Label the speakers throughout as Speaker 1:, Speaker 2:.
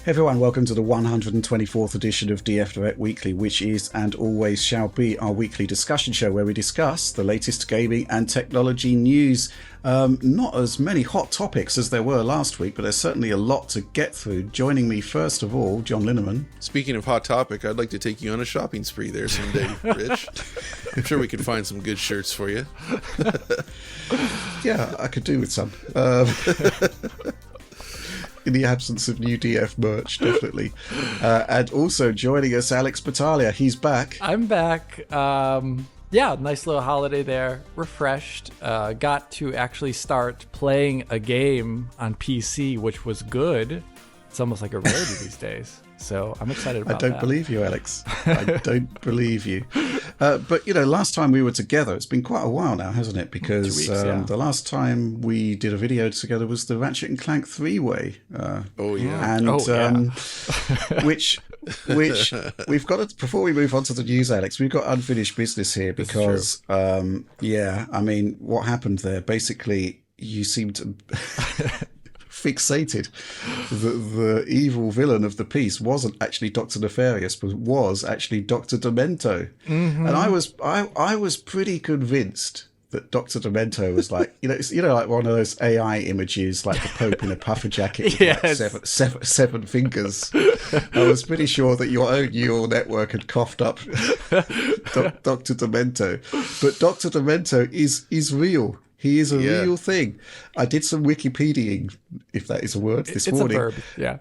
Speaker 1: Hey everyone, welcome to the 124th edition of DF Direct Weekly, which is and always shall be our weekly discussion show where we discuss the latest gaming and technology news. Not as many hot topics as there were last week, but there's certainly a lot to get through. Joining me first of all, John Linneman.
Speaker 2: Speaking of hot topic, I'd like to take you on a shopping spree there someday, Rich. I'm sure we could find some good shirts for you.
Speaker 1: Yeah, I could do with some. In the absence of new DF merch, definitely. And also joining us, Alex Battaglia. He's back.
Speaker 3: I'm back. Yeah, nice little holiday there. Refreshed. Got to actually start playing a game on PC, which was good. It's almost like a rarity these days. So I'm excited about that.
Speaker 1: I don't believe you, Alex. I don't believe you. But, you know, last time we were together, it's been quite a while now, hasn't it? Because
Speaker 3: 2 weeks, yeah.
Speaker 1: The last time we did a video together was the Ratchet & Clank 3-way.
Speaker 2: Oh, yeah.
Speaker 1: And which we've got to, before we move on to the news, Alex, we've got unfinished business here because, yeah, I mean, what happened there? Basically, you seem to... fixated. The evil villain of the piece wasn't actually Dr. Nefarious, but was actually Dr. Demento. Mm-hmm. And I was pretty convinced that Dr. Demento was like, it's like one of those AI images, like the Pope in a puffer jacket with
Speaker 3: Yes.
Speaker 1: like seven fingers. I was pretty sure that your own neural network had coughed up Dr. Demento. But Dr. Demento is real. He is a real thing. I did some Wikipediaing, if that is a word, this morning.
Speaker 3: It's a verb, yeah.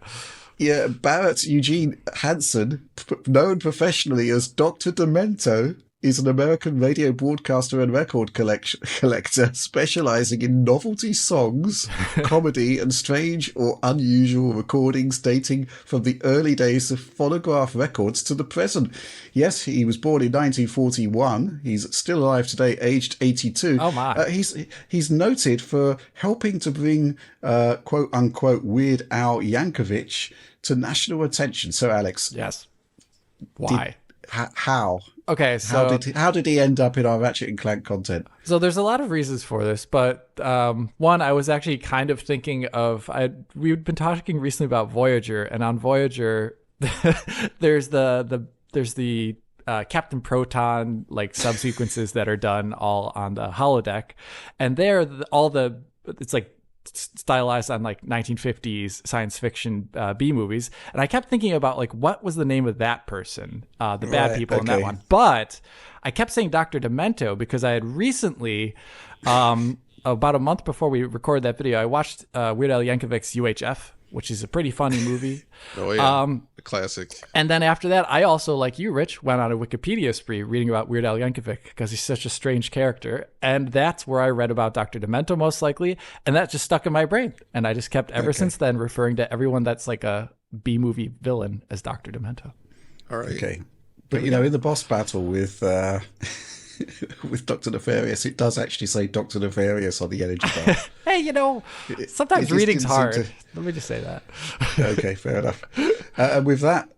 Speaker 1: Yeah, Barrett Eugene Hansen, known professionally as Dr. Demento, is an American radio broadcaster and record collector specializing in novelty songs, comedy, and strange or unusual recordings dating from the early days of phonograph records to the present. Yes, he was born in 1941. He's still alive today, aged 82.
Speaker 3: Oh, my.
Speaker 1: He's noted for helping to bring, quote-unquote, Weird Al Yankovic to national attention. So, Alex.
Speaker 3: Yes. Why?
Speaker 1: How?
Speaker 3: Okay, so
Speaker 1: how did he end up in our Ratchet & Clank content?
Speaker 3: So there's a lot of reasons for this, but one, I was actually kind of thinking of, we've been talking recently about Voyager, and on Voyager, there's the Captain Proton like subsequences that are done all on the holodeck, and there it's like stylized on like 1950s science fiction B movies, and I kept thinking about like what was the name of that person, the bad people in that one. But I kept saying Dr. Demento because I had recently, about a month before we recorded that video, I watched Weird Al Yankovic's UHF, which is a pretty funny movie.
Speaker 2: Oh yeah, a classic.
Speaker 3: And then after that, I also, like you, Rich, went on a Wikipedia spree reading about Weird Al Yankovic because he's such a strange character. And that's where I read about Dr. Demento most likely. And that just stuck in my brain. And I just kept ever since then referring to everyone that's like a B-movie villain as Dr. Demento.
Speaker 2: All right.
Speaker 1: Okay. But, in the boss battle with with Dr. Nefarious, it does actually say Dr. Nefarious on the energy bar.
Speaker 3: Hey, sometimes reading's hard. Let me just say that.
Speaker 1: Okay, fair enough. And with that,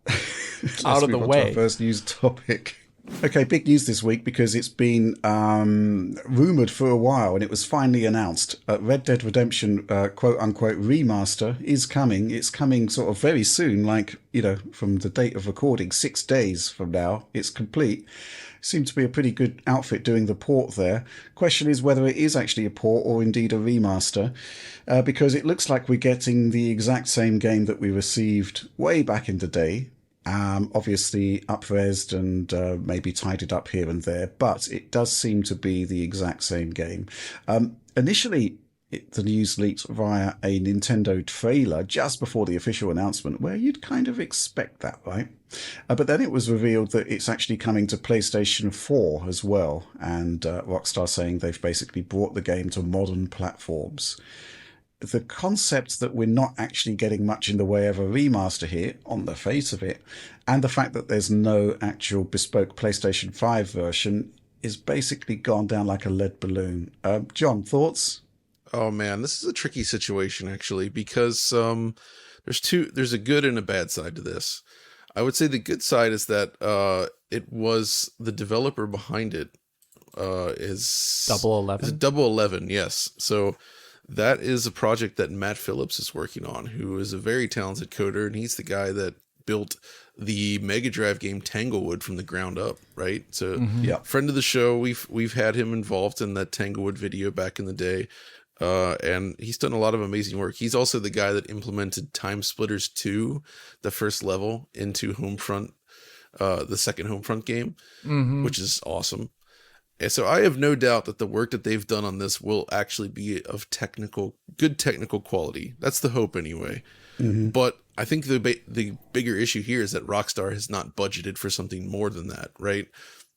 Speaker 3: out of the way.
Speaker 1: Our first news topic. Okay, big news this week because it's been rumoured for a while and it was finally announced. Red Dead Redemption, quote-unquote, remaster is coming. It's coming sort of very soon, like, from the date of recording, 6 days from now. It's complete. Seemed to be a pretty good outfit doing the port there. Question is whether it is actually a port or indeed a remaster, because it looks like we're getting the exact same game that we received way back in the day. Obviously up-resed and maybe tidied up here and there, but it does seem to be the exact same game. Initially, the news leaked via a Nintendo trailer just before the official announcement, where you'd kind of expect that, right? But then it was revealed that it's actually coming to PlayStation 4 as well, and Rockstar saying they've basically brought the game to modern platforms. The concept that we're not actually getting much in the way of a remaster here, on the face of it, and the fact that there's no actual bespoke PlayStation 5 version is basically gone down like a lead balloon. John, thoughts?
Speaker 2: Oh man, this is a tricky situation actually, because there's a good and a bad side to this. I would say the good side is that it was the developer behind it is
Speaker 3: Double 11.
Speaker 2: Is it Double 11? Yes. So that is a project that Matt Phillips is working on, who is a very talented coder, and he's the guy that built the Mega Drive game Tanglewood from the ground up, right? So, friend of the show, we've had him involved in that Tanglewood video back in the day, and he's done a lot of amazing work. He's also the guy that implemented Time Splitters 2, the first level, into Homefront, the second Homefront game, which is awesome. And so I have no doubt that the work that they've done on this will actually be of good technical quality. That's the hope anyway. But I think the bigger issue here is that Rockstar has not budgeted for something more than that, right?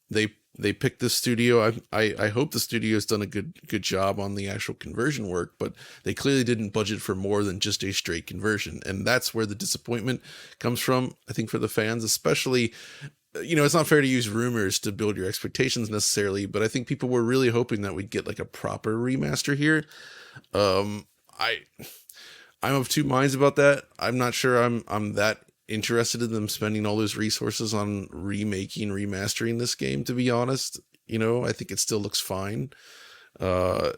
Speaker 2: They picked this studio. I hope the studio has done a good job on the actual conversion work, but they clearly didn't budget for more than just a straight conversion. And that's where the disappointment comes from, I think, for the fans, especially. It's not fair to use rumors to build your expectations necessarily, but I think people were really hoping that we'd get like a proper remaster here. I'm of two minds about that. I'm not sure I'm that interested in them spending all those resources on remastering this game, to be honest. I think it still looks fine. And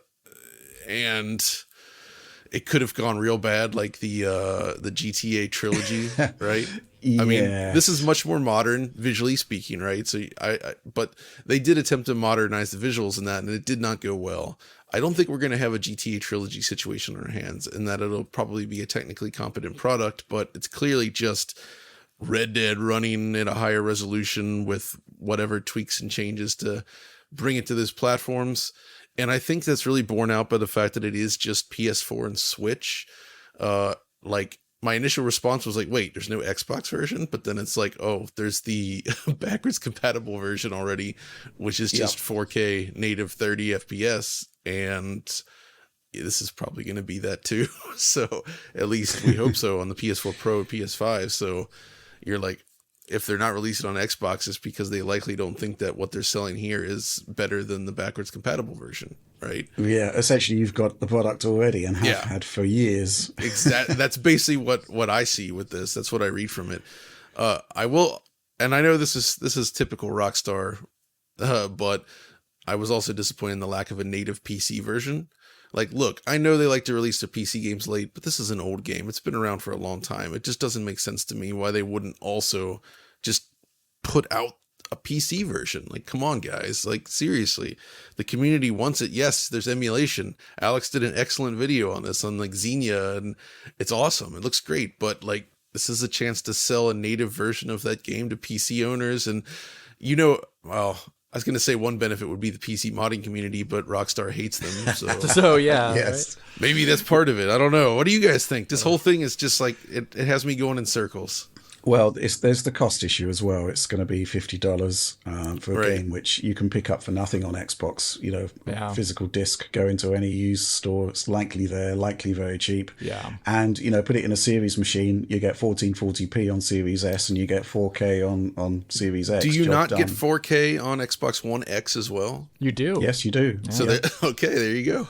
Speaker 2: it could have gone real bad, like the GTA trilogy, right?
Speaker 1: Yeah.
Speaker 2: I mean, this is much more modern, visually speaking, right? So but they did attempt to modernize the visuals in that, and it did not go well. I don't think we're going to have a GTA trilogy situation on our hands, and that it'll probably be a technically competent product, but it's clearly just Red Dead running at a higher resolution with whatever tweaks and changes to bring it to those platforms. And I think that's really borne out by the fact that it is just PS4 and Switch. Like, my initial response was like, wait, there's no Xbox version? But then it's like, oh, there's the backwards compatible version already, which is just 4K native 30 FPS. And this is probably going to be that too. So at least we hope so on the PS4 Pro and PS5. So you're like, if they're not releasing on Xbox, it's because they likely don't think that what they're selling here is better than the backwards compatible version, right?
Speaker 1: Yeah, essentially you've got the product already and have had for years.
Speaker 2: Exactly. That's basically what I see with this. That's what I read from it. I will, and I know this is typical Rockstar, but I was also disappointed in the lack of a native PC version. Like, look, I know they like to release their PC games late, but this is an old game. It's been around for a long time. It just doesn't make sense to me why they wouldn't also just put out a PC version. Like, come on, guys. Like, seriously. The community wants it. Yes, there's emulation. Alex did an excellent video on this on, like, Xenia, and it's awesome. It looks great, but, like, this is a chance to sell a native version of that game to PC owners, and, well, I was going to say one benefit would be the PC modding community, but Rockstar hates them.
Speaker 3: So yeah,
Speaker 1: yes.
Speaker 3: Right?
Speaker 2: Maybe that's part of it. I don't know. What do you guys think? This whole thing is just like, it has me going in circles.
Speaker 1: Well, there's the cost issue as well. It's going to be $50 for a game which you can pick up for nothing on Xbox. Physical disc, go into any used store. It's likely very cheap.
Speaker 3: Yeah.
Speaker 1: And, put it in a Series machine. You get 1440p on Series S and you get 4K on Series X.
Speaker 2: Do you not get 4K on Xbox One X as well?
Speaker 3: You do.
Speaker 1: Yes, you do.
Speaker 2: So, okay, there you go.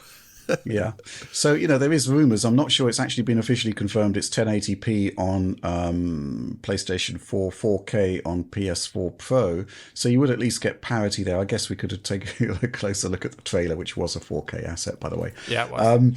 Speaker 1: Yeah. So, there is rumors. I'm not sure it's actually been officially confirmed. It's 1080p on PlayStation 4, 4K on PS4 Pro. So you would at least get parity there. I guess we could have taken a closer look at the trailer, which was a 4K asset, by the way.
Speaker 3: Yeah, it was.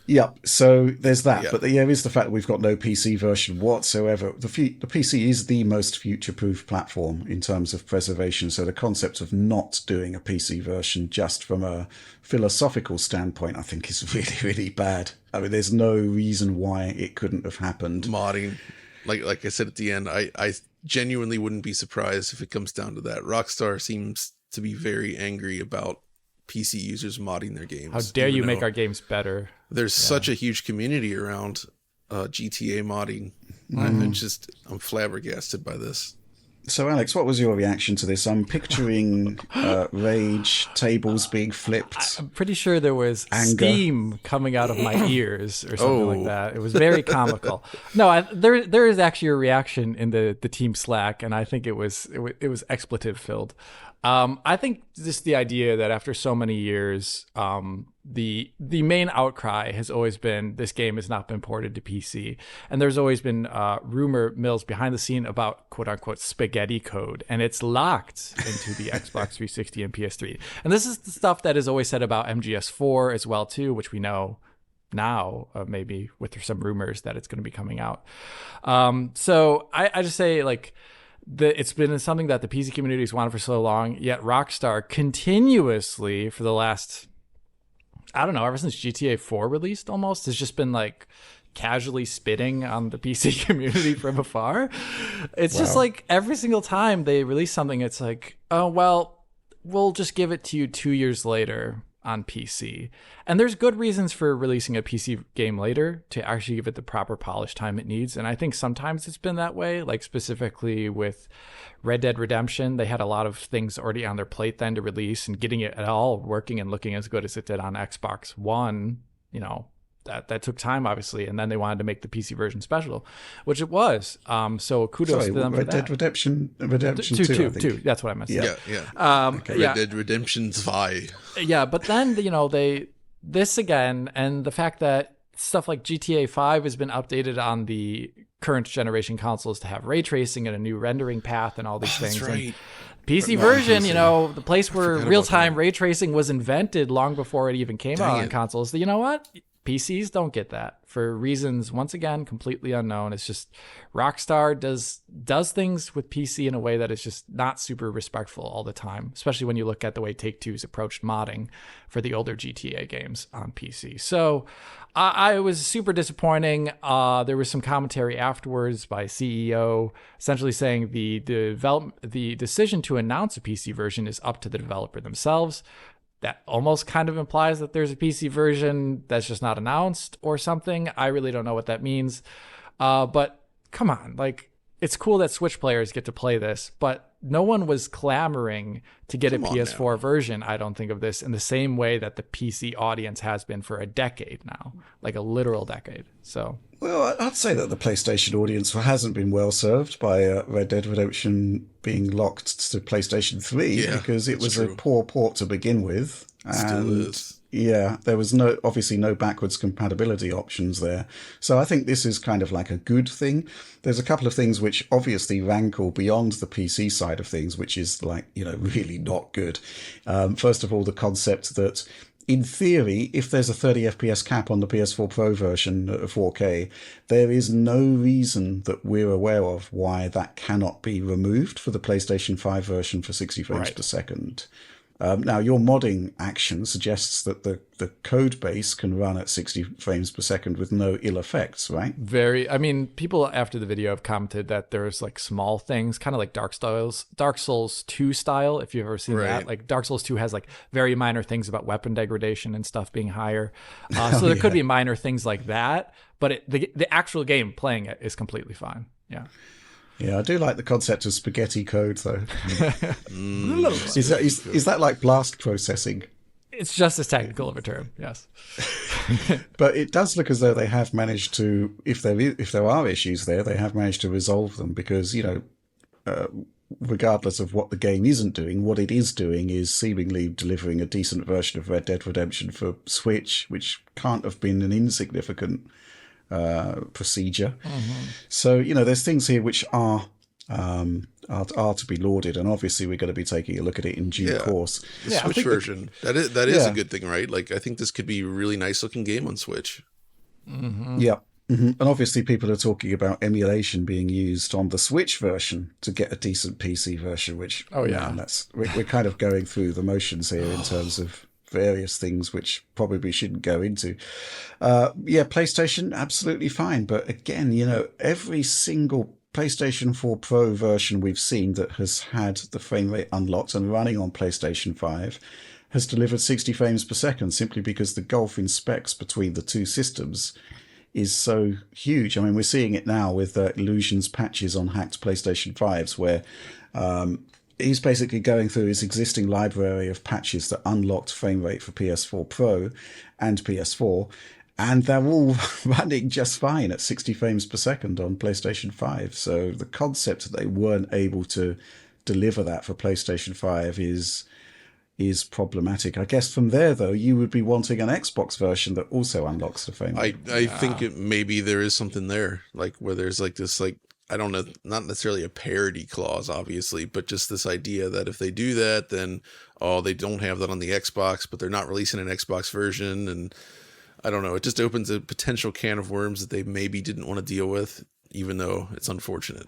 Speaker 1: Yeah, so there's that.
Speaker 2: Yeah.
Speaker 1: But there is the fact that we've got no PC version whatsoever. The PC is the most future-proof platform in terms of preservation. So the concept of not doing a PC version just from a philosophical standpoint, I think is really, really bad. I mean, there's no reason why it couldn't have happened.
Speaker 2: Modding. Like I said at the end, I genuinely wouldn't be surprised if it comes down to that. Rockstar seems to be very angry about PC users modding their games.
Speaker 3: How dare you make our games better?
Speaker 2: There's such a huge community around GTA modding. I'm flabbergasted by this.
Speaker 1: So, Alex, what was your reaction to this? I'm picturing rage, tables being flipped.
Speaker 3: I'm pretty sure there was
Speaker 1: anger.
Speaker 3: steam coming out of my ears or something like that. It was very comical. No, there is actually a reaction in the team Slack, and I think it was expletive filled. I think just the idea that after so many years, the main outcry has always been this game has not been ported to PC, and there's always been rumor mills behind the scene about quote unquote spaghetti code, and it's locked into the Xbox 360 and PS3. And this is the stuff that is always said about MGS4 as well too, which we know now, maybe with some rumors that it's going to be coming out. So I just say, like, it's been something that the PC community has wanted for so long, yet Rockstar continuously for the last, I don't know, ever since GTA 4 released almost, has just been like casually spitting on the PC community from afar. It's just like every single time they release something, it's like, oh, well, we'll just give it to you 2 years later on PC. And there's good reasons for releasing a PC game later to actually give it the proper polish time it needs. And I think sometimes it's been that way, like specifically with Red Dead Redemption. They had a lot of things already on their plate then to release, and getting it at all working and looking as good as it did on Xbox One, you know, that took time, obviously, and then they wanted to make the PC version special, which it was. So kudos to them for that.
Speaker 1: Red Dead Redemption 2, I think.
Speaker 3: 2. That's what I meant.
Speaker 2: Yeah. Red Dead Redemption 2.
Speaker 3: Yeah, but then, you know, this again, and the fact that stuff like GTA 5 has been updated on the current generation consoles to have ray tracing and a new rendering path and all these things.
Speaker 2: That's right.
Speaker 3: And PC version, you know, the place where real-time ray tracing was invented long before it even came out on consoles. You know what? PCs don't get that for reasons, once again, completely unknown. It's just Rockstar does things with PC in a way that is just not super respectful all the time, especially when you look at the way Take-Two's approached modding for the older GTA games on PC. So I was super disappointing. There was some commentary afterwards by CEO essentially saying the decision to announce a PC version is up to the developer themselves. That almost kind of implies that there's a PC version that's just not announced or something. I really don't know what that means. But come on, like, it's cool that Switch players get to play this, but no one was clamoring to get a PS4 version, I don't think, of this in the same way that the PC audience has been for a decade now, like a literal decade. So,
Speaker 1: well, I'd say that the PlayStation audience hasn't been well served by Red Dead Redemption being locked to PlayStation 3 because it was a poor port to begin with.
Speaker 2: Still is.
Speaker 1: Yeah, there was obviously no backwards compatibility options there. So I think this is kind of like a good thing. There's a couple of things which obviously rankle beyond the PC side of things, which is like, you know, really not good. First of all, the concept that in theory, if there's a 30 FPS cap on the PS4 Pro version of 4K, there is no reason that we're aware of why that cannot be removed for the PlayStation 5 version for 60 frames per second. Now, your modding action suggests that the code base can run at 60 frames per second with no ill effects, right?
Speaker 3: I mean, people after the video have commented that there's like small things, kind of like Dark Souls 2 style, if you've ever seen that. Like Dark Souls 2 has like very minor things about weapon degradation and stuff being higher. So there could be minor things like that, but the actual game playing it is completely fine. Yeah.
Speaker 1: Yeah, I do like the concept of spaghetti code, though. Is that like blast processing?
Speaker 3: It's just as technical of a term, yes.
Speaker 1: But it does look as though they have managed to, if there are issues there, they have managed to resolve them because, you know, regardless of what the game isn't doing, what it is doing is seemingly delivering a decent version of Red Dead Redemption for Switch, which can't have been an insignificant procedure. So, you know, there's things here which are to be lauded, and obviously we're going to be taking a look at it in due course.
Speaker 2: The Switch version, that is a good thing, right? Like, I think this could be a really nice looking game on Switch.
Speaker 1: Yeah. And obviously people are talking about emulation being used on the Switch version to get a decent PC version, which we're kind of going through the motions here in terms of various things which probably shouldn't go into. PlayStation, absolutely fine. But again, you know, every single PlayStation 4 Pro version we've seen that has had the frame rate unlocked and running on PlayStation 5 has delivered 60 frames per second simply because the gulf in specs between the two systems is so huge. I mean, we're seeing it now with Illusion's patches on hacked PlayStation 5s where he's basically going through his existing library of patches that unlocked frame rate for PS4 Pro and PS4, and they're all running just fine at 60 frames per second on PlayStation 5. So the concept that they weren't able to deliver that for PlayStation 5 is problematic. I guess from there, though, you would be wanting an Xbox version that also unlocks the frame rate.
Speaker 2: I think maybe there is something there, like where there's like this, like, I don't know, not necessarily a parity clause, obviously, but just this idea that if they do that, then, they don't have that on the Xbox, but they're not releasing an Xbox version. And I don't know. It just opens a potential can of worms that they maybe didn't want to deal with, even though it's unfortunate.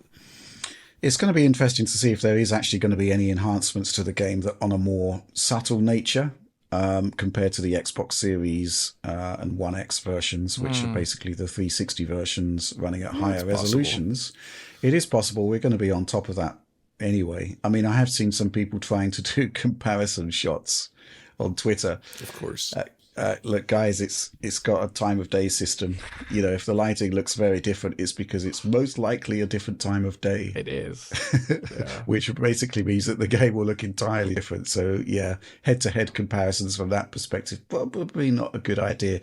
Speaker 1: It's going to be interesting to see if there is actually going to be any enhancements to the game that on a more subtle nature compared to the Xbox Series and One X versions, which are basically the 360 versions running at higher resolutions. It is possible we're going to be on top of that anyway. I mean, I have seen some people trying to do comparison shots on Twitter.
Speaker 2: Of course.
Speaker 1: Look, guys, it's got a time of day system. You know, if the lighting looks very different, it's because it's most likely a different time of day.
Speaker 3: It is. Yeah.
Speaker 1: Which basically means that the game will look entirely different. So, yeah, head-to-head comparisons from that perspective probably not a good idea.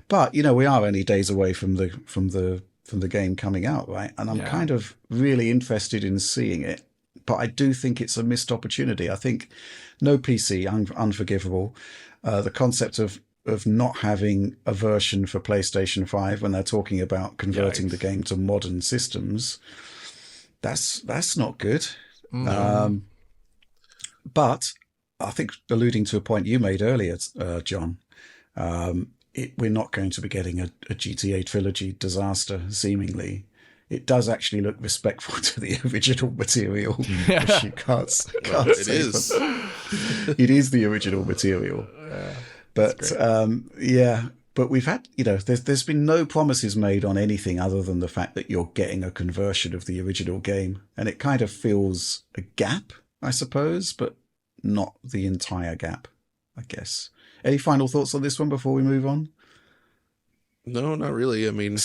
Speaker 1: But, you know, we are only days away from the game coming out, right? And I'm kind of really interested in seeing it. But I do think it's a missed opportunity. I think no PC, unforgivable. The concept of not having a version for PlayStation 5 when they're talking about converting the game to modern systems, that's not good.
Speaker 3: No.
Speaker 1: But I think, alluding to a point you made earlier, John, we're not going to be getting a GTA trilogy disaster, seemingly. It does actually look respectful to the original material. Which you can't
Speaker 2: it is.
Speaker 1: It is the original material. But but we've had, you know, there's been no promises made on anything other than the fact that you're getting a conversion of the original game, and it kind of fills a gap, I suppose, but not the entire gap, I guess. Any final thoughts on this one before we move on?
Speaker 2: No, not really. I mean,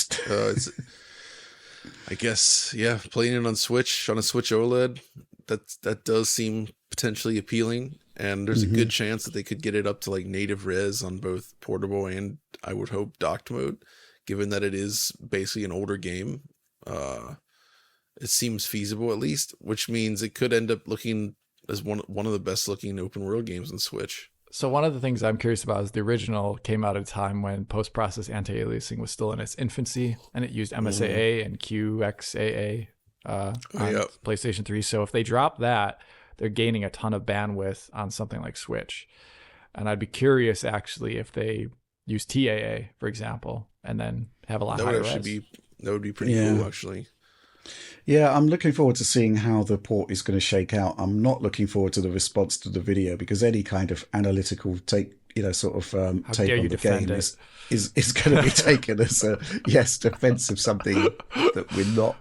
Speaker 2: I guess, playing it on Switch, on a Switch OLED, that does seem potentially appealing. And there's a good chance that they could get it up to like native res on both portable and, I would hope, docked mode, given that it is basically an older game. It seems feasible, at least, which means it could end up looking as one of the best looking open world games on Switch.
Speaker 3: So one of the things I'm curious about is the original came out at a time when post-process anti-aliasing was still in its infancy, and it used MSAA and QXAA on PlayStation 3. So if they drop that, they're gaining a ton of bandwidth on something like Switch. And I'd be curious, actually, if they use TAA, for example, and then have a lot higher res.
Speaker 2: That would be pretty cool, actually.
Speaker 1: Yeah, I'm looking forward to seeing how the port is going to shake out. I'm not looking forward to the response to the video, because any kind of analytical take on the game is going to be taken as a defense of something that we're not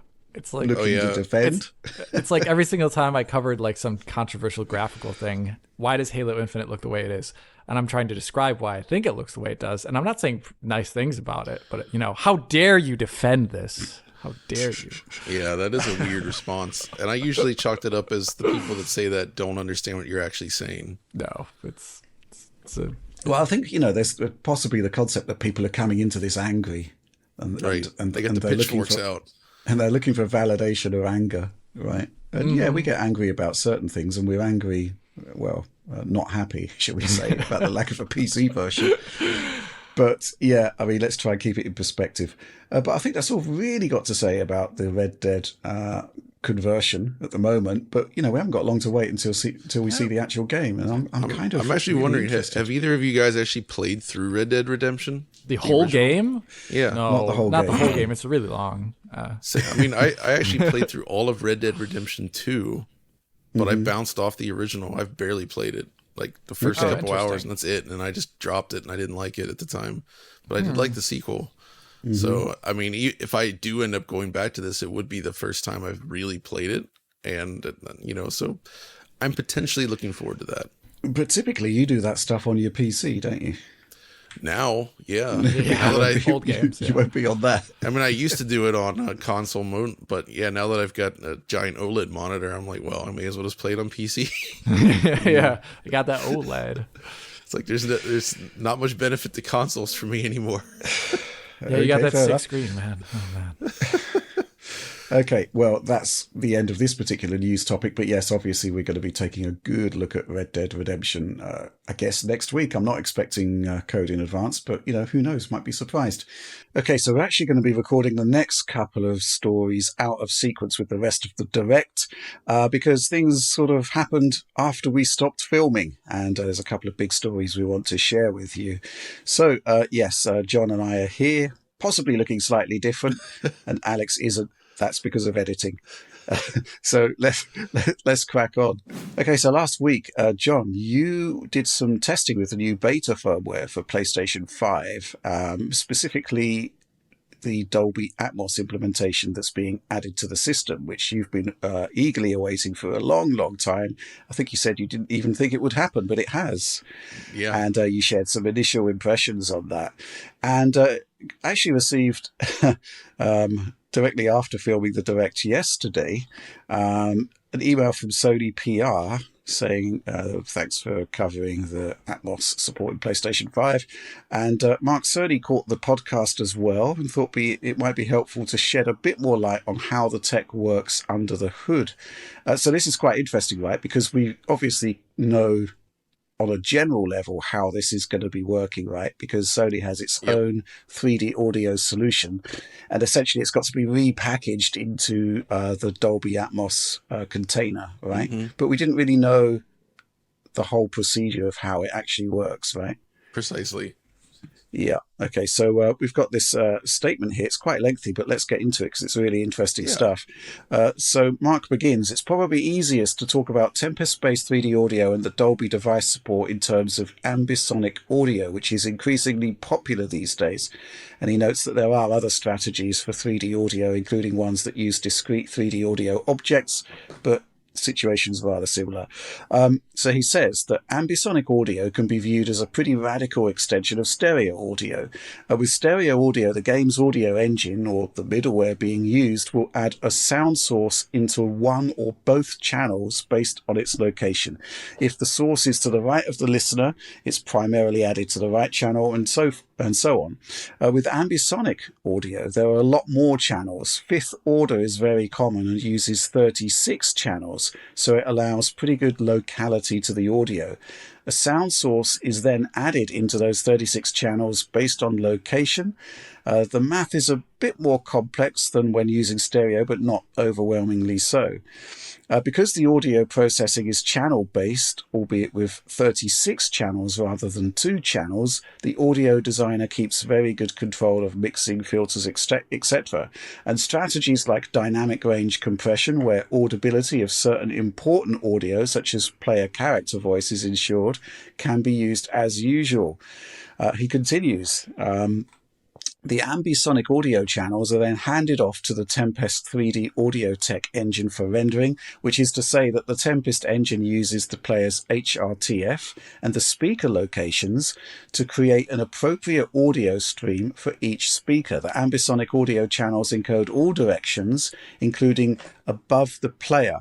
Speaker 1: looking to defend.
Speaker 3: It's like every single time I covered like some controversial graphical thing, why does Halo Infinite look the way it is? And I'm trying to describe why I think it looks the way it does. And I'm not saying nice things about it, but, you know, how dare you defend this? How dare you?
Speaker 2: Yeah, that is a weird response. And I usually chalked it up as the people that say that don't understand what you're actually saying.
Speaker 3: No, it's
Speaker 1: Well, I think, you know, there's possibly the concept that people are coming into this angry. And
Speaker 2: they got the pitchforks out.
Speaker 1: And they're looking for validation or anger, right? And we get angry about certain things, and we're angry, not happy, shall we say, about the lack of a PC version. But yeah, I mean, let's try and keep it in perspective. But I think that's all we've really got to say about the Red Dead conversion at the moment. But you know, we haven't got long to wait until we see the actual game. And I'm
Speaker 2: actually
Speaker 1: really
Speaker 2: wondering,
Speaker 1: interested.
Speaker 2: have either of you guys actually played through Red Dead Redemption?
Speaker 3: The whole game?
Speaker 2: Yeah,
Speaker 3: no,
Speaker 1: not the whole game.
Speaker 3: It's really long.
Speaker 2: So, I mean, I actually played through all of Red Dead Redemption 2, but I bounced off the original. I've barely played it. Like the first couple hours, and that's it. And I just dropped it, and I didn't like it at the time. But I did like the sequel. So, I mean, if I do end up going back to this, it would be the first time I've really played it. And, you know, so I'm potentially looking forward to that.
Speaker 1: But typically you do that stuff on your PC, don't you?
Speaker 2: Now, yeah.
Speaker 3: Now that old games,
Speaker 1: you won't be on that.
Speaker 2: I mean, I used to do it on console mode, but yeah, now that I've got a giant OLED monitor, I'm like, well, I may as well just play it on PC.
Speaker 3: Yeah, I got that OLED.
Speaker 2: It's like there's not much benefit to consoles for me anymore.
Speaker 3: Yeah, you got that 6 screen, man. Oh man.
Speaker 1: Okay, well, that's the end of this particular news topic. But yes, obviously, we're going to be taking a good look at Red Dead Redemption, I guess, next week. I'm not expecting code in advance, but, who knows, might be surprised. Okay, so we're actually going to be recording the next couple of stories out of sequence with the rest of the Direct, because things sort of happened after we stopped filming, and there's a couple of big stories we want to share with you. So, yes, John and I are here, possibly looking slightly different, and Alex isn't. That's because of editing. So let's crack on. Okay, so last week, John, you did some testing with the new beta firmware for PlayStation 5, specifically the Dolby Atmos implementation that's being added to the system, which you've been eagerly awaiting for a long, long time. I think you said you didn't even think it would happen, but it has.
Speaker 2: Yeah.
Speaker 1: And you shared some initial impressions on that. And actually received, directly after filming the Direct yesterday, an email from Sony PR saying thanks for covering the Atmos support in PlayStation 5. And Mark Cerny caught the podcast as well and thought it might be helpful to shed a bit more light on how the tech works under the hood. So this is quite interesting, right? Because we obviously know on a general level how this is going to be working, right? Because Sony has its own 3D audio solution, and essentially it's got to be repackaged into the Dolby Atmos container, right? Mm-hmm. But we didn't really know the whole procedure of how it actually works, right?
Speaker 2: Precisely.
Speaker 1: Yeah. Okay. So we've got this statement here. It's quite lengthy, but let's get into it because it's really interesting stuff. So Mark begins. It's probably easiest to talk about Tempest-based 3D audio and the Dolby device support in terms of ambisonic audio, which is increasingly popular these days. And he notes that there are other strategies for 3D audio, including ones that use discrete 3D audio objects, but situations rather similar. So he says that ambisonic audio can be viewed as a pretty radical extension of stereo audio. With stereo audio, the game's audio engine, or the middleware being used, will add a sound source into one or both channels based on its location. If the source is to the right of the listener, it's primarily added to the right channel, and so on. With ambisonic audio, there are a lot more channels. Fifth order is very common and uses 36 channels, so it allows pretty good locality to the audio. A sound source is then added into those 36 channels based on location. The math is a bit more complex than when using stereo, but not overwhelmingly so. Because the audio processing is channel-based, albeit with 36 channels rather than 2 channels, the audio designer keeps very good control of mixing, filters, etc. And strategies like dynamic range compression, where audibility of certain important audio, such as player character voice, is ensured, can be used as usual. He continues. The ambisonic audio channels are then handed off to the Tempest 3D Audio Tech engine for rendering, which is to say that the Tempest engine uses the player's HRTF and the speaker locations to create an appropriate audio stream for each speaker. The ambisonic audio channels encode all directions, including above the player.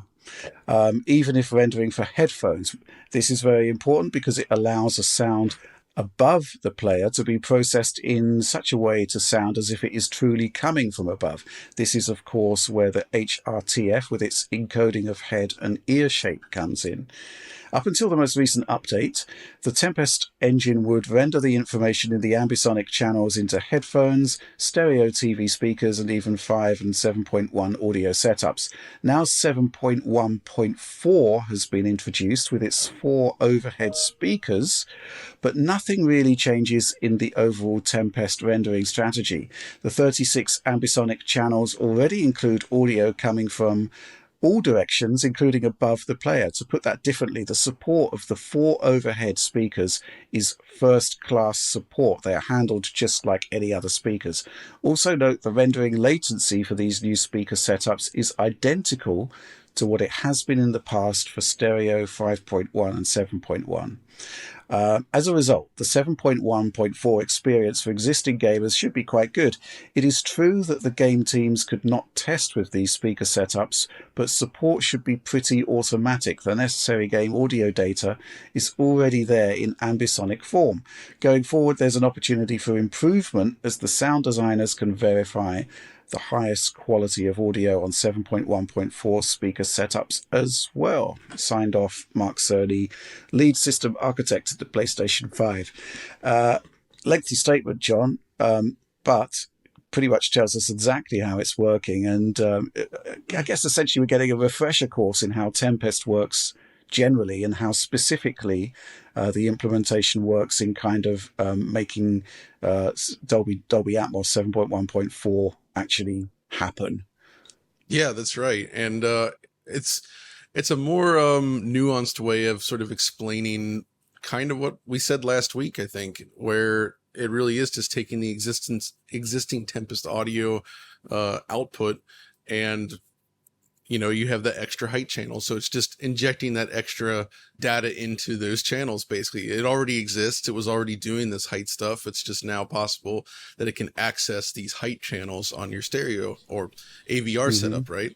Speaker 1: Even if rendering for headphones. This is very important because it allows a sound above the player to be processed in such a way to sound as if it is truly coming from above. This is, of course, where the HRTF with its encoding of head and ear shape comes in. Up until the most recent update, the Tempest engine would render the information in the ambisonic channels into headphones, stereo TV speakers, and even 5 and 7.1 audio setups. Now 7.1.4 has been introduced with its 4 overhead speakers, but nothing really changes in the overall Tempest rendering strategy. The 36 ambisonic channels already include audio coming from all directions, including above the player. To put that differently, the support of the 4 overhead speakers is first-class support. They are handled just like any other speakers. Also note the rendering latency for these new speaker setups is identical to what it has been in the past for stereo 5.1 and 7.1. As a result, the 7.1.4 experience for existing gamers should be quite good. It is true that the game teams could not test with these speaker setups, but support should be pretty automatic. The necessary game audio data is already there in ambisonic form. Going forward, there's an opportunity for improvement as the sound designers can verify the highest quality of audio on 7.1.4 speaker setups as well. Signed off, Mark Cerny, lead system architect at the PlayStation 5. Lengthy statement, John, but pretty much tells us exactly how it's working. And I guess essentially we're getting a refresher course in how Tempest works generally and how specifically the implementation works in kind of making Dolby Atmos 7.1.4 actually happen.
Speaker 2: Yeah, that's right. And it's a more nuanced way of sort of explaining kind of what we said last week, I think, where it really is just taking the existing Tempest audio output, and you have the extra height channel. So it's just injecting that extra data into those channels. Basically, it already exists. It was already doing this height stuff. It's just now possible that it can access these height channels on your stereo or AVR setup, right?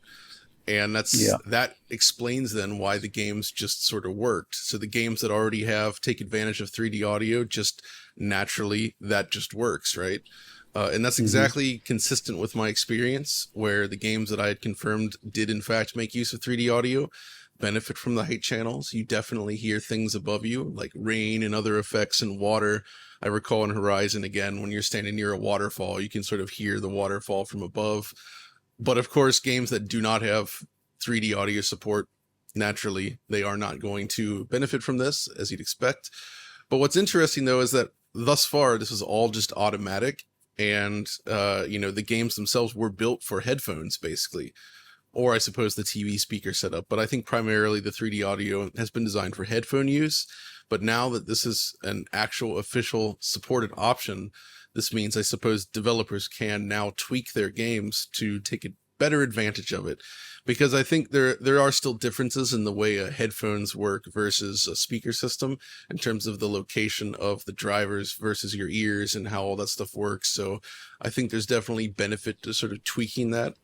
Speaker 2: And that explains then why the games just sort of worked. So the games that already take advantage of 3D audio, just naturally that just works, right? And that's exactly consistent with my experience, where the games that I had confirmed did in fact make use of 3D audio benefit from the height channels. You definitely hear things above you, like rain and other effects and water. I recall in Horizon, again, when you're standing near a waterfall, you can sort of hear the waterfall from above. But of course, games that do not have 3D audio support, naturally, they are not going to benefit from this, as you'd expect. But what's interesting, though, is that thus far, this is all just automatic. And, the games themselves were built for headphones, basically, or I suppose the TV speaker setup. But I think primarily the 3D audio has been designed for headphone use. But now that this is an actual official supported option, this means I suppose developers can now tweak their games to take a better advantage of it. Because I think there are still differences in the way headphones work versus a speaker system in terms of the location of the drivers versus your ears and how all that stuff works. So I think there's definitely benefit to sort of tweaking that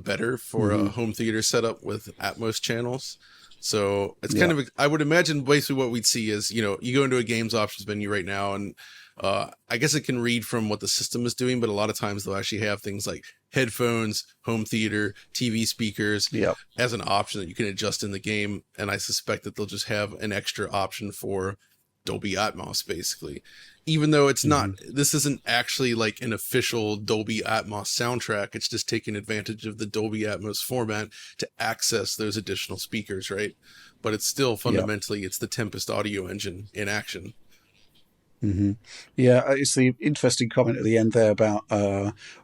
Speaker 2: better for a home theater setup with Atmos channels. So it's kind of, I would imagine basically what we'd see is, you go into a games options menu right now, and I guess it can read from what the system is doing, but a lot of times they'll actually have things like headphones, home theater, TV speakers as an option that you can adjust in the game. And I suspect that they'll just have an extra option for Dolby Atmos, basically. Even though it's not, this isn't actually like an official Dolby Atmos soundtrack. It's just taking advantage of the Dolby Atmos format to access those additional speakers, right? But it's still fundamentally, it's the Tempest audio engine in action.
Speaker 1: Yeah, it's the interesting comment at the end there about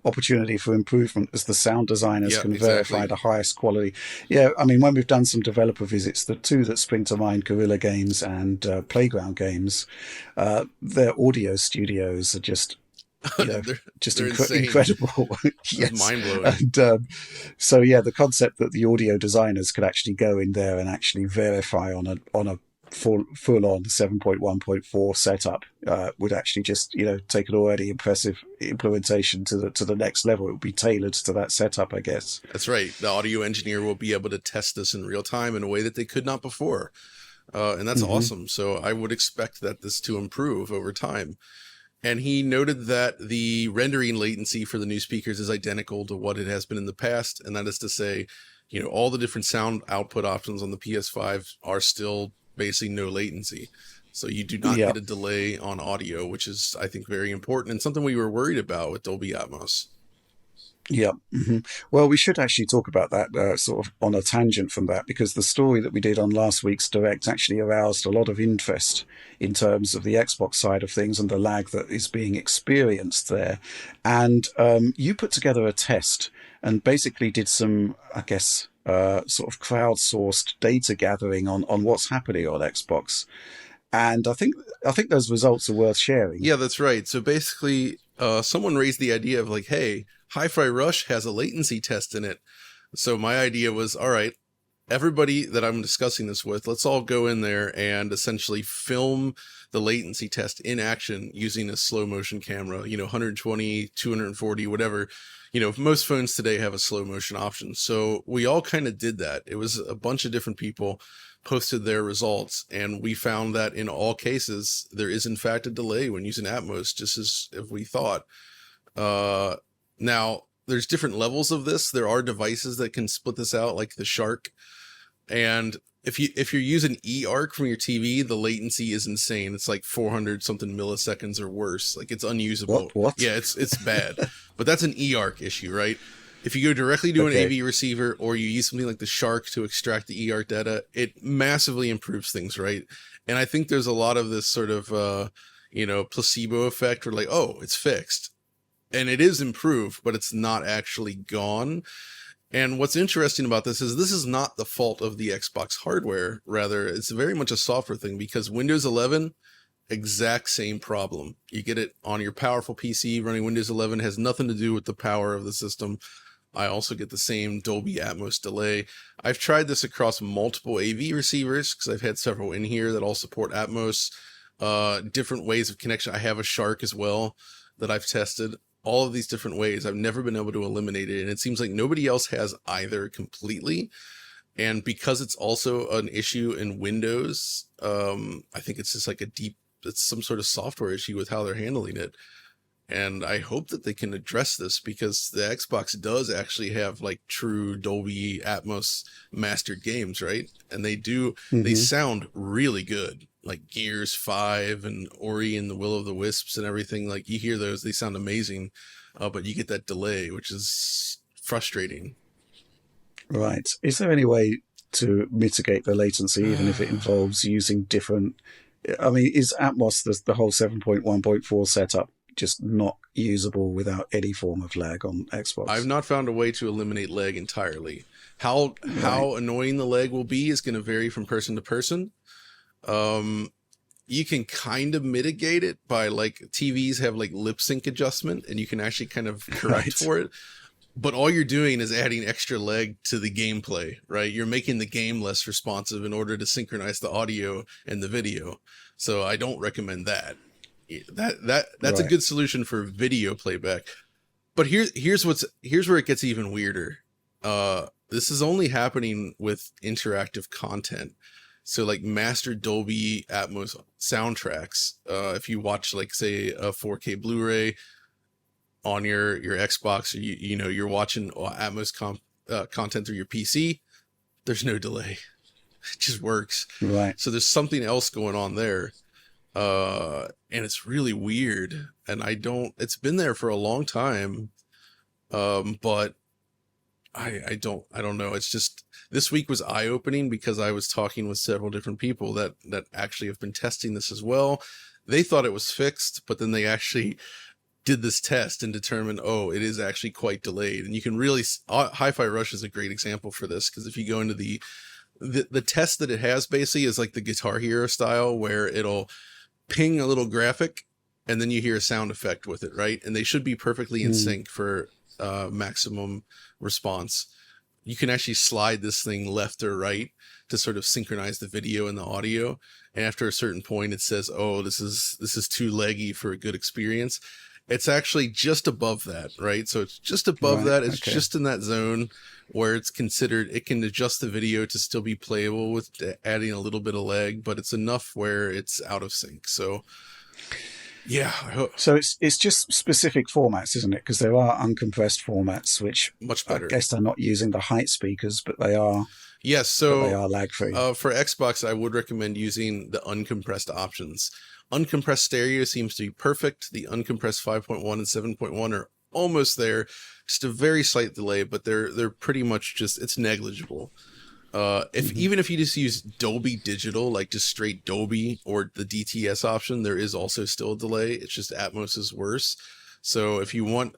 Speaker 1: opportunity for improvement as the sound designers can verify the highest quality. Yeah, I mean, when we've done some developer visits, the two that spring to mind, Guerrilla Games and Playground Games, their audio studios are just incredible.
Speaker 2: Yes. Mind-blowing.
Speaker 1: And so the concept that the audio designers could actually go in there and actually verify on a full-on 7.1.4 setup would actually just take an already impressive implementation to the next level. It would be tailored to that setup, I guess.
Speaker 2: That's right. The audio engineer will be able to test this in real time in a way that they could not before, and that's awesome. So I would expect this to improve over time. And he noted that the rendering latency for the new speakers is identical to what it has been in the past, and that is to say, all the different sound output options on the PS5 are still basically no latency. So you do not get a delay on audio, which is, I think, very important and something we were worried about with Dolby Atmos.
Speaker 1: Yeah. Well, we should actually talk about that sort of on a tangent from that, because the story that we did on last week's Direct actually aroused a lot of interest in terms of the Xbox side of things and the lag that is being experienced there. And you put together a test and basically did some, I guess, sort of crowdsourced data gathering on what's happening on Xbox. And I think those results are worth sharing.
Speaker 2: Yeah, that's right. So basically, someone raised the idea of like, hey, Hi-Fi Rush has a latency test in it. So my idea was, all right, everybody that I'm discussing this with, let's all go in there and essentially film the latency test in action using a slow motion camera, 120, 240, whatever. Most phones today have a slow motion option. So we all kind of did that. It was a bunch of different people posted their results, and we found that in all cases, there is in fact a delay when using Atmos, just as if we thought. Now, there's different levels of this. There are devices that can split this out, like the Shark. And if you're using eARC from your TV, the latency is insane. It's like 400 something milliseconds or worse. Like, it's unusable.
Speaker 1: What?
Speaker 2: Yeah, it's bad. But that's an eARC issue, right? If you go directly to an AV receiver, or you use something like the Shark to extract the eARC data, it massively improves things, right? And I think there's a lot of this sort of, placebo effect where like, oh, it's fixed. And it is improved, but it's not actually gone. And what's interesting about this is not the fault of the Xbox hardware. Rather, it's very much a software thing, because Windows 11, exact same problem. You get it on your powerful PC running Windows 11, has nothing to do with the power of the system. I also get the same Dolby Atmos delay. I've tried this across multiple AV receivers, because I've had several in here that all support Atmos, different ways of connection. I have a Shark as well that I've tested. All of these different ways. I've never been able to eliminate it. And it seems like nobody else has either completely. And because it's also an issue in Windows, I think it's just like it's some sort of software issue with how they're handling it. And I hope that they can address this, because the Xbox does actually have like true Dolby Atmos mastered games, right? And they sound really good. Like Gears 5 and Ori and the Will of the Wisps and everything. Like, you hear those, they sound amazing, but you get that delay, which is frustrating.
Speaker 1: Right. Is there any way to mitigate the latency, even if it involves using different... I mean, is Atmos, the whole 7.1.4 setup, just not usable without any form of lag on Xbox?
Speaker 2: I've not found a way to eliminate lag entirely. How annoying the lag will be is going to vary from person to person. You can kind of mitigate it by, like, TVs have like lip sync adjustment, and you can actually kind of correct for it. But all you're doing is adding extra lag to the gameplay, right? You're making the game less responsive in order to synchronize the audio and the video. So I don't recommend that. That's a good solution for video playback. But here's where it gets even weirder. This is only happening with interactive content. So like mastered Dolby Atmos soundtracks, if you watch, like, say, a 4K Blu-ray on your Xbox, or you're watching Atmos content through your PC, there's no delay. It just works.
Speaker 1: Right.
Speaker 2: So there's something else going on there. And it's really weird. And it's been there for a long time. But I don't know. It's just, this week was eye-opening, because I was talking with several different people that actually have been testing this as well. They thought it was fixed, but then they actually did this test and determined, oh, it is actually quite delayed. And you can really, Hi-Fi Rush is a great example for this, because if you go into the test that it has, basically is like the Guitar Hero style, where it'll ping a little graphic and then you hear a sound effect with it, right? And they should be perfectly in sync for maximum response. You can actually slide this thing left or right to sort of synchronize the video and the audio. And after a certain point, it says, oh, this is too laggy for a good experience. It's actually just above that, right? So it's just above that. It's just in that zone where it's considered, it can adjust the video to still be playable with adding a little bit of lag, but it's enough where it's out of sync. So yeah.
Speaker 1: So it's just specific formats, isn't it? Because there are uncompressed formats, which
Speaker 2: much better.
Speaker 1: I guess they're not using the height speakers, but they are.
Speaker 2: Yes, so
Speaker 1: they are lag free.
Speaker 2: For Xbox, I would recommend using the uncompressed options. Uncompressed stereo seems to be perfect. The uncompressed 5.1 and 7.1 are almost there. Just a very slight delay, but they're pretty much just, it's negligible. Even if you just use Dolby Digital, like just straight Dolby or the DTS option, there is also still a delay. It's just Atmos is worse. So if you want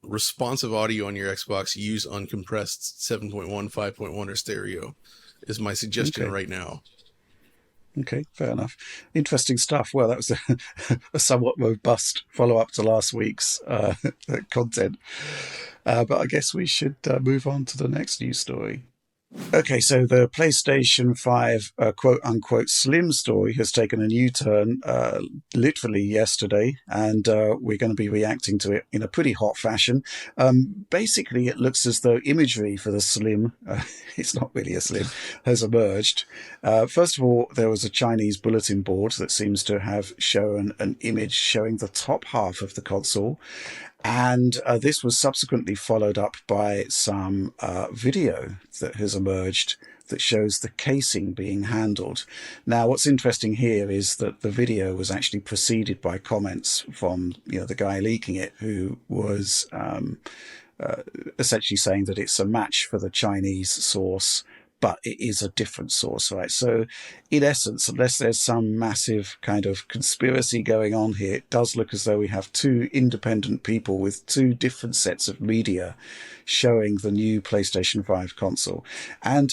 Speaker 2: responsive audio on your Xbox, use uncompressed 7.1, 5.1 or stereo is my suggestion right now.
Speaker 1: Okay, fair enough. Interesting stuff. Well, that was a somewhat robust follow-up to last week's content. But I guess we should move on to the next news story. Okay, so the PlayStation 5 quote-unquote slim story has taken a new turn literally yesterday, and we're going to be reacting to it in a pretty hot fashion. Basically, it looks as though imagery for the slim, it's not really a slim, has emerged. First of all, there was a Chinese bulletin board that seems to have shown an image showing the top half of the console. And this was subsequently followed up by some video that has emerged that shows the casing being handled. Now, what's interesting here is that the video was actually preceded by comments from the guy leaking it, who was essentially saying that it's a match for the Chinese source, but it is a different source, right? So in essence, unless there's some massive kind of conspiracy going on here, it does look as though we have two independent people with two different sets of media showing the new PlayStation 5 console. And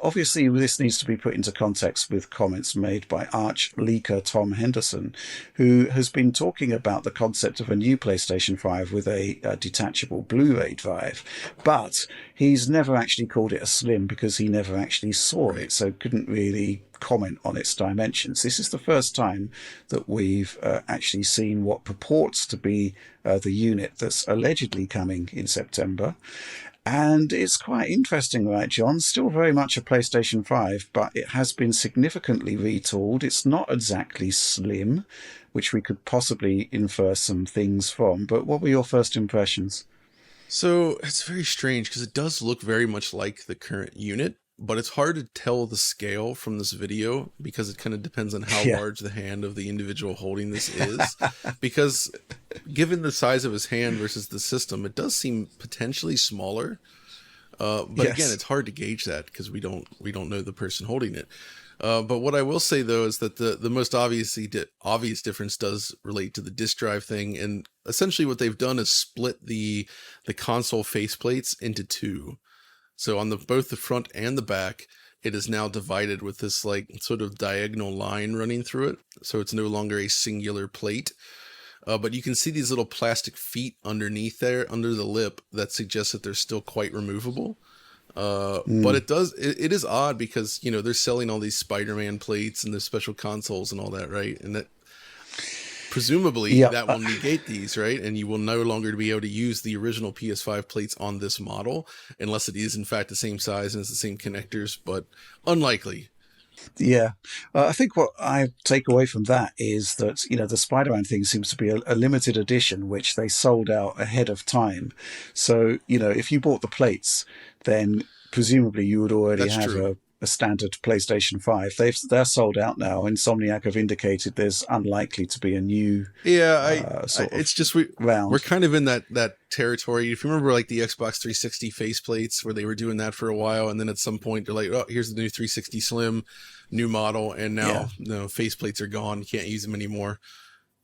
Speaker 1: obviously this needs to be put into context with comments made by arch leaker Tom Henderson, who has been talking about the concept of a new PlayStation 5 with a detachable Blu-ray drive. But he's never actually called it a slim because he never actually saw it, so couldn't really comment on its dimensions. This is the first time that we've actually seen what purports to be the unit that's allegedly coming in September. And it's quite interesting, right, John? Still very much a PlayStation 5, but it has been significantly retooled. It's not exactly slim, which we could possibly infer some things from. But what were your first impressions?
Speaker 2: So it's very strange because it does look very much like the current unit, but it's hard to tell the scale from this video because it kind of depends on how large the hand of the individual holding this is. Because given the size of his hand versus the system, it does seem potentially smaller. But again, it's hard to gauge that because we don't know the person holding it. But what I will say, though, is that the most obvious difference does relate to the disk drive thing. And essentially what they've done is split the console faceplates into two. So on both the front and the back, it is now divided with this like sort of diagonal line running through it. So it's no longer a singular plate. But you can see these little plastic feet underneath there, under the lip, that suggests that they're still quite removable. But it is odd because, they're selling all these Spider-Man plates and the special consoles and all that, right? And that presumably that will negate these, right? And you will no longer be able to use the original PS5 plates on this model unless it is in fact the same size and it's the same connectors, but unlikely.
Speaker 1: Yeah, I think what I take away from that is that, the Spider-Man thing seems to be a limited edition, which they sold out ahead of time. So, if you bought the plates, then presumably you would already have a standard PlayStation 5. They're sold out now. Insomniac have indicated there's unlikely to be a new
Speaker 2: it's just we're kind of in that territory. If you remember like the Xbox 360 faceplates where they were doing that for a while, and then at some point they're like, oh, here's the new 360 Slim, new model, and now faceplates are gone, you can't use them anymore.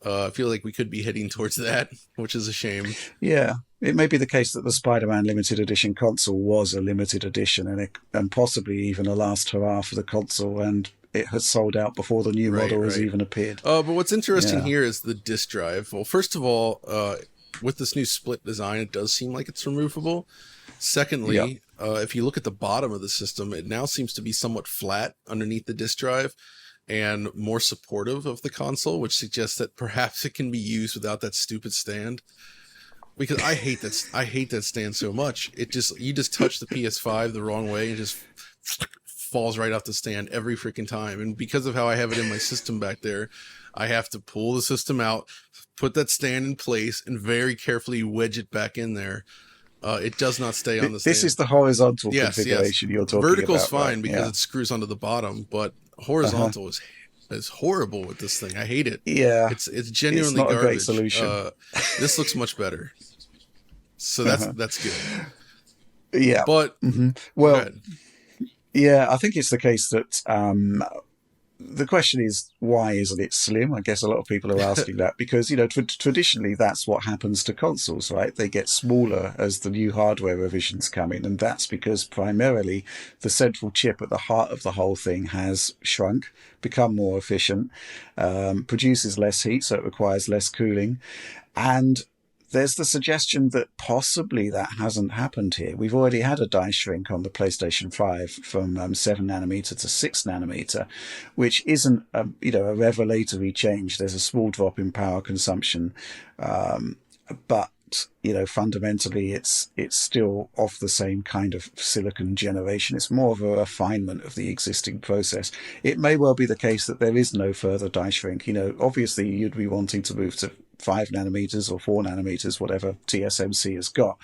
Speaker 2: I feel like we could be heading towards that, which is a shame.
Speaker 1: Yeah, it may be the case that the Spider-Man limited edition console was a limited edition and possibly even a last hurrah for the console, and it has sold out before the new model has even appeared.
Speaker 2: But what's interesting here is the disk drive. Well, first of all, with this new split design, it does seem like it's removable. Secondly, if you look at the bottom of the system, it now seems to be somewhat flat underneath the disk drive and more supportive of the console, which suggests that perhaps it can be used without that stupid stand. Because I hate that stand so much. You just touch the PS5 the wrong way and just falls right off the stand every freaking time. And because of how I have it in my system back there, I have to pull the system out, put that stand in place, and very carefully wedge it back in there. It does not stay on the stand.
Speaker 1: This is the horizontal configuration you're talking
Speaker 2: Vertical's
Speaker 1: about.
Speaker 2: Fine because it screws onto the bottom, but horizontal is horrible with this thing. I hate it.
Speaker 1: Yeah,
Speaker 2: it's genuinely garbage.
Speaker 1: A great solution.
Speaker 2: This looks much better, so that's good.
Speaker 1: Yeah,
Speaker 2: but
Speaker 1: well, yeah, I think it's the case that the question is, why isn't it slim? I guess a lot of people are asking that because, traditionally that's what happens to consoles, right? They get smaller as the new hardware revisions come in. And that's because primarily the central chip at the heart of the whole thing has shrunk, become more efficient, produces less heat, so it requires less cooling. And there's the suggestion that possibly that hasn't happened here. We've already had a die shrink on the PlayStation 5 from 7 nanometer to 6 nanometer, which isn't a revelatory change. There's a small drop in power consumption, but fundamentally it's still of the same kind of silicon generation. It's more of a refinement of the existing process. It may well be the case that there is no further die shrink. Obviously you'd be wanting to move to 5 nanometers or 4 nanometers, whatever TSMC has got.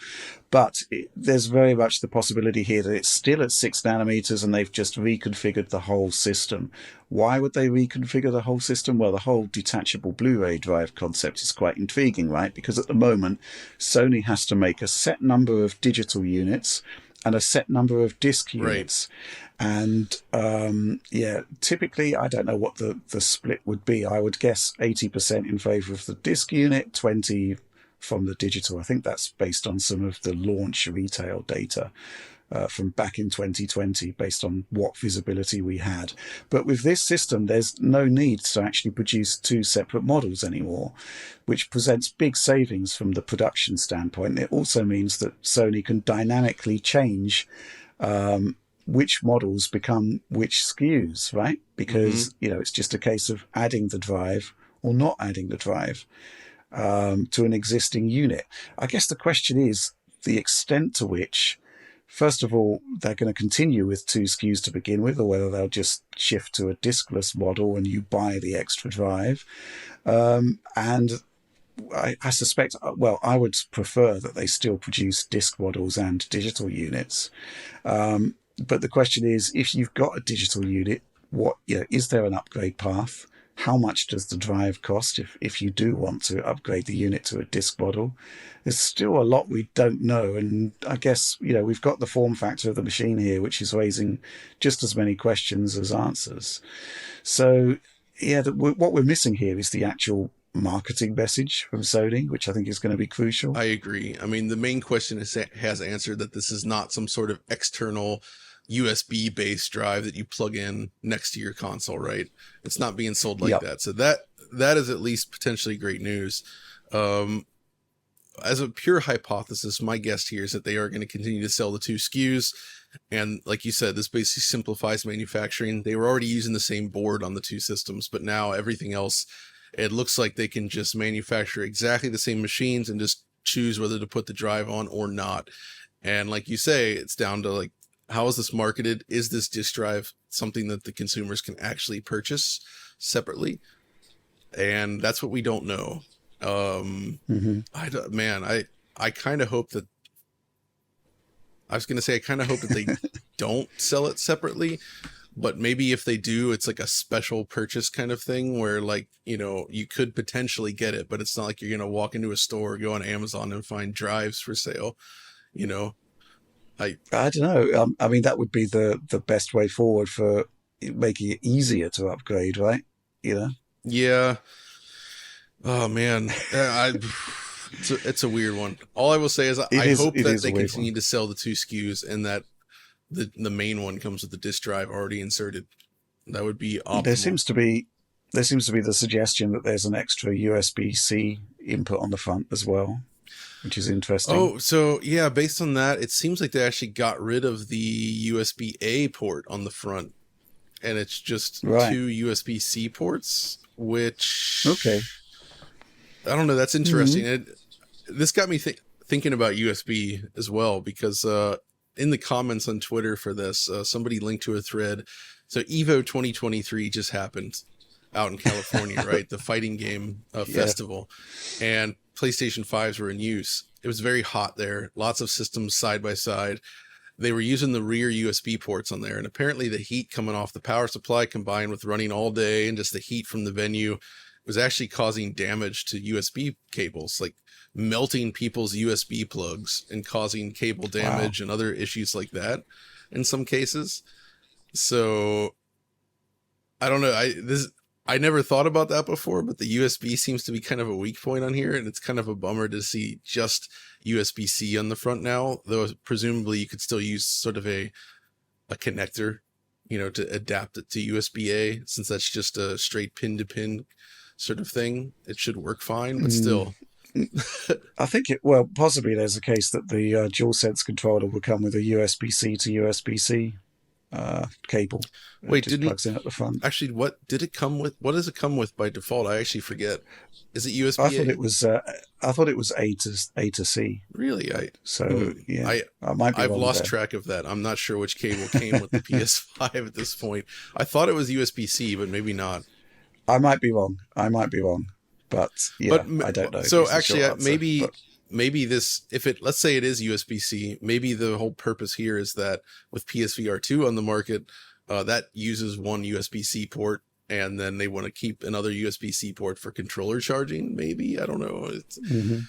Speaker 1: But there's very much the possibility here that it's still at 6 nanometers and they've just reconfigured the whole system. Why would they reconfigure the whole system? Well, the whole detachable Blu-ray drive concept is quite intriguing, right? Because at the moment, Sony has to make a set number of digital units and a set number of disc units. Right. And typically, I don't know what the split would be. I would guess 80% in favor of the disc unit, 20 from the digital. I think that's based on some of the launch retail data from back in 2020, based on what visibility we had. But with this system, there's no need to actually produce two separate models anymore, which presents big savings from the production standpoint. It also means that Sony can dynamically change which models become which SKUs, right? Because, it's just a case of adding the drive or not adding the drive to an existing unit. I guess the question is the extent to which, first of all, they're going to continue with two SKUs to begin with, or whether they'll just shift to a diskless model and you buy the extra drive. And I suspect, I would prefer that they still produce disc models and digital units. But the question is, if you've got a digital unit, is there an upgrade path? How much does the drive cost if you do want to upgrade the unit to a disc model? There's still a lot we don't know. And I guess, we've got the form factor of the machine here, which is raising just as many questions as answers. So, what we're missing here is the actual marketing message from Sony, which I think is going to be crucial.
Speaker 2: I agree. I mean, the main question has answered that this is not some sort of external USB based drive that you plug in next to your console, right? It's not being sold like that. So that is at least potentially great news. As a pure hypothesis, my guess here is that they are going to continue to sell the two SKUs. And like you said, this basically simplifies manufacturing. They were already using the same board on the two systems, but now everything else, it looks like they can just manufacture exactly the same machines and just choose whether to put the drive on or not. And like you say, it's down to how is this marketed? Is this disk drive something that the consumers can actually purchase separately? And that's what we don't know. I kind of hope that, they don't sell it separately, but maybe if they do, it's like a special purchase kind of thing where you could potentially get it, but it's not like you're going to walk into a store or go on Amazon and find drives for sale, I
Speaker 1: don't know. I mean, that would be the best way forward for making it easier to upgrade, right?
Speaker 2: Yeah. Oh man, it's a weird one. All I will say is I hope that they continue to sell the two SKUs and that the main one comes with the disk drive already inserted. That would be optimal. There seems to be
Speaker 1: the suggestion that there's an extra USB-C input on the front as well, which is interesting.
Speaker 2: Oh, so yeah, based on that, it seems like they actually got rid of the USB-A port on the front, and it's just two USB-C ports, which...
Speaker 1: Okay.
Speaker 2: I don't know, that's interesting. This got me thinking about USB as well, because in the comments on Twitter for this, somebody linked to a thread. So EVO 2023 just happened out in California, right? The fighting game festival. And PlayStation 5s were in use. It was very hot there. Lots of systems side by side. They were using the rear USB ports on there. And apparently the heat coming off the power supply combined with running all day and just the heat from the venue was actually causing damage to USB cables, like melting people's USB plugs and causing cable damage and other issues like that in some cases. So I don't know. I never thought about that before, but the USB seems to be kind of a weak point on here, and it's kind of a bummer to see just USB-C on the front now, though presumably you could still use sort of a connector, to adapt it to USB-A, since that's just a straight pin to pin sort of thing. It should work fine, but still.
Speaker 1: I think possibly there's a case that the DualSense controller will come with a USB-C to USB-C cable.
Speaker 2: Wait,
Speaker 1: just plugs in at the front.
Speaker 2: Actually, what did it come with? What does it come with by default? I actually forget. Is it USB?
Speaker 1: I thought it was A to C.
Speaker 2: Really?
Speaker 1: I've
Speaker 2: lost track of that. I'm not sure which cable came with the PS5 at this point. I thought it was USB-C, but maybe not.
Speaker 1: I might be wrong. But I don't know.
Speaker 2: So actually, maybe this, let's say it is USB-C, maybe the whole purpose here is that with PSVR 2 on the market, that uses one USB-C port, and then they want to keep another USB-C port for controller charging. Maybe, I don't know. It's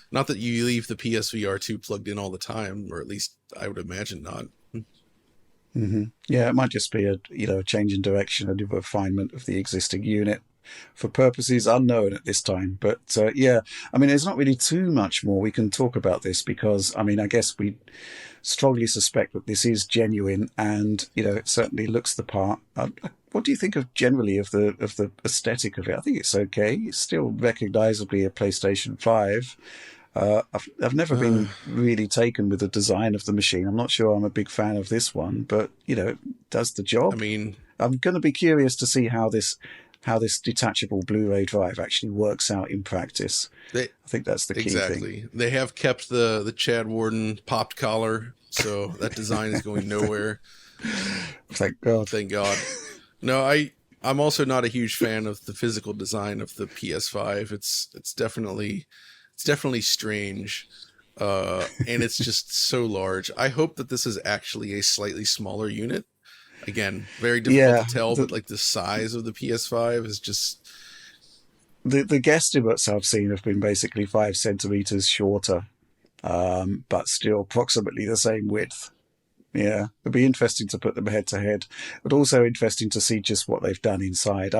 Speaker 2: not that you leave the PSVR 2 plugged in all the time, or at least I would imagine not.
Speaker 1: Mm-hmm. Yeah, it might just be a change in direction, a new refinement of the existing unit, for purposes unknown at this time. But there's not really too much more we can talk about this, because I guess we strongly suspect that this is genuine, and it certainly looks the part. What do you think generally of the aesthetic of it? I think it's okay. It's still recognizably a PlayStation 5. I've never been really taken with the design of the machine. I'm not sure I'm a big fan of this one, but it does the job. I'm going to be curious to see how this detachable Blu-ray drive actually works out in practice. I think that's the key thing.
Speaker 2: They have kept the Chad Warden popped collar, so that design is going nowhere.
Speaker 1: Thank God.
Speaker 2: Thank God. No, I'm also not a huge fan of the physical design of the PS5. It's definitely strange, and it's just so large. I hope that this is actually a slightly smaller unit. Again, very difficult to tell, but the size of the PS5 is just...
Speaker 1: The guesstimates I've seen have been basically 5 centimeters shorter, but still approximately the same width. Yeah, it'd be interesting to put them head to head, but also interesting to see just what they've done inside.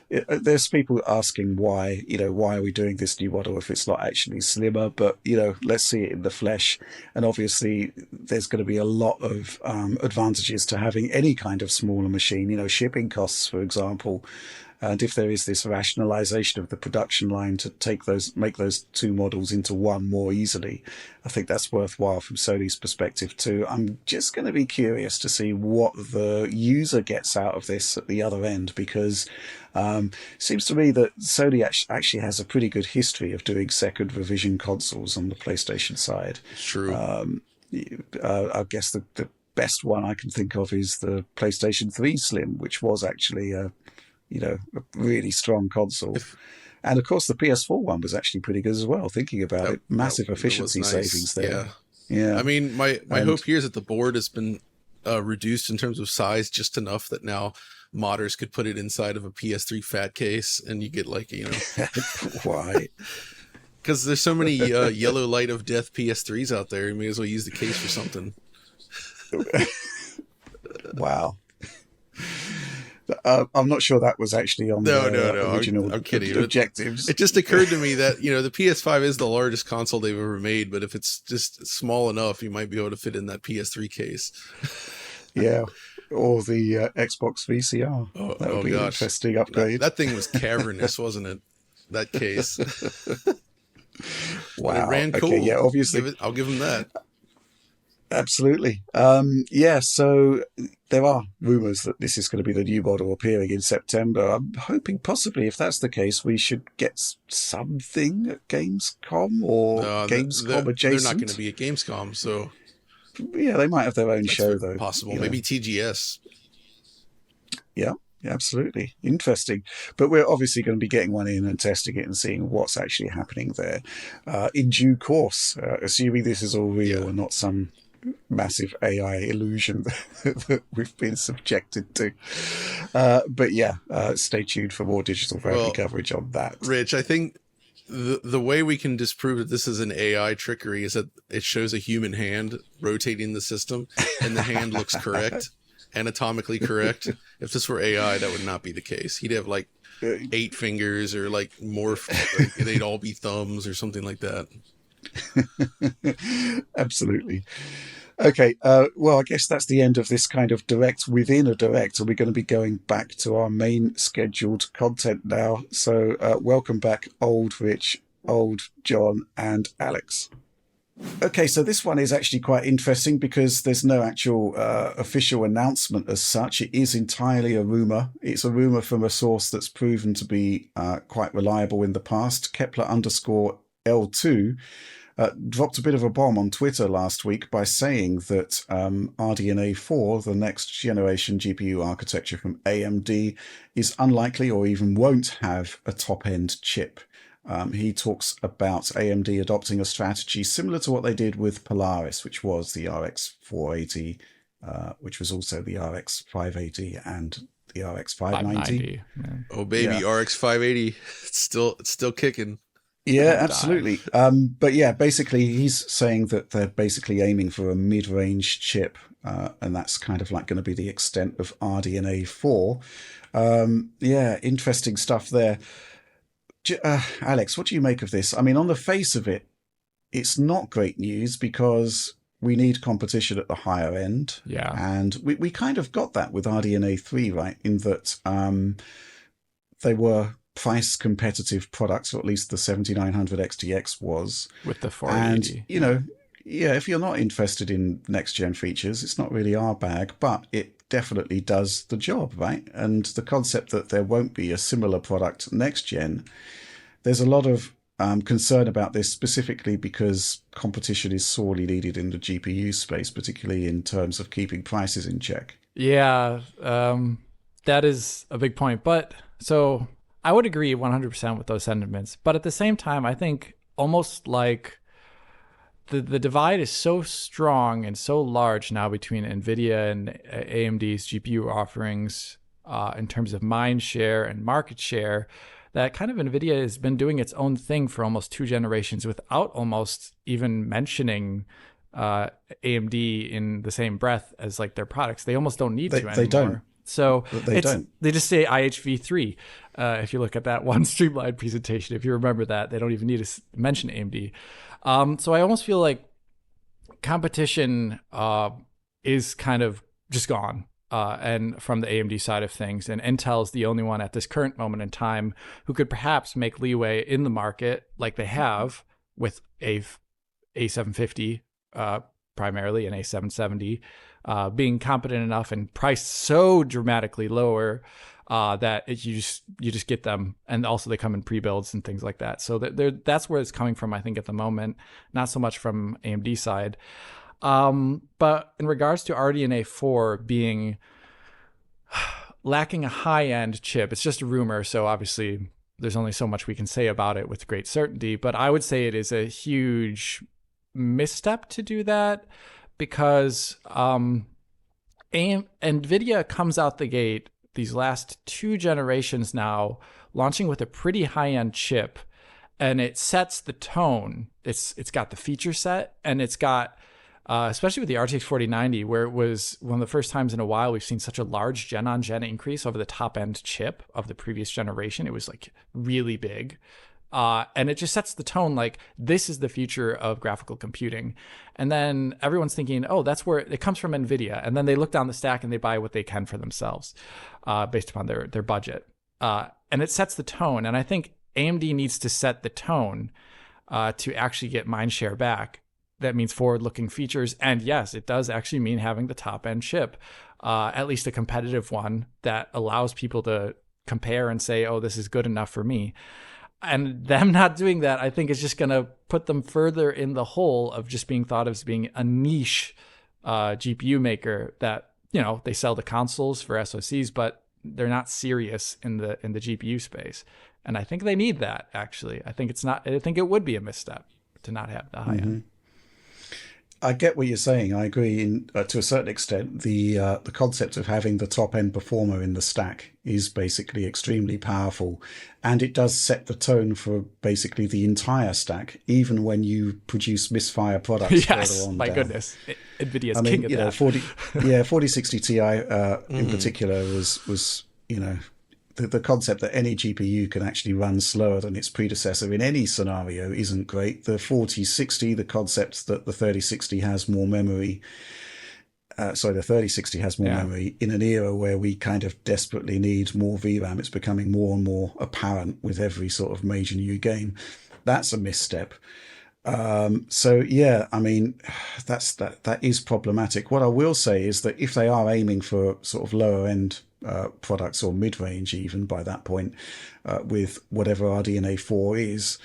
Speaker 1: There's people asking why are we doing this new model if it's not actually slimmer, but let's see it in the flesh. And obviously there's going to be a lot of advantages to having any kind of smaller machine, shipping costs, for example. And if there is this rationalization of the production line to make those two models into one more easily, I think that's worthwhile from Sony's perspective too. I'm just going to be curious to see what the user gets out of this at the other end, because it seems to me that Sony actually has a pretty good history of doing second revision consoles on the PlayStation side.
Speaker 2: True.
Speaker 1: I guess the best one I can think of is the PlayStation 3 Slim, which was actually a really strong console. And of course the PS4 one was actually pretty good as well, thinking about it. Massive efficiency savings there. Yeah.
Speaker 2: My hope here is that the board has been reduced in terms of size just enough that now modders could put it inside of a PS3 fat case, and you get
Speaker 1: Why?
Speaker 2: Because there's so many yellow light of death PS3s out there, you may as well use the case for something.
Speaker 1: Wow. I'm not sure that was actually on the original
Speaker 2: I'm kidding.
Speaker 1: objectives.
Speaker 2: It just occurred to me that, the PS5 is the largest console they've ever made, but if it's just small enough, you might be able to fit in that PS3 case.
Speaker 1: Yeah. Or the Xbox VCR. That would be an interesting upgrade.
Speaker 2: That thing was cavernous, wasn't it? That case.
Speaker 1: Wow.
Speaker 2: It ran cool.
Speaker 1: Okay, yeah, obviously.
Speaker 2: I'll give them that.
Speaker 1: Absolutely. So there are rumours that this is going to be the new model appearing in September. I'm hoping possibly, if that's the case, we should get something at Gamescom or Gamescom adjacent.
Speaker 2: They're not going to be at Gamescom, so...
Speaker 1: Yeah, they might have their own show, though.
Speaker 2: Possible. Maybe TGS.
Speaker 1: Yeah, absolutely. Interesting. But we're obviously going to be getting one in and testing it and seeing what's actually happening there in due course, assuming this is all real and not some massive AI illusion that we've been subjected to. Stay tuned for more digital Verity coverage on that.
Speaker 2: Rich, I think the way we can disprove that this is an AI trickery is that it shows a human hand rotating the system, and the hand looks correct, anatomically correct. If this were AI, that would not be the case. He'd have 8 fingers, or more, they'd all be thumbs or something like that.
Speaker 1: Absolutely. Okay, I guess that's the end of this kind of direct within a direct, and we're going to be going back to our main scheduled content now. So welcome back, old Rich. old John and Alex. Okay, so this one is actually quite interesting because there's no actual official announcement as such. It is entirely a rumor. It's a rumor from a source that's proven to be quite reliable in the past. Kepler_L2 dropped a bit of a bomb on Twitter last week by saying that RDNA4, the next generation GPU architecture from AMD, is unlikely or even won't have a top-end chip. He talks about AMD adopting a strategy similar to what they did with Polaris, which was the RX 480, which was also the RX 580 and the RX 590.
Speaker 2: Oh baby, yeah. RX 580, it's still kicking.
Speaker 1: Yeah, absolutely. But yeah, basically he's saying that they're basically aiming for a mid-range chip, and that's kind of like going to be the extent of RDNA4. Yeah, interesting stuff there. Alex, what do you make of this? I mean, on the face of it, it's not great news because we need competition at the higher end.
Speaker 3: Yeah.
Speaker 1: And we kind of got that with RDNA3, right? In that they were price competitive products, or at least the 7900 XTX was.
Speaker 3: With the 480.
Speaker 1: And, you know, yeah, if you're not interested in next-gen features, it's not really our bag, but it definitely does the job, right? And the concept that there won't be a similar product next-gen, there's a lot of concern about this, specifically because competition is sorely needed in the GPU space, particularly in terms of keeping prices in check.
Speaker 3: Yeah, that is a big point. But so I would agree 100% with those sentiments. But at the same time, I think almost like the divide is so strong and so large now between NVIDIA and AMD's GPU offerings in terms of mind share and market share, that kind of NVIDIA has been doing its own thing for almost 2 generations without almost even mentioning AMD in the same breath as like their products. They almost don't need to anymore.
Speaker 1: They don't.
Speaker 3: So
Speaker 1: don't.
Speaker 3: They just say IHV3. If you look at that one streamlined presentation, if you remember that, they don't even need to mention AMD. So I almost feel like competition is kind of just gone. And from the AMD side of things, and Intel's the only one at this current moment in time who could perhaps make leeway in the market like they have with a A750 primarily and A770 being competent enough and priced so dramatically lower that you just get them, and also they come in pre-builds and things like that. So that's where it's coming from, I think, at the moment, not so much from AMD side. But in regards to RDNA4 being lacking a high-end chip, it's just a rumor, so obviously there's only so much we can say about it with great certainty. But I would say it is a huge misstep to do that because NVIDIA comes out the gate these last 2 generations now, launching with a pretty high-end chip, and it sets the tone. It's got the feature set, and it's got, especially with the RTX 4090, where it was one of the first times in a while we've seen such a large gen-on-gen increase over the top-end chip of the previous generation. It was like really big. And it just sets the tone like this is the future of graphical computing. And then everyone's thinking, oh, that's where it comes from NVIDIA. And then they look down the stack and they buy what they can for themselves based upon their budget. And it sets the tone. And I think AMD needs to set the tone to actually get mindshare back. That means forward-looking features. And yes, it does actually mean having the top-end chip, at least a competitive one that allows people to compare and say, oh, this is good enough for me. And them not doing that, I think, is just going to put them further in the hole of just being thought of as being a niche GPU maker that, you know, they sell the consoles for SoCs, but they're not serious in the GPU space. And I think they need that, actually. I think it would be a misstep to not have the high end.
Speaker 1: I get what you're saying. I agree to a certain extent. The concept of having the top end performer in the stack is basically extremely powerful, and it does set the tone for basically the entire stack, even when you produce misfire products further on.
Speaker 3: My
Speaker 1: down.
Speaker 3: Goodness, Nvidia's king of that.
Speaker 1: 4060 Ti in particular was the concept that any GPU can actually run slower than its predecessor in any scenario isn't great. The 4060, the concept that the 3060 has more memory, the 3060 has more memory in an era where we kind of desperately need more VRAM. It's becoming more and more apparent with every sort of major new game. that's a misstep. So yeah, I mean, that is problematic. What I will say is that if they are aiming for sort of lower end products or mid range, even by that point, with whatever RDNA4 is,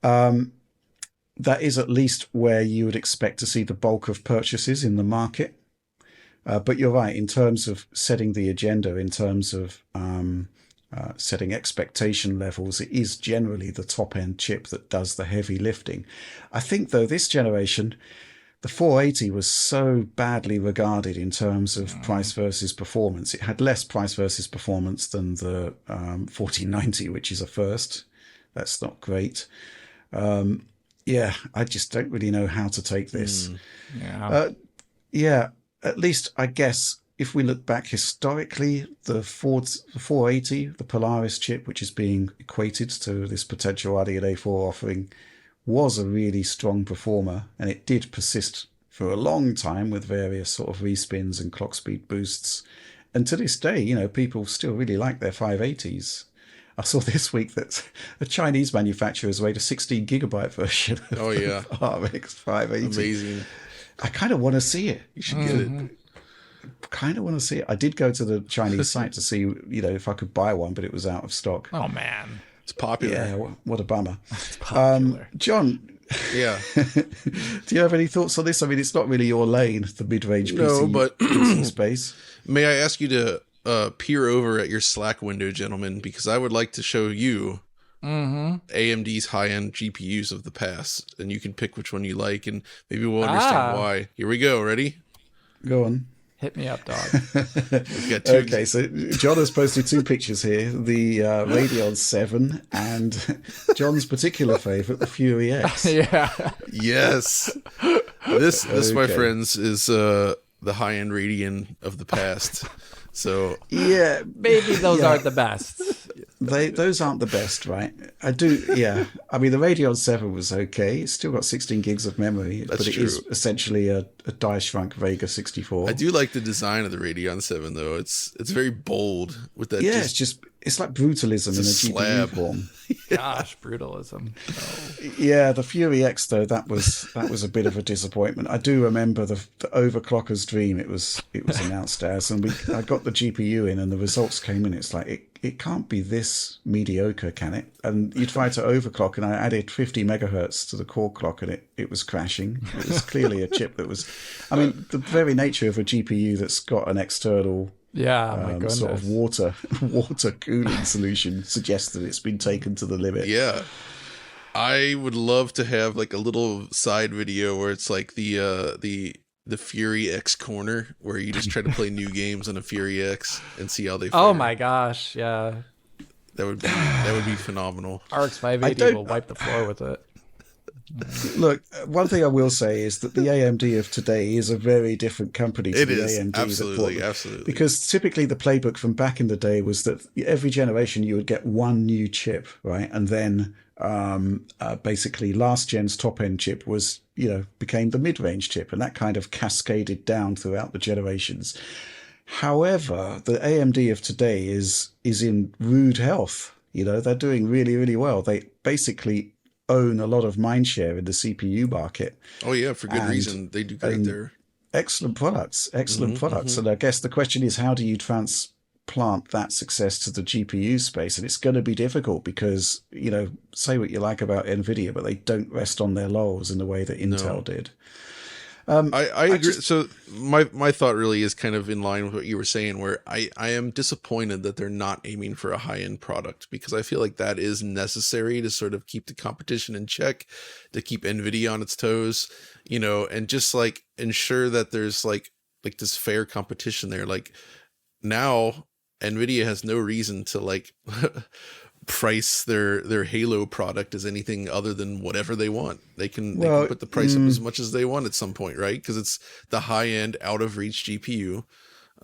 Speaker 1: that is at least where you would expect to see the bulk of purchases in the market. But you're right, in terms of setting the agenda, in terms of setting expectation levels, it is generally the top end chip that does the heavy lifting. I think, though, this generation, the 480 was so badly regarded in terms of price versus performance. It had less price versus performance than the 1490, which is a first. That's not great. Yeah, I just don't really know how to take this. Yeah, at least I guess if we look back historically, the 480, the Polaris chip, which is being equated to this potential RDNA4 offering, was a really strong performer, and it did persist for a long time with various sort of respins and clock speed boosts. And to this day, you know, people still really like their 580s. I saw this week that a Chinese manufacturer has made a 16 gigabyte version of RX 580.
Speaker 2: Amazing.
Speaker 1: I kind of want to see it.
Speaker 2: You should get it.
Speaker 1: Kind of want to see it. I did go to the Chinese site to see, you know, if I could buy one, but it was out of stock.
Speaker 3: Oh man,
Speaker 2: it's popular.
Speaker 1: Yeah, what a bummer.
Speaker 3: It's popular.
Speaker 1: John,
Speaker 2: yeah.
Speaker 1: Do you have any thoughts on this? I mean, it's not really your lane, the mid-range PC,
Speaker 2: but
Speaker 1: PC space.
Speaker 2: May I ask you to peer over at your Slack window, gentlemen, because I would like to show you AMD's high-end GPUs of the past, and you can pick which one you like, and maybe we'll understand why. Here we go. Ready?
Speaker 1: Go on.
Speaker 3: Hit me up, dog.
Speaker 2: We've got two.
Speaker 1: Okay, so John has posted two pictures here, the Radeon 7 and John's particular favourite, the Fury X.
Speaker 3: Yeah.
Speaker 2: Yes. This my friends, is the high-end Radeon of the past. So
Speaker 1: yeah,
Speaker 3: maybe those aren't the best.
Speaker 1: Those aren't the best, right? I do, yeah. I mean, the Radeon 7 was okay. It's still got 16 gigs of memory, but it is essentially a die-shrunk Vega 64.
Speaker 2: I do like the design of the Radeon 7, though. It's very bold with that.
Speaker 1: Yeah, it's like brutalism in a GPU form.
Speaker 3: Gosh, brutalism. Oh.
Speaker 1: Yeah, the Fury X, though, that was a bit of a disappointment. I do remember the overclocker's dream. It was announced as, and I got the GPU in, and the results came in. It's like it can't be this mediocre, can it? And you try to overclock, and I added 50 megahertz to the core clock, and it was crashing. It was clearly a chip that was, I mean, the very nature of a GPU that's got an external sort of water cooling solution suggests that it's been taken to the limit.
Speaker 2: Yeah. I would love to have like a little side video where it's like the Fury X corner where you just try to play new games on a Fury X and see how they fare.
Speaker 3: Oh my gosh, yeah.
Speaker 2: That would be phenomenal.
Speaker 3: RX 580 will wipe the floor with it.
Speaker 1: Look, one thing I will say is that the AMD of today is a very different company to the AMD
Speaker 2: absolutely.
Speaker 1: Because typically the playbook from back in the day was that every generation you would get one new chip, right? And then basically last gen's top end chip was, became the mid-range chip, and that kind of cascaded down throughout the generations. However, the AMD of today is in rude health. They're doing really, really well. They basically own a lot of mindshare in the CPU market.
Speaker 2: Oh yeah, for good reason. They do great there.
Speaker 1: Excellent products. And I guess the question is, how do you transplant that success to the GPU space? And it's going to be difficult because, say what you like about Nvidia, but they don't rest on their laurels in the way that Intel did.
Speaker 2: I agree. So my thought really is kind of in line with what you were saying, where I am disappointed that they're not aiming for a high-end product, because I feel like that is necessary to sort of keep the competition in check, to keep Nvidia on its toes, and just like ensure that there's like this fair competition there. Like now Nvidia has no reason to like price their Halo product as anything other than whatever they want. They can put the price up as much as they want at some point, right? Because it's the high end, out of reach GPU,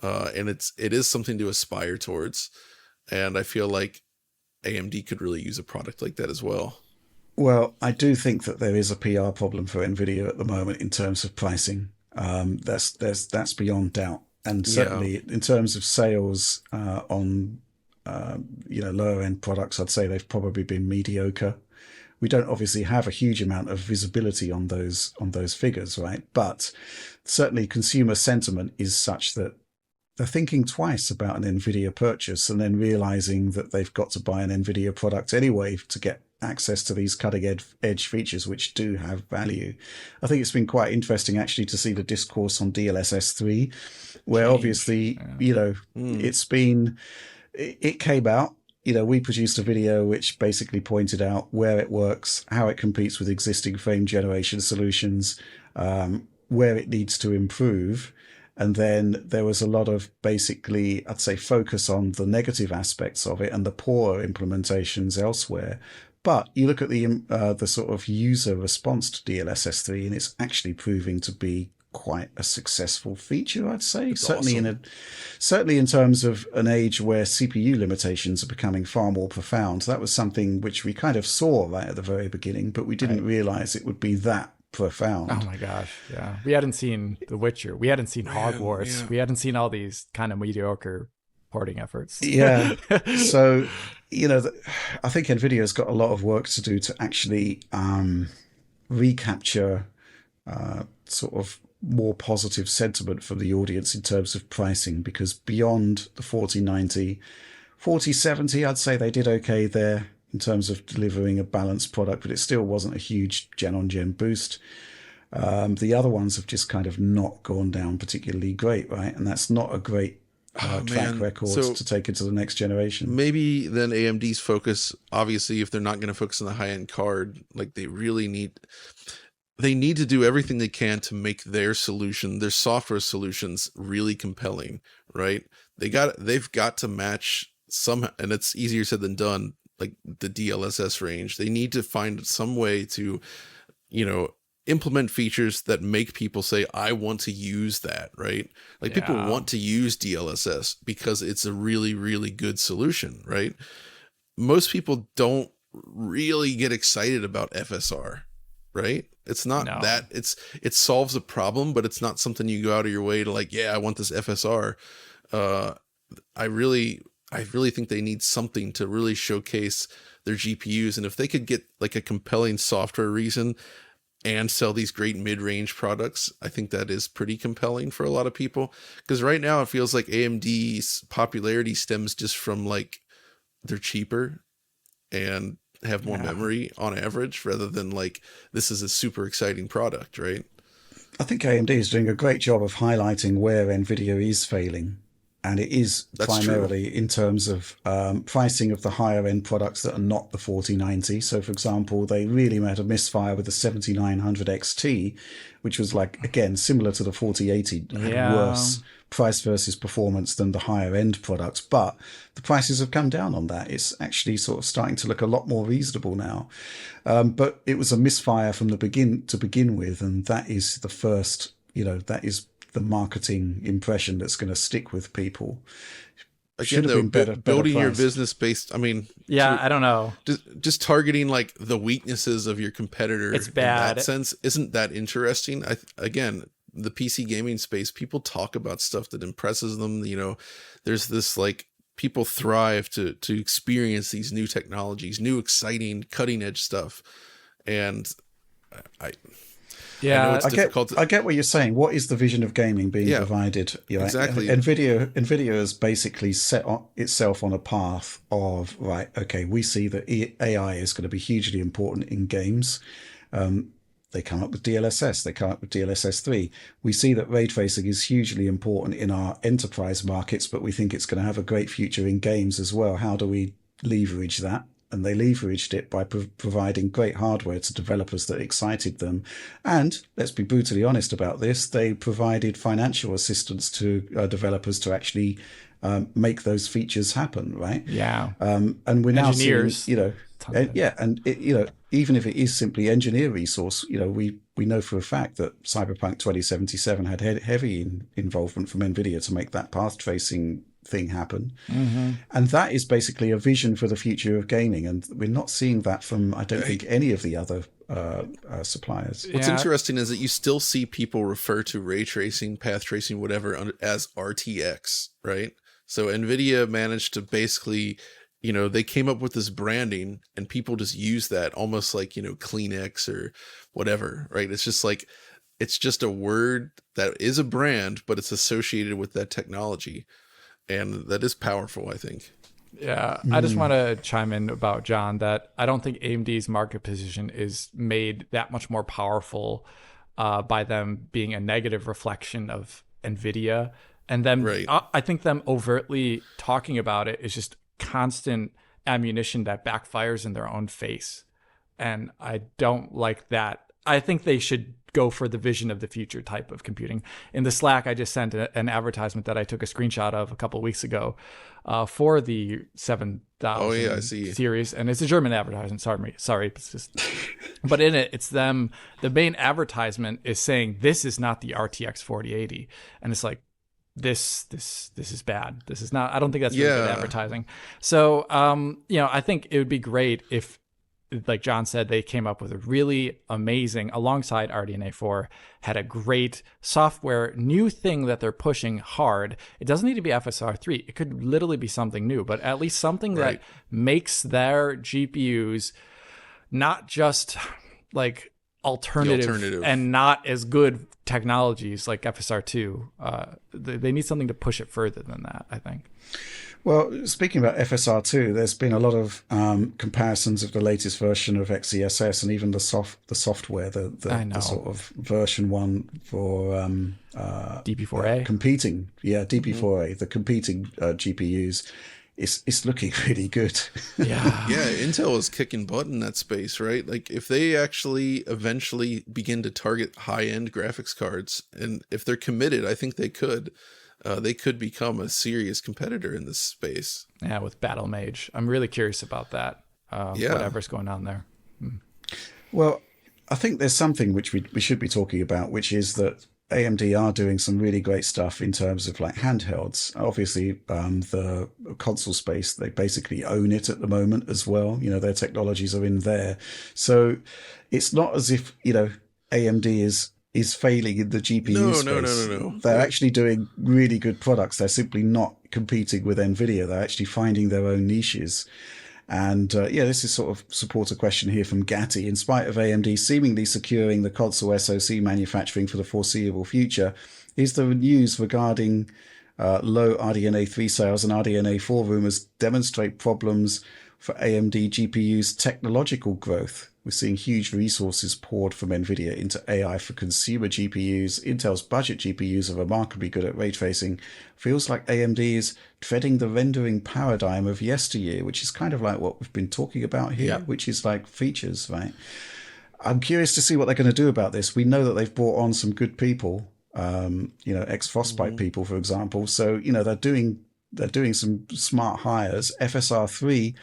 Speaker 2: and it is something to aspire towards. And I feel like AMD could really use a product like that as well.
Speaker 1: Well, I do think that there is a PR problem for Nvidia at the moment in terms of pricing. That's beyond doubt, and certainly in terms of sales on lower end products, I'd say they've probably been mediocre. We don't obviously have a huge amount of visibility on those figures, right? But certainly consumer sentiment is such that they're thinking twice about an Nvidia purchase and then realizing that they've got to buy an Nvidia product anyway to get access to these cutting edge features which do have value. I think it's been quite interesting actually to see the discourse on DLSS 3, where obviously, it came out. We produced a video which basically pointed out where it works, how it competes with existing frame generation solutions, where it needs to improve. And then there was a lot of basically, I'd say, focus on the negative aspects of it and the poor implementations elsewhere. But you look at the sort of user response to DLSS 3, and it's actually proving to be quite a successful feature, I'd say.
Speaker 2: It's
Speaker 1: certainly
Speaker 2: awesome.
Speaker 1: Certainly in terms of an age where CPU limitations are becoming far more profound. That was something which we kind of saw right at the very beginning, but we didn't realize it would be that profound.
Speaker 3: Oh my gosh, yeah. We hadn't seen The Witcher. We hadn't seen Hogwarts.
Speaker 2: Yeah.
Speaker 3: We hadn't seen all these kind of mediocre porting efforts.
Speaker 1: Yeah. So, I think NVIDIA's got a lot of work to do to actually recapture sort of more positive sentiment from the audience in terms of pricing, because beyond the 4090, 4070, I'd say they did okay there in terms of delivering a balanced product, but it still wasn't a huge gen-on-gen boost. The other ones have just kind of not gone down particularly great, right? And that's not a great track record to take into the next generation.
Speaker 2: Maybe then AMD's focus, obviously, if they're not going to focus on the high-end card, like they need to do everything they can to make their solution, their software solutions, really compelling, right? They've got to match some, and it's easier said than done, like the DLSS range. They need to find some way to, implement features that make people say, I want to use that, right? Like people want to use DLSS because it's a really, really good solution, right? Most people don't really get excited about FSR, right? It's not that it solves a problem, but it's not something you go out of your way to like, yeah, I want this FSR. I really think they need something to really showcase their GPUs. And if they could get like a compelling software reason and sell these great mid-range products, I think that is pretty compelling for a lot of people. Because right now it feels like AMD's popularity stems just from like they're cheaper and have more memory on average, rather than like this is a super exciting product, right?
Speaker 1: I think AMD is doing a great job of highlighting where Nvidia is failing. And it is primarily in terms of pricing of the higher end products that are not the 4090. So, for example, they really made a misfire with the 7900 XT, which was like, again, similar to the 4080, had worse price versus performance than the higher end products. But the prices have come down on that. It's actually sort of starting to look a lot more reasonable now. But it was a misfire from to begin with. And that is the first, that is the marketing impression that's going to stick with people.
Speaker 2: Again, though, building your business based, I
Speaker 3: don't know.
Speaker 2: Just targeting like the weaknesses of your competitor.
Speaker 3: It's bad.
Speaker 2: In that sense, isn't that interesting? Again, the PC gaming space, people talk about stuff that impresses them. There's this like people thrive to experience these new technologies, new exciting cutting edge stuff, and I know it's difficult.
Speaker 1: I get what you're saying. What is the vision of gaming being provided?
Speaker 2: Exactly.
Speaker 1: Nvidia has basically set itself on a path of, right, okay, we see that AI is going to be hugely important in games. They come up with DLSS. They come up with DLSS 3. We see that ray tracing is hugely important in our enterprise markets, but we think it's going to have a great future in games as well. How do we leverage that? And they leveraged it by providing great hardware to developers that excited them. And let's be brutally honest about this, they provided financial assistance to developers to actually make those features happen, right?
Speaker 3: Yeah.
Speaker 1: And we're now
Speaker 3: seeing,
Speaker 1: even if it is simply engineer resource, we know for a fact that Cyberpunk 2077 had heavy involvement from NVIDIA to make that path tracing thing happen. Mm-hmm. And that is basically a vision for the future of gaming. And we're not seeing that from, I don't think, any of the other suppliers.
Speaker 2: What's interesting is that you still see people refer to ray tracing, path tracing, whatever, as RTX, right? So NVIDIA managed to basically they came up with this branding and people just use that almost like, Kleenex or whatever, right? It's just like, it's just a word that is a brand, but it's associated with that technology. And that is powerful, I think.
Speaker 3: Yeah, I just want to chime in about John that I don't think AMD's market position is made that much more powerful by them being a negative reflection of Nvidia, and them.
Speaker 2: Right.
Speaker 3: I think them overtly talking about it is just constant ammunition that backfires in their own face, and I don't like that. I think they should go for the vision of the future type of computing. In the Slack, I just sent an advertisement that I took a screenshot of a couple of weeks ago for the 7000 series, and it's a German advertisement. Sorry, it's just. But in it, it's them. The main advertisement is saying this is not the RTX 4080, and it's like this is bad. This is not. I don't think that's really good advertising. So I think it would be great if, like John said, they came up with a really amazing, alongside RDNA4, had a great software new thing that they're pushing hard. It doesn't need to be FSR3. It could literally be something new, but at least something that makes their GPUs not just like alternative and not as good technologies like FSR2. They need something to push it further than that, I think.
Speaker 1: Well, speaking about FSR2, there's been a lot of comparisons of the latest version of XeSS and even the software, the sort of version 1 for
Speaker 3: DP4A.
Speaker 1: Competing, DP4A, the competing GPUs. It's looking really good.
Speaker 3: Yeah.
Speaker 2: Yeah, Intel is kicking butt in that space, right? Like if they actually eventually begin to target high-end graphics cards, and if they're committed, I think they could become a serious competitor in this space.
Speaker 3: Yeah, with Battle Mage. I'm really curious about that. Whatever's going on there.
Speaker 1: Well, I think there's something which we should be talking about, which is that AMD are doing some really great stuff in terms of like handhelds. Obviously, the console space, they basically own it at the moment as well. Their technologies are in there. So it's not as if, AMD is failing in the GPU space.
Speaker 2: No.
Speaker 1: They're actually doing really good products. They're simply not competing with Nvidia. They're actually finding their own niches. And this is sort of support a question here from Gatti. In spite of AMD seemingly securing the console SoC manufacturing for the foreseeable future, is the news regarding low RDNA3 sales and RDNA4 rumors demonstrate problems for AMD GPU's technological growth? We're seeing huge resources poured from Nvidia into AI for consumer GPUs. Intel's budget GPUs are remarkably good at ray tracing. Feels like AMD is treading the rendering paradigm of yesteryear, which is kind of like what we've been talking about here, which is like features, right? I'm curious to see what they're going to do about this. We know that they've brought on some good people, ex-Frostbite people, for example. So, they're doing some smart hires. FSR3,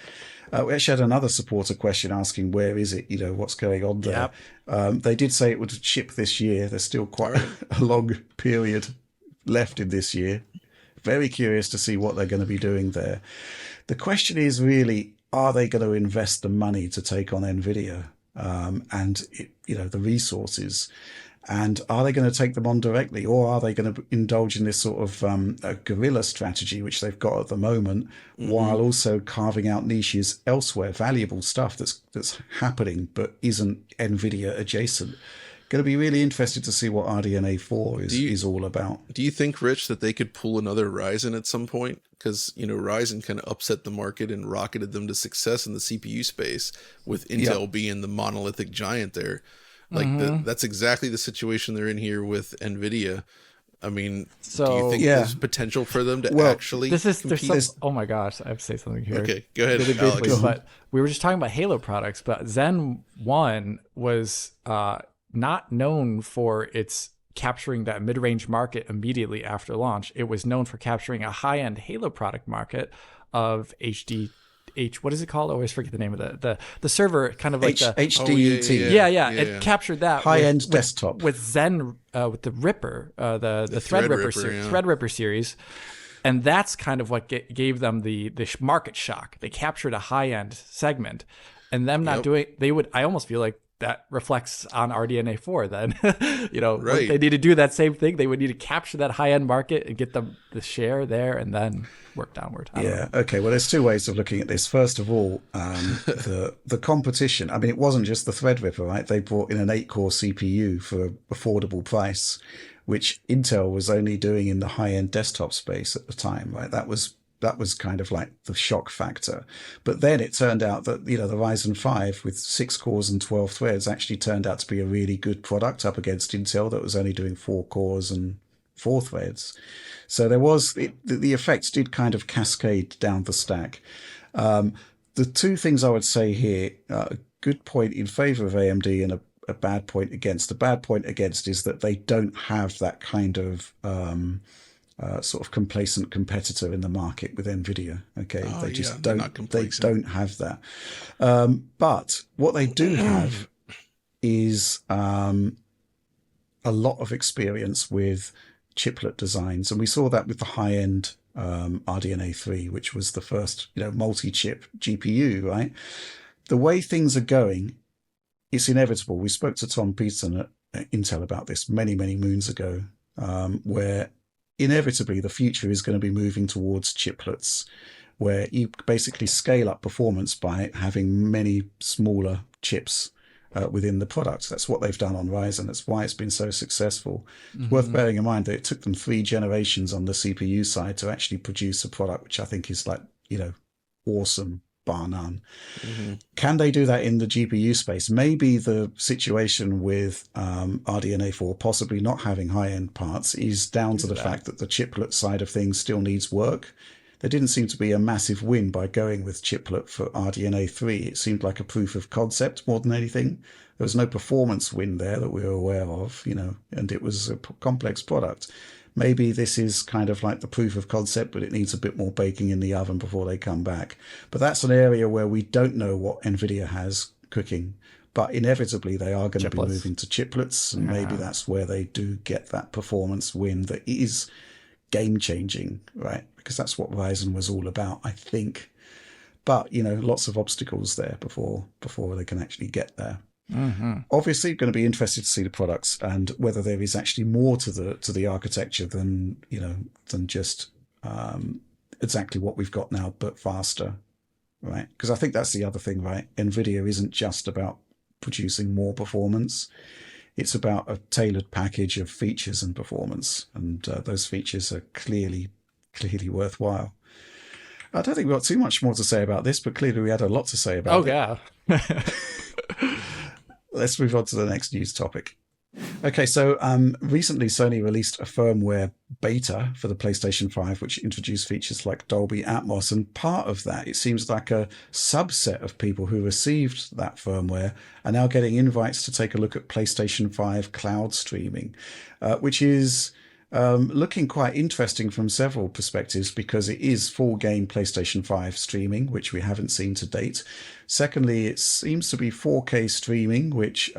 Speaker 1: we actually had another supporter question asking where is it, what's going on there. They did say it would ship this year. There's still quite a long period left in this year. Very curious to see what they're going to be doing there. The question is really, are they going to invest the money to take on Nvidia and the resources? And are they going to take them on directly, or are they going to indulge in this sort of a guerrilla strategy, which they've got at the moment, while also carving out niches elsewhere, valuable stuff that's happening but isn't Nvidia adjacent? Going to be really interested to see what RDNA4 is all about.
Speaker 2: Do you think, Rich, that they could pull another Ryzen at some point? Because, Ryzen kind of upset the market and rocketed them to success in the CPU space, with Intel being the monolithic giant there. Like that's exactly the situation they're in here with Nvidia. I mean, do you think there's potential for them to actually compete?
Speaker 3: Oh my gosh, I have to say something here.
Speaker 2: Okay, go ahead,
Speaker 3: really
Speaker 2: Alex.
Speaker 3: Briefly, but we were just talking about Halo products, but Zen 1 was not known for its capturing that mid-range market immediately after launch. It was known for capturing a high-end Halo product market of what is it called? I always forget the name of the server, kind of like the
Speaker 1: HDET.
Speaker 3: It captured that
Speaker 1: high-end desktop
Speaker 3: with Zen, with the Ripper, the Threadripper series, and that's kind of what gave them the market shock. They captured a high-end segment, and them not doing. I almost feel like that reflects on RDNA4 then.
Speaker 2: Right.
Speaker 3: They need to do that same thing. They would need to capture that high-end market and get the share there and then work downward. I don't know.
Speaker 1: Okay. Well, there's two ways of looking at this. First of all, the competition. I mean, it wasn't just the Threadripper, right? They brought in an 8-core CPU for an affordable price, which Intel was only doing in the high-end desktop space at the time, right? That was kind of like the shock factor. But then it turned out that, the Ryzen 5 with 6 cores and 12 threads actually turned out to be a really good product up against Intel that was only doing 4 cores and 4 threads. So the effects did kind of cascade down the stack. The two things I would say here, a good point in favor of AMD and a bad point against. The bad point against is that they don't have that kind of sort of complacent competitor in the market with Nvidia. Okay, they just don't. They don't have that. But what they do have is a lot of experience with chiplet designs, and we saw that with the high-end RDNA3, which was the first multi-chip GPU. Right, the way things are going, it's inevitable. We spoke to Tom Peterson at Intel about this many moons ago, where inevitably the future is going to be moving towards chiplets, where you basically scale up performance by having many smaller chips within the product. That's what they've done on Ryzen. That's why it's been so successful. It's worth bearing in mind that it took them 3 generations on the CPU side to actually produce a product which I think is awesome, bar none. Can they do that in the GPU space? Maybe the situation with RDNA4 possibly not having high-end parts is down to the fact that the chiplet side of things still needs work. There didn't seem to be a massive win by going with chiplet for RDNA3. It seemed like a proof of concept more than anything. There was no performance win there that we were aware of, and it was a complex product. Maybe this is kind of like the proof of concept, but it needs a bit more baking in the oven before they come back. But that's an area where we don't know what Nvidia has cooking. But inevitably, they are going to be moving to chiplets, and maybe that's where they do get that performance win that is game-changing, right? Because that's what Ryzen was all about, I think. But, lots of obstacles there before they can actually get there. Obviously, going to be interested to see the products and whether there is actually more to the architecture than just exactly what we've got now, but faster, right? Because I think that's the other thing, right? Nvidia isn't just about producing more performance; it's about a tailored package of features and performance, and those features are clearly worthwhile. I don't think we've got too much more to say about this, but clearly we had a lot to say about it.
Speaker 3: Oh yeah.
Speaker 1: Let's move on to the next news topic. Okay, so recently Sony released a firmware beta for the PlayStation 5, which introduced features like Dolby Atmos. And part of that, it seems like a subset of people who received that firmware are now getting invites to take a look at PlayStation 5 cloud streaming, which is looking quite interesting from several perspectives, because it is full game PlayStation 5 streaming, which we haven't seen to date. Secondly, it seems to be 4K streaming, which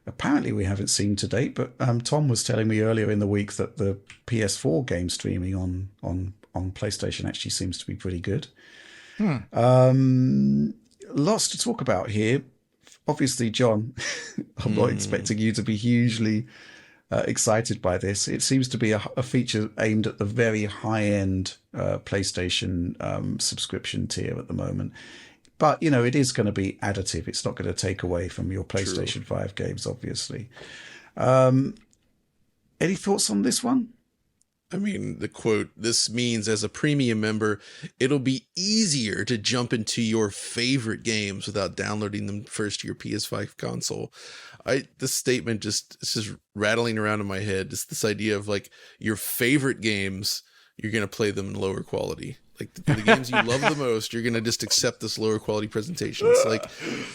Speaker 1: apparently we haven't seen to date. But Tom was telling me earlier in the week that the PS4 game streaming on PlayStation actually seems to be pretty good. Lots to talk about here. Obviously, John, I'm not expecting you to be hugely excited by this. It seems to be a feature aimed at the very high-end PlayStation subscription tier at the moment. But, it is going to be additive. It's not going to take away from your PlayStation 5 games, obviously. Any thoughts on this one?
Speaker 2: I mean, the quote, "This means as a premium member, it'll be easier to jump into your favorite games without downloading them first to your PS5 console." This statement it's just rattling around in my head. It's this idea of your favorite games, you're going to play them in lower quality. The games you love the most, you're going to just accept this lower quality presentation. It's like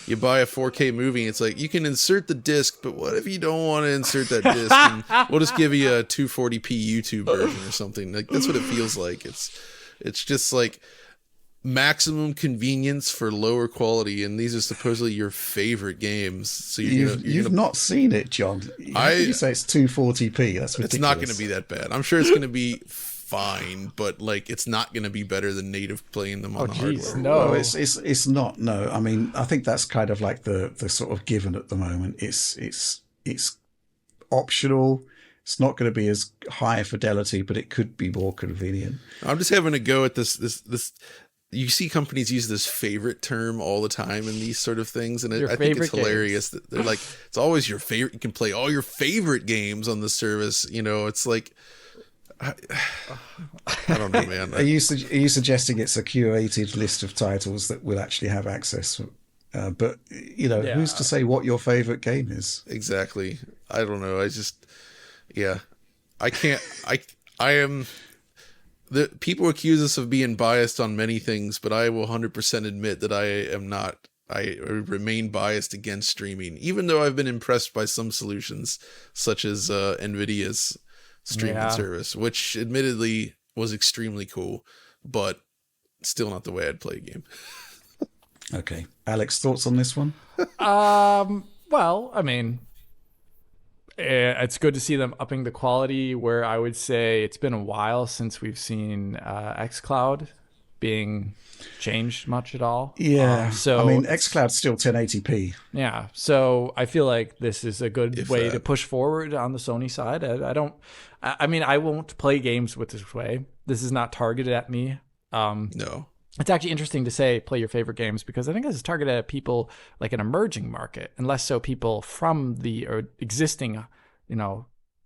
Speaker 2: you buy a 4K movie, it's like you can insert the disc, but what if you don't want to insert that disc? And we'll just give you a 240p YouTube version or something. That's what it feels like. It's just like maximum convenience for lower quality, and these are supposedly your favorite games. So you've
Speaker 1: not seen it, John. You say it's 240p. That's ridiculous.
Speaker 2: It's not going to be that bad. I'm sure it's going to be fine, but like it's not going to be better than native playing them on the hardware.
Speaker 3: No,
Speaker 1: Well, it's not. No, I mean, I think that's kind of like the sort of given at the moment. It's optional. It's not going to be as high fidelity, but it could be more convenient.
Speaker 2: I'm just having a go at this. You see companies use this favorite term all the time in these sort of things, and I think it's hilarious that they're like, it's always your favorite. You can play all your favorite games on the service. You know, it's like, I don't know, man.
Speaker 1: Are you suggesting it's a curated list of titles that will actually have access? But you know, who's to say what your favorite game is?
Speaker 2: Exactly. I don't know. I can't. I am. The people accuse us of being biased on many things, but I will 100% admit that I am not. I remain biased against streaming, even though I've been impressed by some solutions, such as Nvidia's streaming service, which admittedly was extremely cool, but still not the way I'd play a game.
Speaker 1: Okay, Alex, thoughts on this one?
Speaker 3: Well, I mean, it's good to see them upping the quality, where I would say it's been a while since we've seen xCloud being changed much at all.
Speaker 1: Yeah.
Speaker 3: So
Speaker 1: I mean, xCloud's still 1080p.
Speaker 3: Yeah. So I feel like this is a good way to push forward on the Sony side. I mean, I won't play games with this way. This is not targeted at me.
Speaker 2: No.
Speaker 3: It's actually interesting to say play your favorite games, because I think this is targeted at people like an emerging market, and less so people from the existing,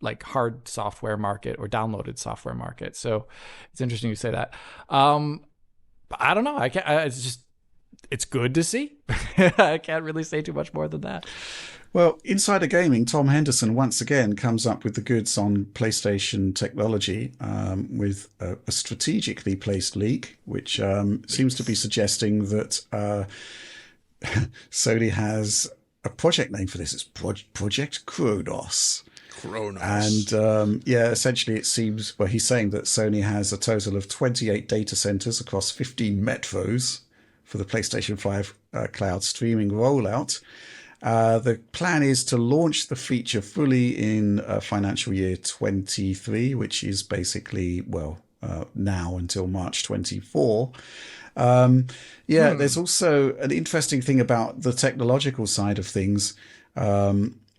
Speaker 3: like hard software market or downloaded software market. So it's interesting you say that. I don't know. It's good to see. I can't really say too much more than that.
Speaker 1: Well, Insider Gaming, Tom Henderson once again comes up with the goods on PlayStation technology with a strategically placed leak, which seems to be suggesting that Sony has a project name for this. It's Project Kronos. And essentially it seems, well, he's saying that Sony has a total of 28 data centers across 15 metros for the PlayStation 5 cloud streaming rollout. The plan is to launch the feature fully in financial year 23, which is basically, now until March 24. There's also an interesting thing about the technological side of things,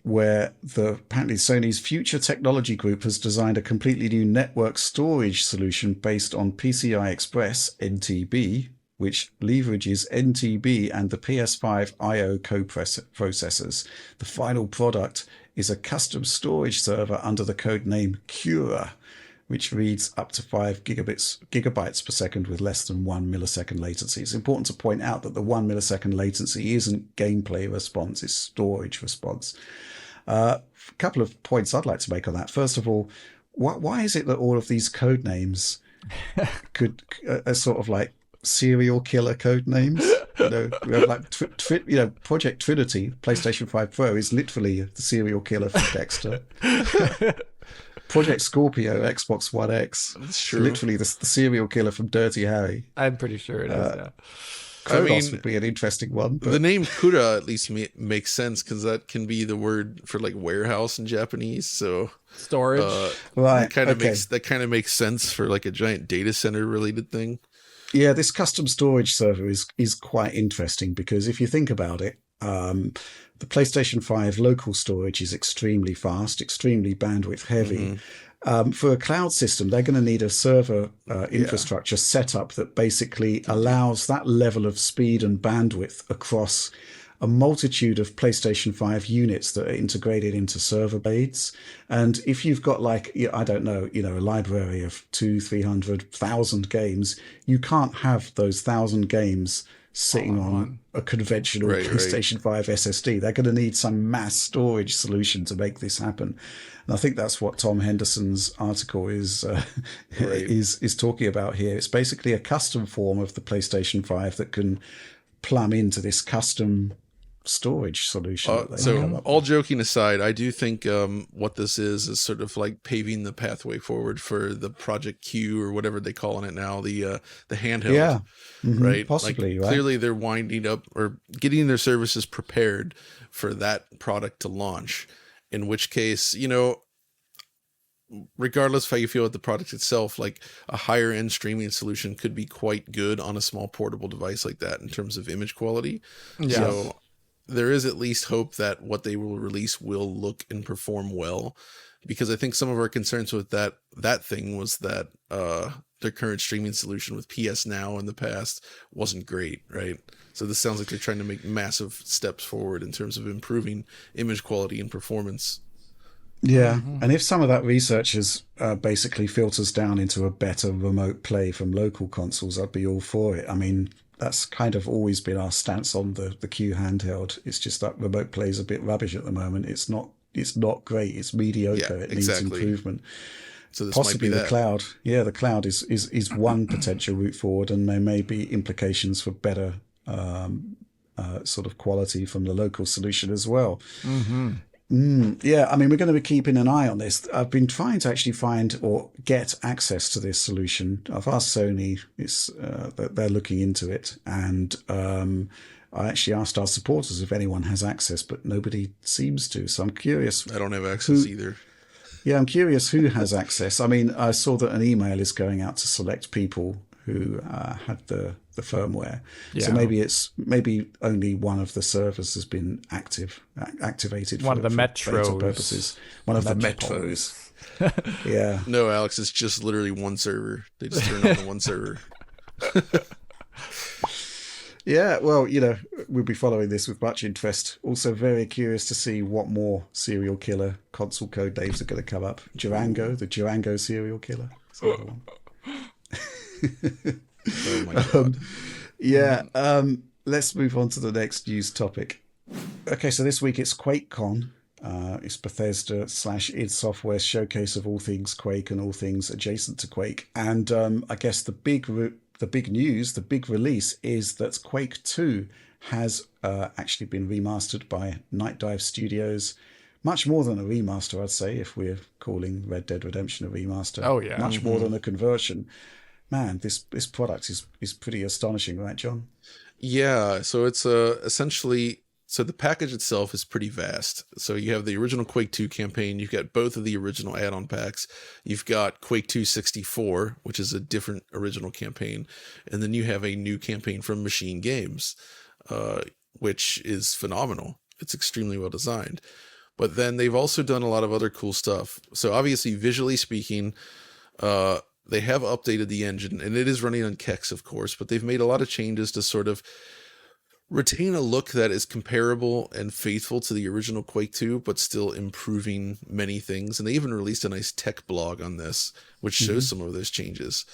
Speaker 1: where apparently Sony's Future Technology Group has designed a completely new network storage solution based on PCI Express, NTB, which leverages NTB and the PS5 I/O co-processors. The final product is a custom storage server under the code name Cura, which reads up to 5 gigabytes per second with less than 1 millisecond latency. It's important to point out that the 1 millisecond latency isn't gameplay response, it's storage response. A couple of points I'd like to make on that. First of all, why is it that all of these code names are sort of like serial killer code names? We have like Project Trinity, PlayStation 5 Pro is literally the serial killer from Dexter. Project Scorpio, Xbox One X, literally the serial killer from Dirty Harry.
Speaker 3: I'm pretty sure it is. Yeah.
Speaker 1: Kronos would be an interesting one. But...
Speaker 2: The name Kura at least makes sense, because that can be the word for like warehouse in Japanese. So
Speaker 3: storage,
Speaker 1: right?
Speaker 2: That kind of makes sense for like a giant data center related thing.
Speaker 1: Yeah, this custom storage server is quite interesting, because if you think about it, the PlayStation 5 local storage is extremely fast, extremely bandwidth heavy. For a cloud system, they're going to need a server infrastructure setup that basically allows that level of speed and bandwidth across a multitude of PlayStation 5 units that are integrated into server blades. And if you've got like, I don't know, a library of 200,000-300,000 games, you can't have those 1,000 games sitting on a conventional PlayStation 5 SSD. They're going to need some mass storage solution to make this happen. And I think that's what Tom Henderson's article is talking about here. It's basically a custom form of the PlayStation 5 that can plumb into this custom storage solution.
Speaker 2: So all joking aside, I do think what this is sort of like paving the pathway forward for the Project Q or whatever they call it now, the handheld, right?
Speaker 1: Possibly,
Speaker 2: like,
Speaker 1: right?
Speaker 2: Clearly they're winding up or getting their services prepared for that product to launch, in which case, regardless of how you feel about the product itself, like a higher end streaming solution could be quite good on a small portable device like that in terms of image quality.
Speaker 3: Yes.
Speaker 2: So there is at least hope that what they will release will look and perform well, because I think some of our concerns with that thing was that their current streaming solution with PS Now in the past wasn't great, right? So this sounds like they're trying to make massive steps forward in terms of improving image quality and performance.
Speaker 1: Yeah, and if some of that research is basically filters down into a better remote play from local consoles, I'd be all for it. I mean, that's kind of always been our stance on the Q handheld. It's just that remote play is a bit rubbish at the moment. It's not great. It's mediocre.
Speaker 2: Yeah,
Speaker 1: it needs
Speaker 2: exactly.
Speaker 1: improvement.
Speaker 2: So this
Speaker 1: Possibly
Speaker 2: might be
Speaker 1: the cloud. Yeah, the cloud is one potential route forward, and there may be implications for better sort of quality from the local solution as well. Yeah, I mean, we're going to be keeping an eye on this. I've been trying to actually find or get access to this solution. I've asked Sony, that they're looking into it, and I actually asked our supporters if anyone has access, but nobody seems to. So I'm curious.
Speaker 2: I don't have access either.
Speaker 1: Yeah, I'm curious who has access. I mean, I saw that an email is going out to select people who had the firmware. Yeah. So maybe only one of the servers has been activated.
Speaker 3: One of the metros
Speaker 1: purposes. One of the metros. Yeah.
Speaker 2: No, Alex, it's just literally one server. They just turn on the one server.
Speaker 1: Yeah, well, we'll be following this with much interest. Also very curious to see what more serial killer console code names are going to come up. Durango, the Durango serial killer.
Speaker 2: Oh my God.
Speaker 1: Let's move on to the next news topic. Okay, so this week it's QuakeCon. It's Bethesda / id Software's showcase of all things Quake and all things adjacent to Quake. And I guess the big news, the big release is that Quake 2 has actually been remastered by Night Dive Studios. Much more than a remaster, I'd say, if we're calling Red Dead Redemption a remaster.
Speaker 3: Oh, yeah.
Speaker 1: Much more than a conversion. Man, this product is pretty astonishing, right, John?
Speaker 2: Yeah, so it's essentially... So the package itself is pretty vast. So you have the original Quake 2 campaign. You've got both of the original add-on packs. You've got Quake 2 64, which is a different original campaign. And then you have a new campaign from Machine Games, which is phenomenal. It's extremely well designed. But then they've also done a lot of other cool stuff. So obviously, visually speaking, they have updated the engine. And it is running on Kex, of course. But they've made a lot of changes to sort of retain a look that is comparable and faithful to the original Quake 2, but still improving many things. And they even released a nice tech blog on this, which shows some of those changes.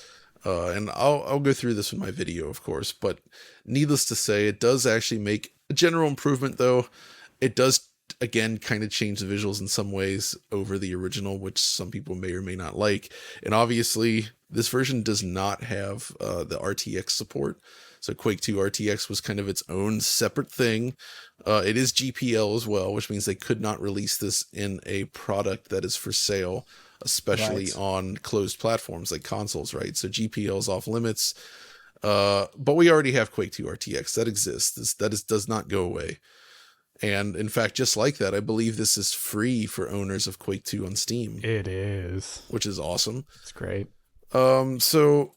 Speaker 2: And I'll go through this in my video, of course. But needless to say, it does actually make a general improvement, though. It does, again, kind of change the visuals in some ways over the original, which some people may or may not like. And obviously, this version does not have the RTX support. So Quake 2 RTX was kind of its own separate thing. It is GPL as well, which means they could not release this in a product that is for sale, especially on closed platforms like consoles, right? So GPL is off limits. But we already have Quake 2 RTX. That exists. Does not go away. And in fact, just like that, I believe this is free for owners of Quake 2 on Steam.
Speaker 3: It is.
Speaker 2: Which is awesome.
Speaker 3: It's great.
Speaker 2: So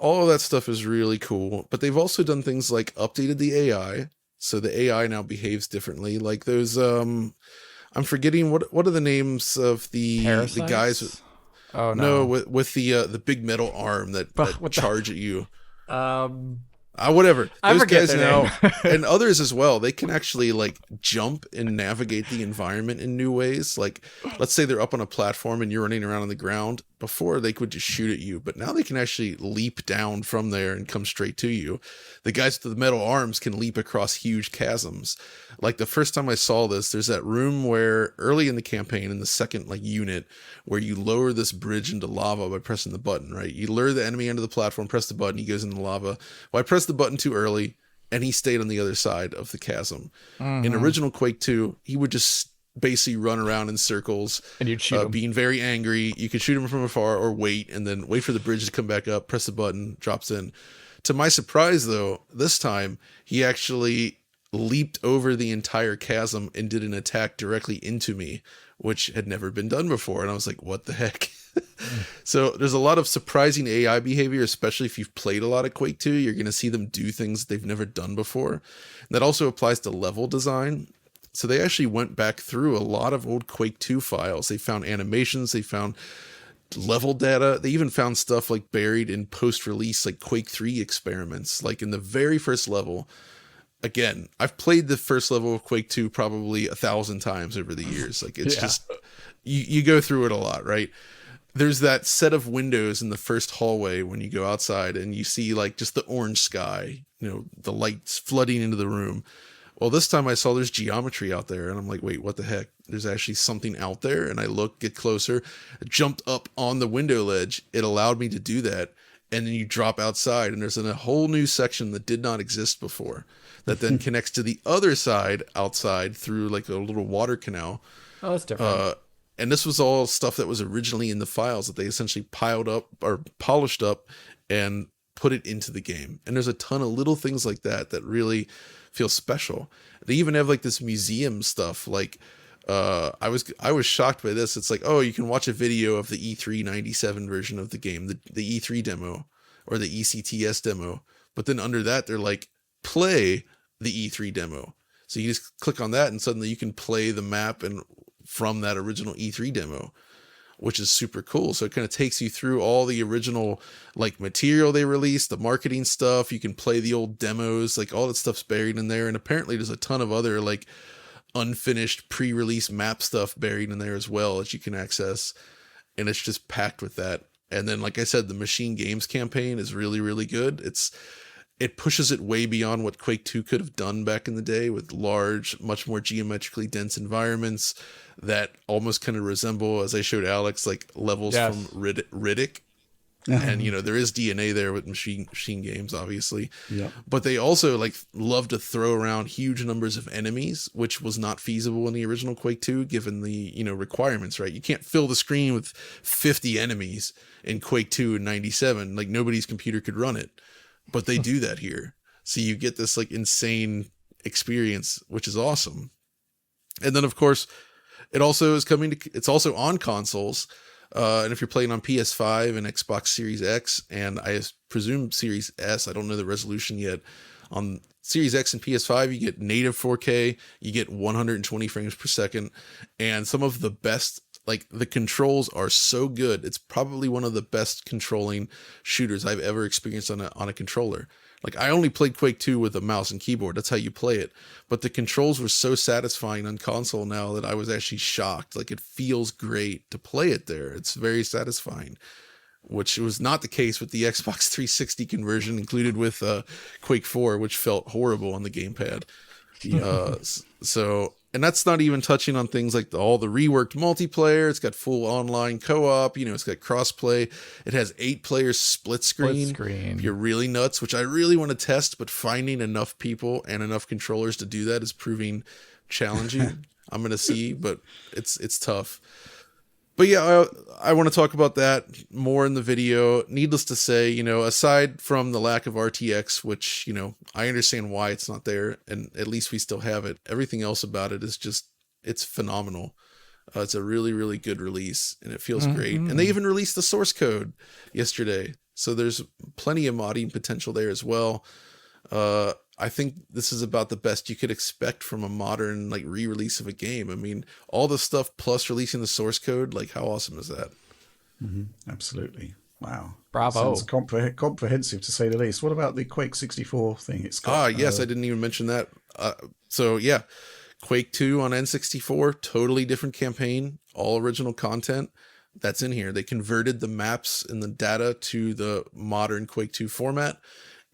Speaker 2: all of that stuff is really cool, but they've also done things like updated the AI. So the AI now behaves differently. Like those, I'm forgetting what are the names of the guys?
Speaker 3: Oh no,
Speaker 2: with the big metal arm that charge at you. Whatever.
Speaker 3: I
Speaker 2: Those
Speaker 3: forget
Speaker 2: guys now, and others as well, they can actually like jump and navigate the environment in new ways. Like, let's say they're up on a platform and you're running around on the ground. Before, they could just shoot at you, but now they can actually leap down from there and come straight to you. The guys with the metal arms can leap across huge chasms. Like the first time I saw this, there's that room where early in the campaign, in the second unit, where you lower this bridge into lava by pressing the button, right? You lure the enemy into the platform, press the button, he goes into lava. Well, I pressed the button too early, and he stayed on the other side of the chasm. In original Quake 2, he would just basically run around in circles,
Speaker 3: and you'd shoot him. Being
Speaker 2: very angry. You could shoot him from afar or wait for the bridge to come back up, press the button, drops in. To my surprise, though, this time he actually leaped over the entire chasm and did an attack directly into me, which had never been done before. And I was like, what the heck? So there's a lot of surprising AI behavior, especially if you've played a lot of Quake 2. You're going to see them do things they've never done before. And that also applies to level design. So they actually went back through a lot of old Quake 2 files. They found animations, they found level data. They even found stuff like buried in post-release, like Quake 3 experiments. Like in the very first level, again, I've played the first level of Quake 2 probably 1,000 times over the years. Like it's just, you go through it a lot, right? There's that set of windows in the first hallway when you go outside and you see like just the orange sky, you know, the lights flooding into the room. Well, this time I saw there's geometry out there and I'm like, wait, what the heck? There's actually something out there. And I look, get closer, jumped up on the window ledge. It allowed me to do that. And then you drop outside and there's a whole new section that did not exist before that then connects to the other side outside through like a little water canal.
Speaker 3: Oh, that's different.
Speaker 2: And this was all stuff that was originally in the files that they essentially piled up or polished up and put it into the game. And there's a ton of little things like that that really feel special. They even have like this museum stuff. Like I was shocked by this. It's like, oh, you can watch a video of the E3 97 version of the game, the E3 demo or the ECTS demo. But then under that, they're like, play the E3 demo. So you just click on that and suddenly you can play the map and from that original E3 demo, which is super cool. So it kind of takes you through all the original like material they released, the marketing stuff. You can play the old demos, like all that stuff's buried in there. And apparently there's a ton of other like unfinished pre-release map stuff buried in there as well that you can access. And it's just packed with that. And then, like I said, the Machine Games campaign is really, really good. It pushes it way beyond what Quake 2 could have done back in the day with large, much more geometrically dense environments that almost kind of resemble, as I showed Alex, like levels from Riddick. And, you know, there is DNA there with machine games, obviously. Yeah. But they also like love to throw around huge numbers of enemies, which was not feasible in the original Quake 2, given the, you know, requirements, right? You can't fill the screen with 50 enemies in Quake 2 in 97. Like nobody's computer could run it. But they do that here. So you get this like insane experience, which is awesome. And then of course, it's also on consoles. And if you're playing on PS5 and Xbox Series X, and I presume Series S, I don't know the resolution yet. On Series X and PS5, you get native 4K, you get 120 frames per second, and some of the best, like the controls are so good. It's probably one of the best controlling shooters I've ever experienced on a controller. Like I only played Quake 2 with a mouse and keyboard. That's how you play it. But the controls were so satisfying on console now that I was actually shocked. Like it feels great to play it there. It's very satisfying, which was not the case with the Xbox 360 conversion included with Quake 4, which felt horrible on the gamepad. Yeah. And that's not even touching on things like all the reworked multiplayer. It's got full online co-op. You know, it's got crossplay. It has 8 players split screen. If you're really nuts, which I really want to test, but finding enough people and enough controllers to do that is proving challenging. I'm going to see, but it's tough. But yeah, I want to talk about that more in the video. Needless to say, you know, aside from the lack of RTX, which, you know, I understand why it's not there, and at least we still have it. Everything else about it is just, it's phenomenal. It's a really, really good release, and it feels great. And they even released the source code yesterday. So there's plenty of modding potential there as well. I think this is about the best you could expect from a modern like re-release of a game. I mean, all the stuff plus releasing the source code, like how awesome is that?
Speaker 1: Absolutely. Wow.
Speaker 3: Bravo.
Speaker 1: Sounds comprehensive to say the least. What about the Quake 64 thing? It's got,
Speaker 2: yes, I didn't even mention that. So yeah, Quake 2 on N64, totally different campaign, all original content. That's in here. They converted the maps and the data to the modern Quake 2 format,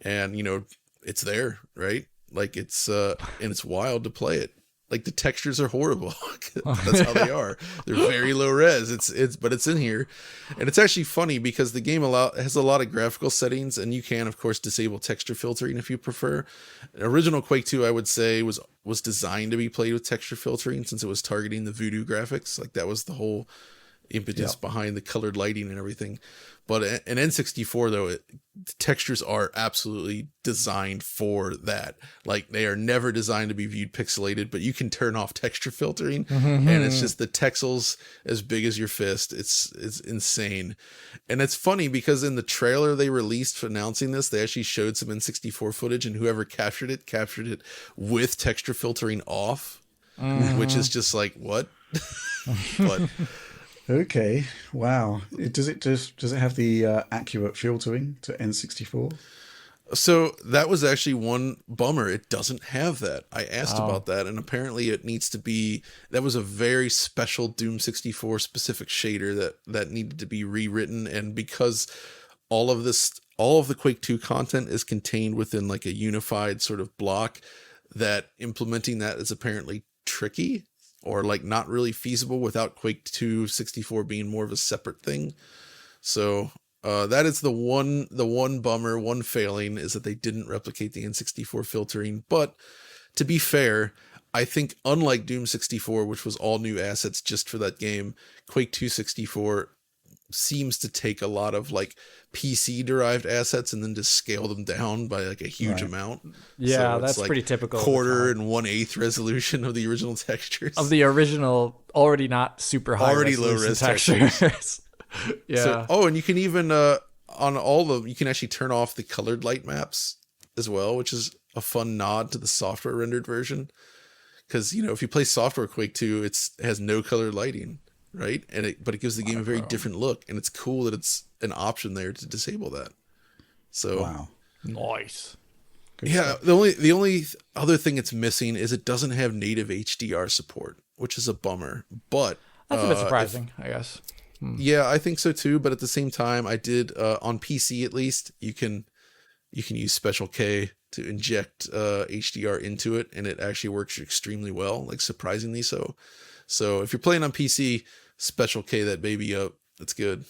Speaker 2: and you know, it's there, right? Like it's and it's wild to play it. Like the textures are horrible. That's how they are. They're very low res. But it's in here, and it's actually funny because the game has a lot of graphical settings, and you can of course disable texture filtering if you prefer. Original Quake 2, I would say, was designed to be played with texture filtering since it was targeting the voodoo graphics. Like that was the whole impetus behind the colored lighting and everything. But an N64 though, textures are absolutely designed for that. Like they are never designed to be viewed pixelated, but you can turn off texture filtering and it's just the texels as big as your fist. It's insane. And it's funny because in the trailer they released for announcing this, they actually showed some N64 footage, and whoever captured it with texture filtering off, which is just like, what? But
Speaker 1: okay, wow. Does it have the accurate filtering to N64?
Speaker 2: so that was actually one bummer. It doesn't have that. I asked about that, and apparently it needs to be, that was a very special Doom 64 specific shader that needed to be rewritten. And because all of the Quake 2 content is contained within like a unified sort of block, that implementing that is apparently tricky, or like not really feasible without Quake 2 64 being more of a separate thing. So that is the one bummer, one failing, is that they didn't replicate the N64 filtering. But to be fair, I think unlike Doom 64, which was all new assets just for that game, Quake 2 64 seems to take a lot of like PC derived assets and then just scale them down by like a huge amount.
Speaker 3: Yeah,
Speaker 2: so
Speaker 3: that's
Speaker 2: like
Speaker 3: pretty typical.
Speaker 2: Quarter and 1/8 resolution of the original textures.
Speaker 3: Of the original, already not super high,
Speaker 2: already low res
Speaker 3: textures. Yeah.
Speaker 2: So, and you can even on all of them, you can actually turn off the colored light maps as well, which is a fun nod to the software rendered version. Because if you play software Quake 2, it has no colored lighting. Right. But it gives the game a very different look, and it's cool that it's an option there to disable that. So
Speaker 1: wow,
Speaker 3: nice.
Speaker 1: Good
Speaker 2: yeah.
Speaker 1: stuff.
Speaker 2: The only other thing it's missing is it doesn't have native HDR support, which is a bummer. But
Speaker 3: That's a bit surprising, I guess.
Speaker 2: Yeah, I think so too. But at the same time, I did on PC at least, you can use Special K to inject HDR into it, and it actually works extremely well, like surprisingly so. So if you're playing on PC, Special K that baby up. That's good.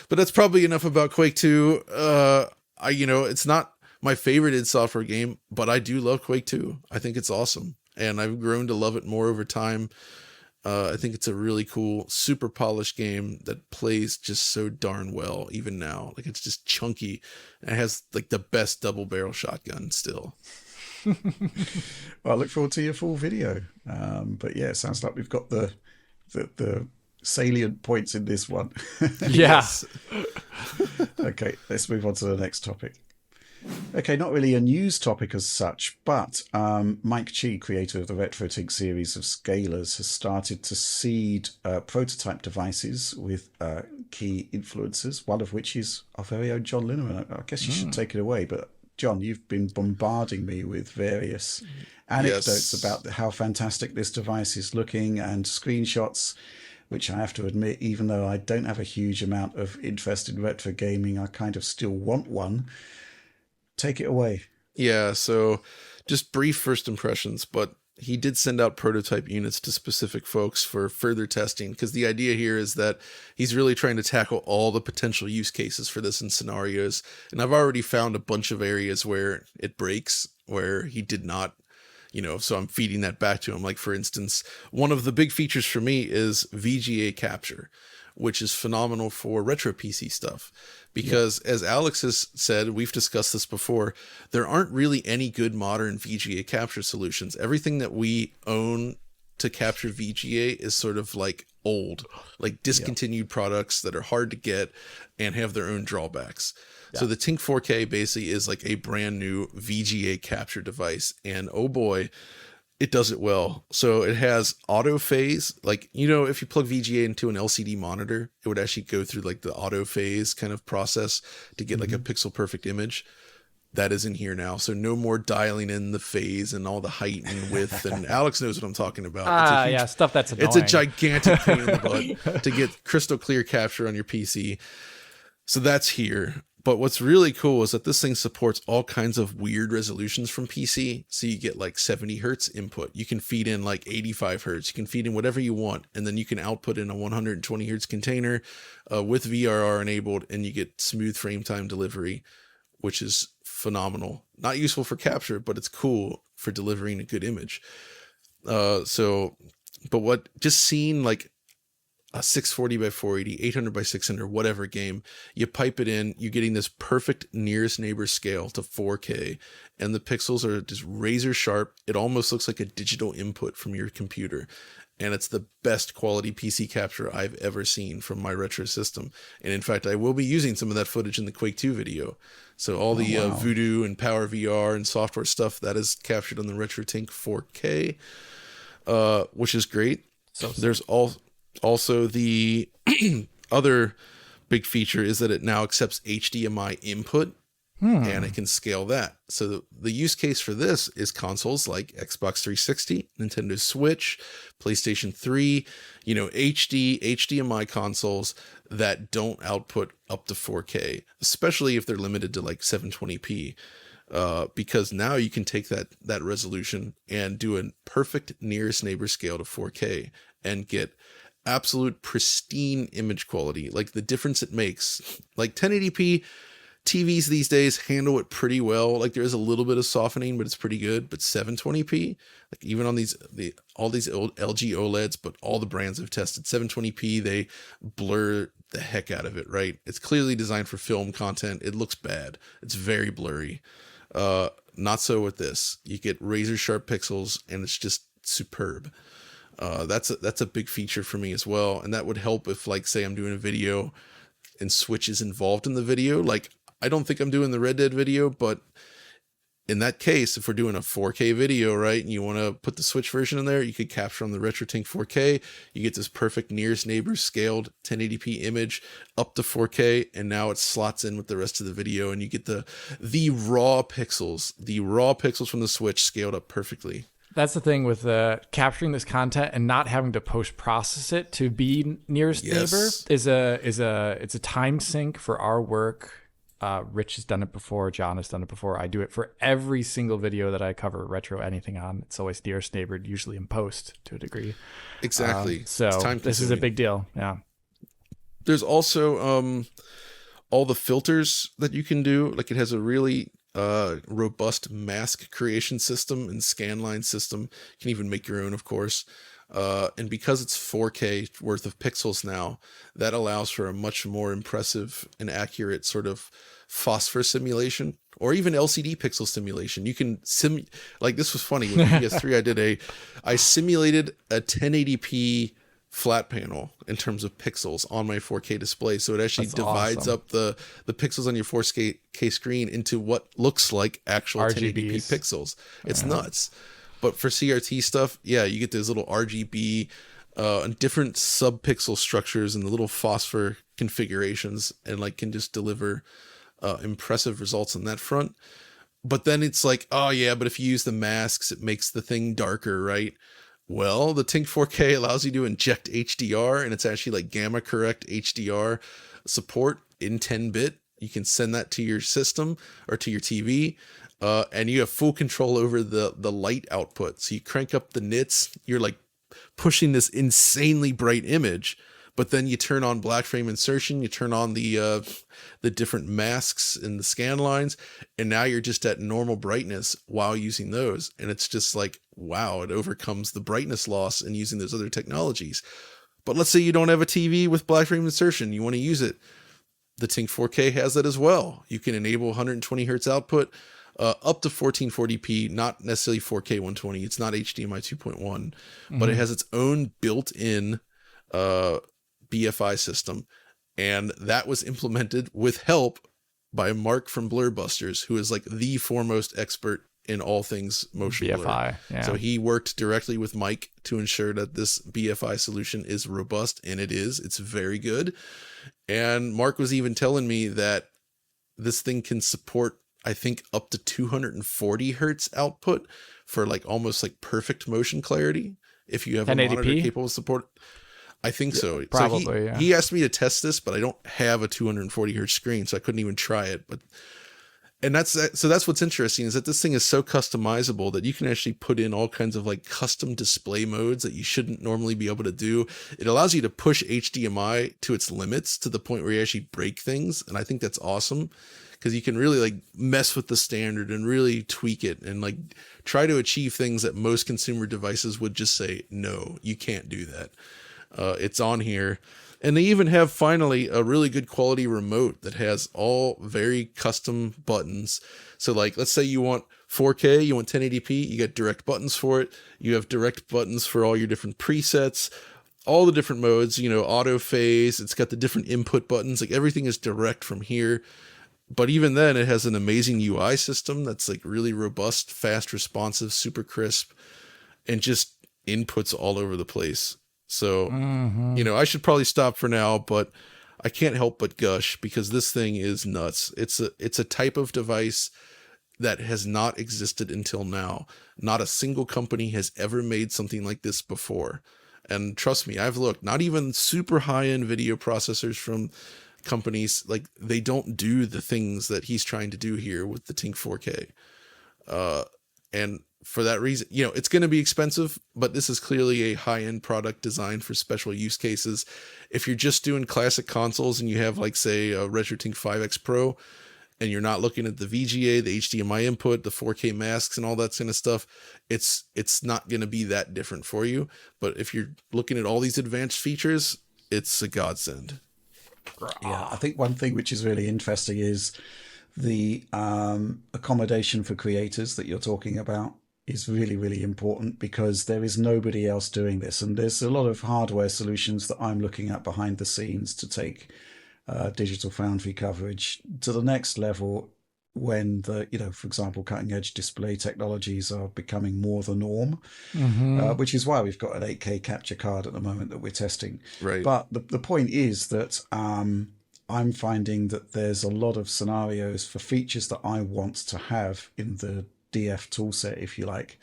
Speaker 2: But that's probably enough about Quake 2. It's not my favorite id Software game, but I do love Quake 2. I think it's awesome, and I've grown to love it more over time. I think it's a really cool, super polished game that plays just so darn well, even now. Like, it's just chunky, and it has like the best double barrel shotgun still.
Speaker 1: Well, I look forward to your full video. But yeah, it sounds like we've got the salient points in this one.
Speaker 3: Yeah.
Speaker 1: Okay, let's move on to the next topic. Okay, not really a news topic as such, but Mike Chi, creator of the RetroTink series of scalers, has started to seed prototype devices with key influencers, one of which is our very own John Linneman. I guess you should take it away, but John, you've been bombarding me with various anecdotes about how fantastic this device is looking, and screenshots, which I have to admit, even though I don't have a huge amount of interest in retro gaming, I kind of still want one. Take it away.
Speaker 2: Yeah, so just brief first impressions, but he did send out prototype units to specific folks for further testing, because the idea here is that he's really trying to tackle all the potential use cases for this in scenarios. And I've already found a bunch of areas where it breaks, where he did not, so I'm feeding that back to him. Like, for instance, one of the big features for me is VGA capture, which is phenomenal for retro PC stuff. Because as Alex has said, we've discussed this before, there aren't really any good modern VGA capture solutions. Everything that we own to capture VGA is sort of like old, like discontinued products that are hard to get and have their own drawbacks. Yeah. So the Tink 4K basically is like a brand new VGA capture device. And oh boy, it does it well. So it has auto phase. Like, if you plug VGA into an LCD monitor, it would actually go through like the auto phase kind of process to get like a pixel perfect image. That is in here now. So no more dialing in the phase and all the height and width. And Alex knows what I'm talking about.
Speaker 3: Stuff that's annoying.
Speaker 2: It's a gigantic pain in the butt to get crystal clear capture on your PC. So that's here. But what's really cool is that this thing supports all kinds of weird resolutions from PC. So you get like 70 hertz input. You can feed in like 85 hertz. You can feed in whatever you want. And then you can output in a 120 hertz container with VRR enabled, and you get smooth frame time delivery, which is phenomenal. Not useful for capture, but it's cool for delivering a good image. But just seeing like a 640 by 480, 800 by 600, whatever game, you pipe it in, you're getting this perfect nearest neighbor scale to 4K, and the pixels are just razor sharp. It almost looks like a digital input from your computer. And it's the best quality PC capture I've ever seen from my retro system. And in fact, I will be using some of that footage in the Quake 2 video. So all the Voodoo and Power VR and software stuff, that is captured on the RetroTink 4K, which is great. So there's also the other big feature is that it now accepts HDMI input. And it can scale that. So the use case for this is consoles like Xbox 360, Nintendo Switch, PlayStation 3, HDMI consoles that don't output up to 4K, especially if they're limited to like 720p. Because now you can take that resolution and do a perfect nearest neighbor scale to 4K and get absolute pristine image quality. Like the difference it makes, like 1080p TVs these days handle it pretty well. Like there is a little bit of softening, but it's pretty good. But 720p, like even on all these old LG OLEDs, but all the brands I've tested, 720p, they blur the heck out of it, right? It's clearly designed for film content. It looks bad. It's very blurry. Not so with this. You get razor sharp pixels and it's just superb. That's a big feature for me as well. And that would help if, like, say I'm doing a video and Switch is involved in the video. Like, I don't think I'm doing the Red Dead video, but in that case, if we're doing a 4K video, right, and you want to put the Switch version in there, you could capture on the RetroTink 4K. You get this perfect nearest neighbor scaled 1080p image up to 4K, and now it slots in with the rest of the video, and you get the raw pixels from the Switch scaled up perfectly.
Speaker 3: That's the thing with capturing this content and not having to post process it to be nearest neighbor it's a time sink for our work. Rich has done it before. John has done it before. I do it for every single video that I cover retro anything on. It's always nearest neighbored, usually in post to a degree.
Speaker 2: Exactly.
Speaker 3: So this is a big deal. Yeah.
Speaker 2: There's also all the filters that you can do. Like it has a really robust mask creation system and scanline system. You can even make your own, of course. And because it's 4K worth of pixels now, that allows for a much more impressive and accurate sort of phosphor simulation, or even LCD pixel simulation. You can like this was funny with PS3. I simulated a 1080p flat panel in terms of pixels on my 4K display. So it actually divides up the pixels on your 4K screen into what looks like actual RGBs. 1080p pixels. It's nuts. But for CRT stuff, yeah, you get those little RGB and different sub-pixel structures and the little phosphor configurations, and like can just deliver impressive results on that front. But then it's like, oh yeah, but if you use the masks, it makes the thing darker, right? Well, the Tink 4K allows you to inject HDR, and it's actually like gamma correct HDR support in 10-bit. You can send that to your system or to your TV. And you have full control over the light output. So you crank up the nits, you're like pushing this insanely bright image, but then you turn on black frame insertion, you turn on the different masks and the scan lines, and now you're just at normal brightness while using those. And it's just like, wow, it overcomes the brightness loss in using those other technologies. But let's say you don't have a TV with black frame insertion, you want to use it. The Tink 4K has that as well. You can enable 120 hertz output, up to 1440p, not necessarily 4K 120. It's not HDMI 2.1, but it has its own built-in BFI system. And that was implemented with help by Mark from Blurbusters, who is like the foremost expert in all things motion
Speaker 3: BFI,
Speaker 2: blur.
Speaker 3: yeah.
Speaker 2: So he worked directly with Mike to ensure that this BFI solution is robust, and it is. It's very good. And Mark was even telling me that this thing can support, I think, up to 240 hertz output for like almost like perfect motion clarity. If you have a monitor capable of support, I think so.
Speaker 3: Probably.
Speaker 2: So he asked me to test this, but I don't have a 240 hertz screen, so I couldn't even try it. And that's what's interesting, is that this thing is so customizable that you can actually put in all kinds of like custom display modes that you shouldn't normally be able to do. It allows you to push HDMI to its limits, to the point where you actually break things. And I think that's awesome, because you can really like mess with the standard and really tweak it and like try to achieve things that most consumer devices would just say, no, you can't do that. It's on here. And they even have finally a really good quality remote that has all very custom buttons. So like, let's say you want 4K, you want 1080p, you got direct buttons for it. You have direct buttons for all your different presets, all the different modes, auto phase. It's got the different input buttons. Like everything is direct from here. But even then, it has an amazing UI system that's like really robust, fast, responsive, super crisp, and just inputs all over the place. So, I should probably stop for now, but I can't help but gush because this thing is nuts. It's a type of device that has not existed until now. Not a single company has ever made something like this before. And trust me, I've looked, not even super high-end video processors from companies, like they don't do the things that he's trying to do here with the Tink 4K. And for that reason, it's going to be expensive, but this is clearly a high-end product designed for special use cases. If you're just doing classic consoles and you have like, say, a RetroTink 5X Pro, and you're not looking at the VGA, the HDMI input, the 4K masks and all that kind of stuff, it's not going to be that different for you. But if you're looking at all these advanced features, it's a godsend.
Speaker 1: Yeah, I think one thing which is really interesting is the accommodation for creators that you're talking about is really, really important because there is nobody else doing this. And there's a lot of hardware solutions that I'm looking at behind the scenes to take digital foundry coverage to the next level when for example, cutting edge display technologies are becoming more the norm, which is why we've got an 8K capture card at the moment that we're testing.
Speaker 2: Right.
Speaker 1: But the point is that I'm finding that there's a lot of scenarios for features that I want to have in the DF toolset, if you like,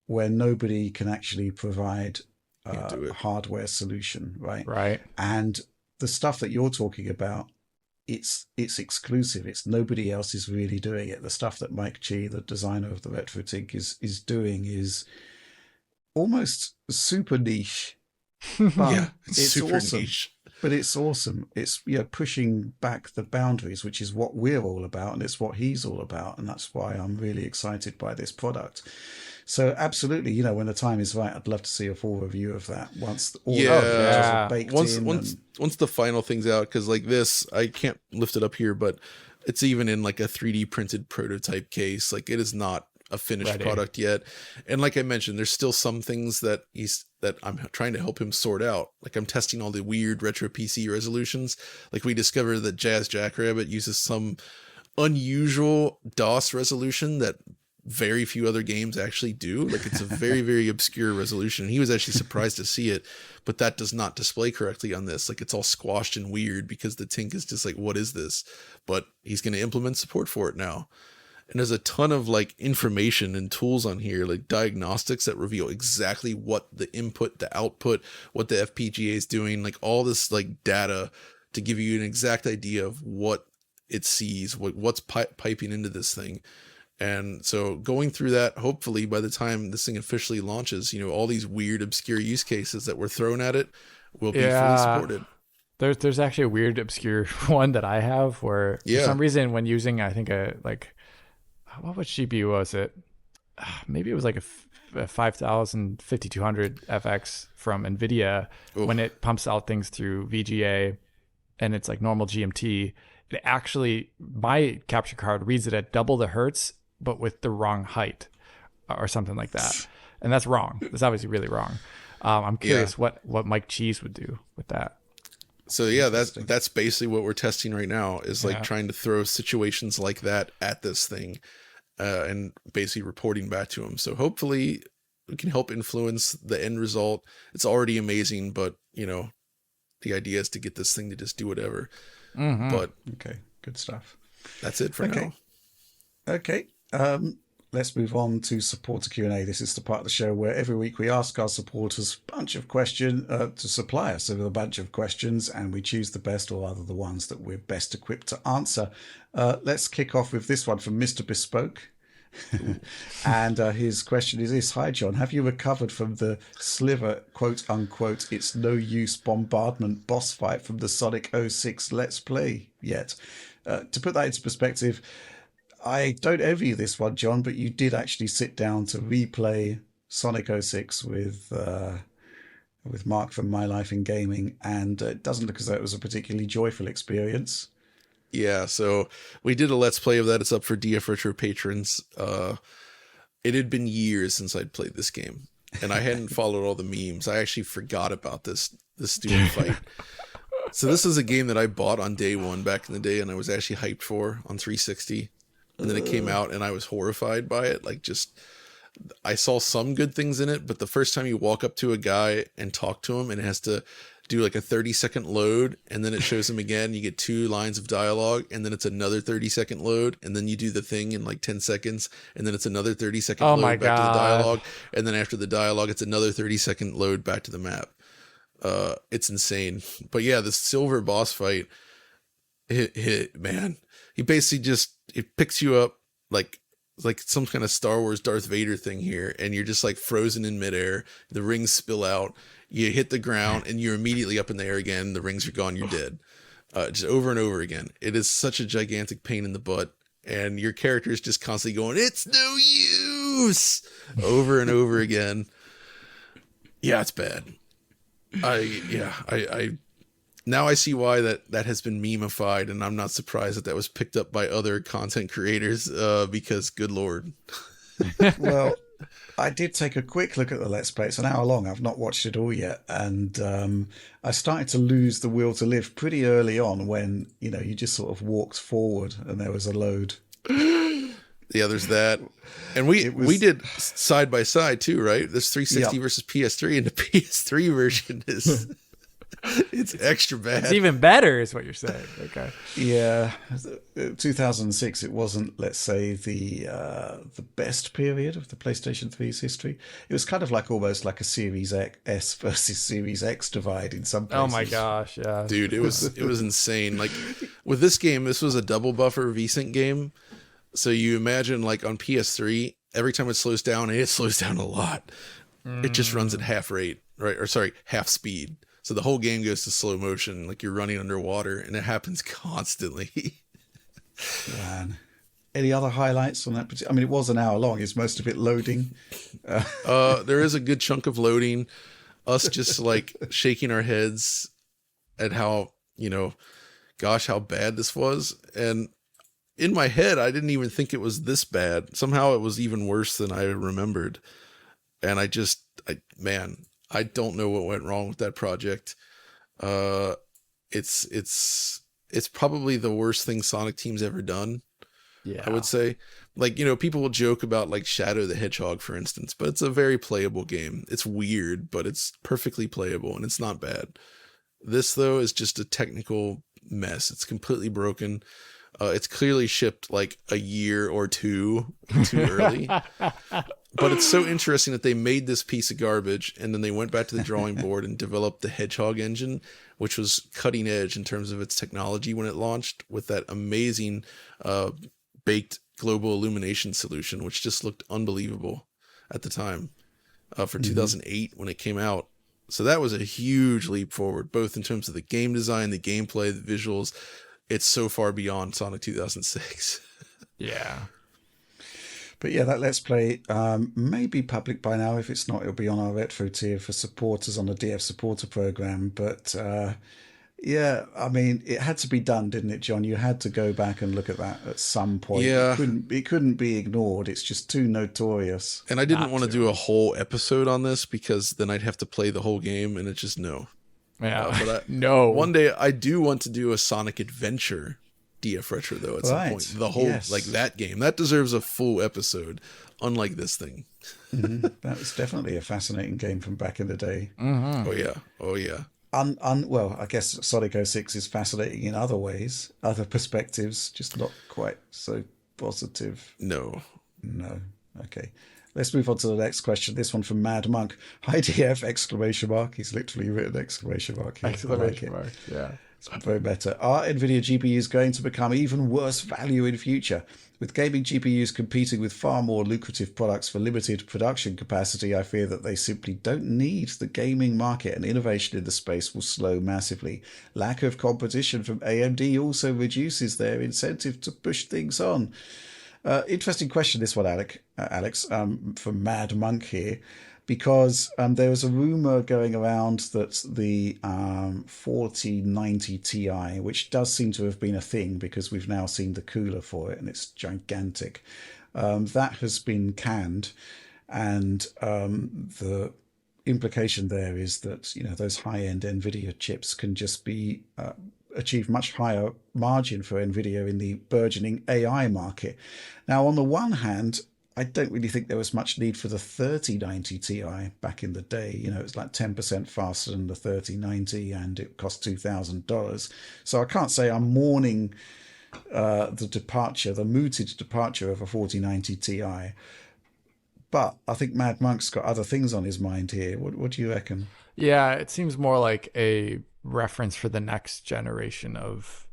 Speaker 1: where nobody can actually provide a hardware solution, right?
Speaker 3: Right.
Speaker 1: And the stuff that you're talking about, it's exclusive. It's nobody else is really doing it. The stuff that Mike Chi, the designer of the RetroTink, is doing is almost super niche. But
Speaker 2: Yeah,
Speaker 1: it's
Speaker 2: super
Speaker 1: awesome.
Speaker 2: niche.
Speaker 1: But it's awesome. It's pushing back the boundaries, which is what we're all about, and it's what he's all about, and that's why I'm really excited by this product. So absolutely, when the time is right, I'd love to see a full review of that once all the features are baked in.
Speaker 2: Once the final thing's out, because like this, I can't lift it up here, but it's even in like a 3D printed prototype case. Like it is not a finished product yet. And like I mentioned, there's still some things that I'm trying to help him sort out. Like I'm testing all the weird retro PC resolutions. Like we discovered that Jazz Jackrabbit uses some unusual DOS resolution that very few other games actually do. Like it's a very, very obscure resolution. He was actually surprised to see it, but that does not display correctly on this. Like it's all squashed and weird because the Tink is just like, what is this? But he's going to implement support for it now. And there's a ton of like information and tools on here, like diagnostics that reveal exactly what the input, the output, what the FPGA is doing, like all this like data to give you an exact idea of what it sees, what's piping into this thing. And so going through that, hopefully by the time this thing officially launches, all these weird, obscure use cases that were thrown at it will be fully supported.
Speaker 3: There's actually a weird, obscure one that I have where for some reason when using, I think what GPU was it? Maybe it was like a 5000 5200 FX from Nvidia. Oof. When it pumps out things through VGA and it's like normal GMT, it actually, my capture card reads it at double the hertz, but with the wrong height or something like that. And that's wrong. That's obviously really wrong. I'm curious what Mike Cheese would do with that.
Speaker 2: So yeah, that's basically what we're testing right now is like trying to throw situations like that at this thing and basically reporting back to him. So hopefully we can help influence the end result. It's already amazing, but the idea is to get this thing to just do whatever.
Speaker 3: Mm-hmm.
Speaker 2: But
Speaker 1: okay, good stuff.
Speaker 2: That's it for now.
Speaker 1: Okay. Let's move on to supporter Q&A. This is the part of the show where every week we ask our supporters a bunch of questions to supply us with a bunch of questions, and we choose the best, or rather the ones that we're best equipped to answer. Let's kick off with this one from Mr. Bespoke. And his question is this: Hi John, have you recovered from the Sliver quote unquote it's no use bombardment boss fight from the Sonic 06 Let's Play yet? To put that into perspective, I don't envy you this one, John, but you did actually sit down to replay Sonic 06 with with Mark from My Life in Gaming, and it doesn't look as though it was a particularly joyful experience.
Speaker 2: Yeah, so we did a Let's Play of that. It's up for DF Retro patrons. It had been years since I'd played this game, and I hadn't followed all the memes. I actually forgot about this stupid fight. So this is a game that I bought on day one back in the day, and I was actually hyped for on 360. And then it came out, and I was horrified by it. Like, just, I saw some good things in it, but the first time you walk up to a guy and talk to him, and it has to do like a 30-second load, and then it shows him again, you get 2 lines of dialogue, and then it's another 30-second load, and then you do the thing in like 10 seconds, and then it's another 30-second load back to the dialogue, and then after the dialogue, it's another 30-second load back to the map. It's insane. But yeah, the silver boss fight, man, he basically just, it picks you up like some kind of Star Wars Darth Vader thing here, and you're just like frozen in midair. The rings spill out, you hit the ground, and you're immediately up in the air again. The rings are gone, you're dead. Just over and over again. It is such a gigantic pain in the butt, and your character is just constantly going, "It's no use," over and over again. Yeah, it's bad. I now I see why that has been memeified, and I'm not surprised that was picked up by other content creators, because good Lord.
Speaker 1: Well, I did take a quick look at the Let's Play. It's an hour long. I've not watched it all yet. And I started to lose the will to live pretty early on when, you just sort of walked forward and there was a load.
Speaker 2: Yeah, there's that. And we did side by side too, right? There's 360 versus PS3, and the PS3 version is it's extra bad.
Speaker 3: It's even better is what you're saying. Okay.
Speaker 1: Yeah. 2006, it wasn't, let's say, the best period of the PlayStation 3's history. It was kind of like almost like a Series S versus Series X divide in some places.
Speaker 3: Oh my gosh, yeah.
Speaker 2: Dude, it was insane. Like with this game, this was a double buffer VSync game. So you imagine like on PS3, every time it slows down, and it slows down a lot, it just runs at half rate, right? Or sorry, half speed. So the whole game goes to slow motion, like you're running underwater, and it happens constantly.
Speaker 1: Man. Any other highlights on that? I mean, it was an hour long. Is most of it loading?
Speaker 2: There is a good chunk of loading. Us just like shaking our heads at how, gosh, how bad this was. And in my head, I didn't even think it was this bad. Somehow it was even worse than I remembered. And I don't know what went wrong with that project. It's probably the worst thing Sonic Team's ever done. Yeah, I would say. Like, people will joke about like Shadow the Hedgehog, for instance, but it's a very playable game. It's weird, but it's perfectly playable, and it's not bad. This, though, is just a technical mess. It's completely broken. It's clearly shipped like a year or two too early. But it's so interesting that they made this piece of garbage, and then they went back to the drawing board and developed the Hedgehog engine, which was cutting edge in terms of its technology when it launched, with that amazing baked global illumination solution, which just looked unbelievable at the time for 2008 when it came out. So that was a huge leap forward, both in terms of the game design, the gameplay, the visuals. It's so far beyond Sonic 2006.
Speaker 3: Yeah.
Speaker 1: But yeah, that Let's Play may be public by now. If it's not, it'll be on our retro tier for supporters on the DF supporter program. But yeah, I mean, it had to be done, didn't it, John? You had to go back and look at that at some point.
Speaker 2: Yeah.
Speaker 1: It couldn't be ignored. It's just too notorious.
Speaker 2: And I didn't want to do a whole episode on this, because then I'd have to play the whole game, and it's just no.
Speaker 3: Yeah, no.
Speaker 2: One day I do want to do a Sonic Adventure DF Retro, though, at some point. The whole, like that game. That deserves a full episode, unlike this thing.
Speaker 1: That was definitely a fascinating game from back in the day.
Speaker 2: Oh, yeah.
Speaker 1: Well, I guess Sonic 06 is fascinating in other ways, other perspectives, just not quite so positive.
Speaker 2: No.
Speaker 1: Okay. Let's move on to the next question. This one from Mad Monk. Hi DF, exclamation mark. He's literally written exclamation mark here.
Speaker 3: Exclamation mark, yeah.
Speaker 1: It's very better. Are Nvidia GPUs going to become even worse value in future? With gaming GPUs competing with far more lucrative products for limited production capacity, I fear that they simply don't need the gaming market, and innovation in the space will slow massively. Lack of competition from AMD also reduces their incentive to push things on. Interesting question, this one, Alex, from Mad Monk here. because there was a rumor going around that the 4090 Ti, which does seem to have been a thing because we've now seen the cooler for it and it's gigantic, that has been canned. And the implication there is that, those high-end Nvidia chips can just be achieve much higher margin for Nvidia in the burgeoning AI market. Now, on the one hand, I don't really think there was much need for the 3090 Ti back in the day. It's like 10% faster than the 3090 and it cost $2,000. So I can't say I'm mourning the mooted departure of a 4090 Ti. But I think Mad Monk's got other things on his mind here. What do you reckon?
Speaker 3: Yeah, it seems more like a reference for the next generation of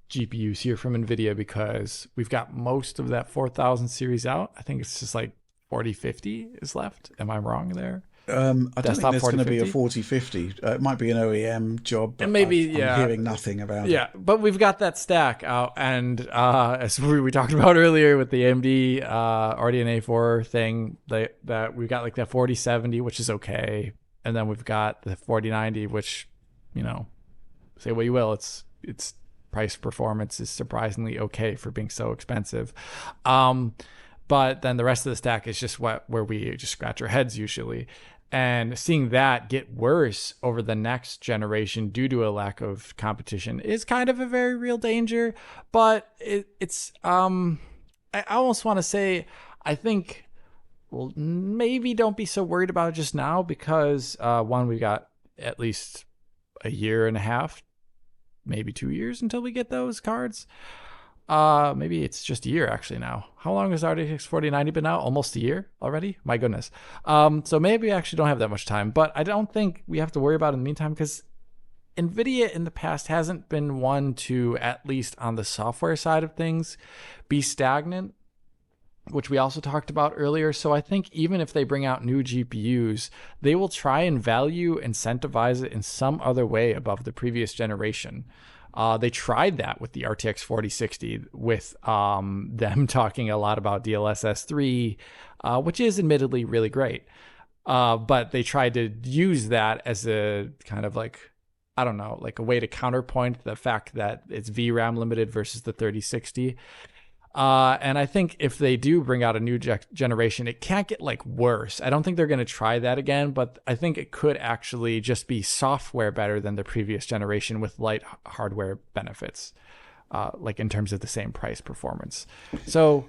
Speaker 3: GPUs here from Nvidia, because we've got most of that 4000 series out. I think it's just like 4050 is left. Am I wrong there?
Speaker 1: I don't think there's going to be a 4050. It might be an OEM job, but
Speaker 3: and maybe
Speaker 1: I'm hearing nothing about it.
Speaker 3: Yeah, but we've got that stack out, and as we talked about earlier with the AMD RDNA4 thing, that we've got like that 4070, which is okay, and then we've got the 4090, which, say what you will, it's price performance is surprisingly okay for being so expensive. But then the rest of the stack is just where we just scratch our heads usually. And seeing that get worse over the next generation due to a lack of competition is kind of a very real danger. But it's I almost want to say, I think, well, maybe don't be so worried about it just now, because one, we got at least a year and a half, maybe 2 years until we get those cards. Maybe it's just a year actually now. How long has RTX 4090 been out? Almost a year already? My goodness. So maybe we actually don't have that much time, but I don't think we have to worry about it in the meantime, because Nvidia in the past hasn't been one to, at least on the software side of things, be stagnant, which we also talked about earlier. So I think even if they bring out new GPUs, they will try and incentivize it in some other way above the previous generation. They tried that with the RTX 4060, with them talking a lot about DLSS 3, which is admittedly really great. But they tried to use that as a kind of like, I don't know, like a way to counterpoint the fact that it's VRAM limited versus the 3060. And I think if they do bring out a new generation, it can't get like worse. I don't think they're going to try that again, but I think it could actually just be software better than the previous generation with light hardware benefits, like in terms of the same price performance. So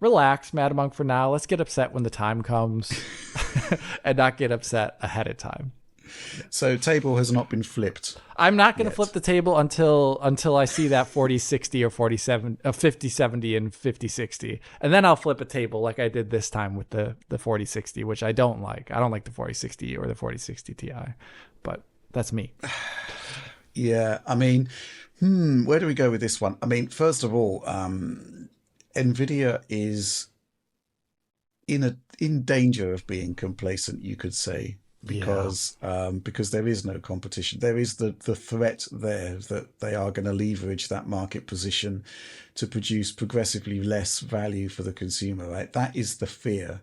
Speaker 3: relax, Mad Monk, for now. Let's get upset when the time comes and not get upset ahead of time.
Speaker 1: So table has not been flipped.
Speaker 3: I'm not going to flip the table until I see that 4060 or 5070 and 5060, and then I'll flip a table like I did this time with the 4060, which I don't like. I don't like the 4060 or the 4060 Ti, but that's me.
Speaker 1: Yeah, I mean, where do we go with this one? I mean, first of all, Nvidia is in danger of being complacent, you could say. Because there is no competition. There is the threat there that they are going to leverage that market position to produce progressively less value for the consumer, right? That is the fear.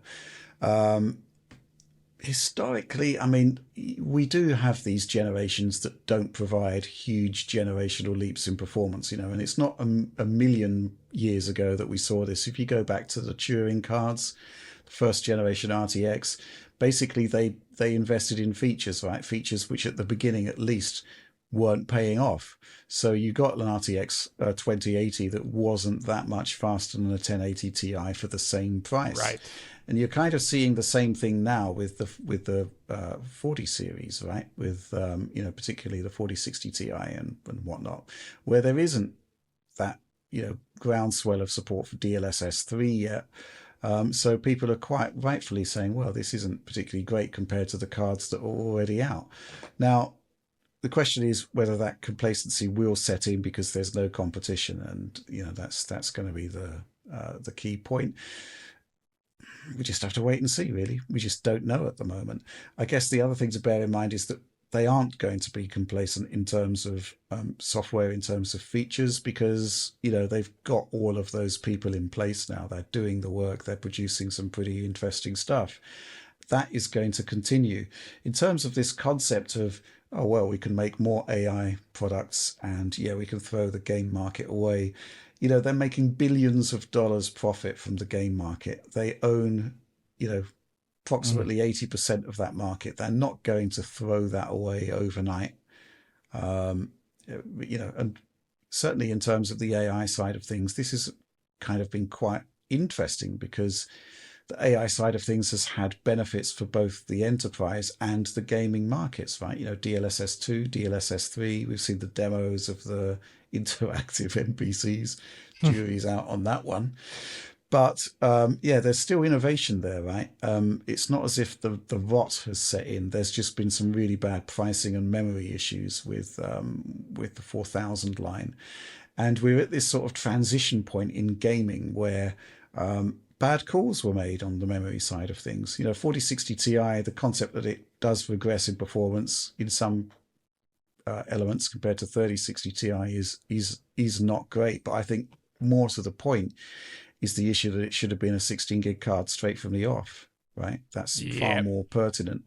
Speaker 1: Historically, I mean, we do have these generations that don't provide huge generational leaps in performance, and it's not a million years ago that we saw this. If you go back to the Turing cards, the first generation RTX, basically they invested in features, right? Features which at the beginning at least weren't paying off. So you got an RTX 2080 that wasn't that much faster than a 1080 Ti for the same price.
Speaker 3: Right.
Speaker 1: And you're kind of seeing the same thing now with the 40 series, right? With particularly the 4060 Ti and whatnot, where there isn't that groundswell of support for DLSS 3 yet. So people are quite rightfully saying, well, this isn't particularly great compared to the cards that are already out. Now, the question is whether that complacency will set in because there's no competition, and that's going to be the key point. We just have to wait and see, really. We just don't know at the moment. I guess the other thing to bear in mind is that they aren't going to be complacent in terms of software, in terms of features, because they've got all of those people in place now. They're doing the work. They're producing some pretty interesting stuff. that is going to continue. In terms of this concept of, oh, well, we can make more AI products and yeah, we can throw the game market away. They're making billions of dollars profit from the game market. They own, approximately 80% of that market. They're not going to throw that away overnight. And certainly in terms of the AI side of things, this has kind of been quite interesting because the AI side of things has had benefits for both the enterprise and the gaming markets, right? DLSS 2, DLSS 3, we've seen the demos of the interactive NPCs. Jury's out on that one. But there's still innovation there, right? It's not as if the rot has set in. There's just been some really bad pricing and memory issues with the 4000 line. And we're at this sort of transition point in gaming where bad calls were made on the memory side of things. 4060 Ti, the concept that it does regress in performance in some elements compared to 3060 Ti is not great. But I think more to the point is the issue that it should have been a 16 gig card straight from the off, right? That's far more pertinent.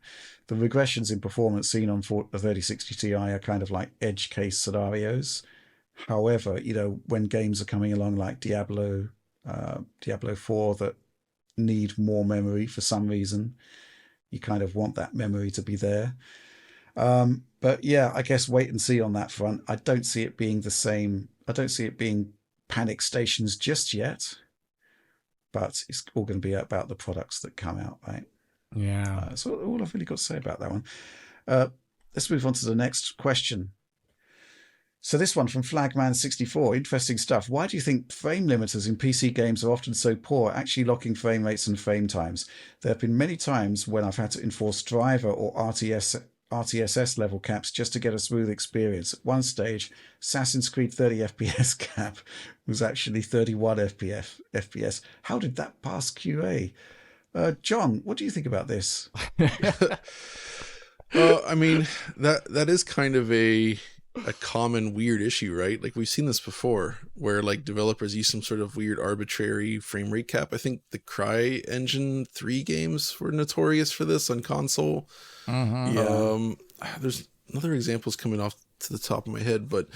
Speaker 1: The regressions in performance seen on the 3060 Ti are kind of like edge case scenarios. However, when games are coming along like Diablo 4 that need more memory for some reason, you kind of want that memory to be there. But yeah, I guess wait and see on that front. I don't see it being the same. I don't see it being panic stations just yet, but it's all going to be about the products that come out, right?
Speaker 4: Yeah.
Speaker 1: That's all I've really got to say about that one. Let's move on to the next question. So this one from Flagman64, interesting stuff. Why do you think frame limiters in PC games are often so poor, actually locking frame rates and frame times? There have been many times when I've had to enforce driver or RTSS level caps just to get a smooth experience. At one stage, Assassin's Creed 30 FPS cap was actually 31 FPS. How did that pass QA? John, what do you think about this?
Speaker 2: I mean, that is kind of a common weird issue, right? Like we've seen this before where like developers use some sort of weird arbitrary frame rate cap. I think the CryEngine 3 games were notorious for this on console. There's other examples coming off to the top of my head, but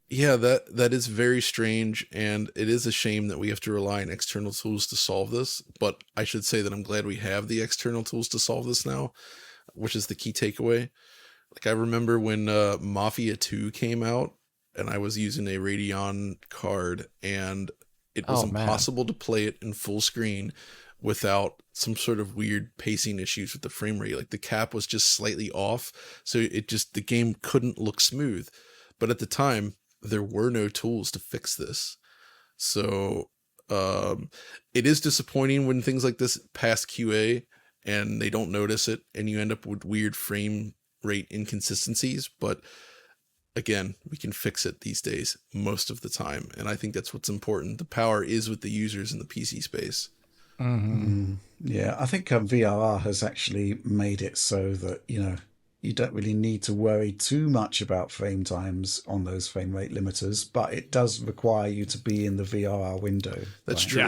Speaker 2: yeah, that is very strange, and it is a shame that we have to rely on external tools to solve this. But I should say that I'm glad we have the external tools to solve this now, which is the key takeaway. Like I remember when Mafia 2 came out and I was using a Radeon card and it was impossible to play it in full screen without some sort of weird pacing issues with the frame rate. Like the cap was just slightly off. So the game couldn't look smooth. But at the time, there were no tools to fix this. So it is disappointing when things like this pass QA and they don't notice it and you end up with weird frame rate inconsistencies, but again, we can fix it these days most of the time, and I think that's what's important. The power is with the users in the PC space.
Speaker 1: Yeah, I think VRR has actually made it so that you don't really need to worry too much about frame times on those frame rate limiters, but it does require you to be in the VRR window.
Speaker 2: That's
Speaker 1: right?
Speaker 2: true.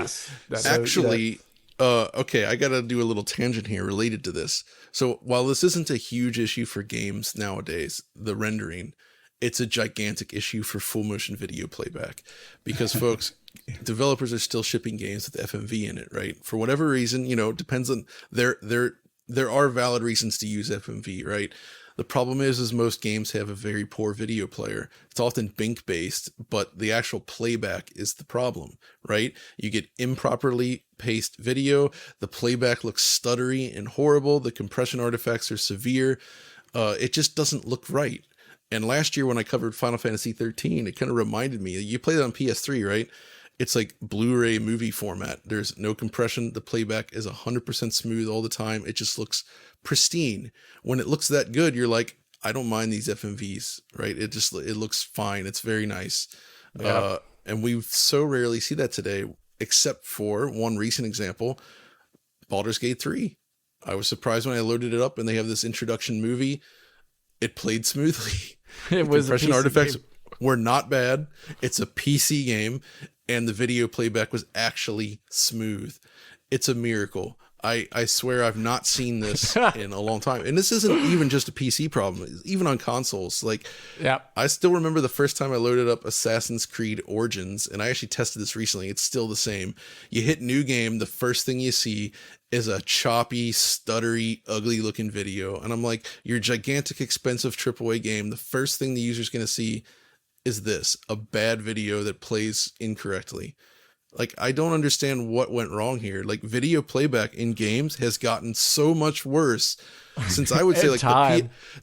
Speaker 4: Yes.
Speaker 2: Actually, okay, I gotta do a little tangent here related to this. So while this isn't a huge issue for games nowadays, the rendering, it's a gigantic issue for full motion video playback because folks, developers are still shipping games with FMV in it, right? For whatever reason, it depends on there are valid reasons to use FMV, right? The problem is most games have a very poor video player. It's often BINC based, but the actual playback is the problem, right? You get improperly paced video. The playback looks stuttery and horrible. The compression artifacts are severe. It just doesn't look right. And last year when I covered Final Fantasy 13, it kind of reminded me, you play that on PS3, right? It's like Blu-ray movie format. There's no compression. The playback is 100% smooth all the time. It just looks pristine. When it looks that good, you're like, I don't mind these FMVs, right? It looks fine. It's very nice.
Speaker 4: Yeah.
Speaker 2: And we so rarely see that today, except for one recent example, Baldur's Gate 3. I was surprised when I loaded it up and they have this introduction movie. It played smoothly.
Speaker 3: It was
Speaker 2: compression artifacts were not bad. It's a PC game, and the video playback was actually smooth. It's a miracle. I swear I've not seen this in a long time. And this isn't even just a PC problem, even on consoles. Like, I still remember the first time I loaded up Assassin's Creed Origins, and I actually tested this recently. It's still the same. You hit new game, the first thing you see is a choppy, stuttery, ugly looking video. And I'm like, your gigantic, expensive AAA game, the first thing the user's going to see is this, a bad video that plays incorrectly. Like, I don't understand what went wrong here. Like, video playback in games has gotten so much worse since, I would say, like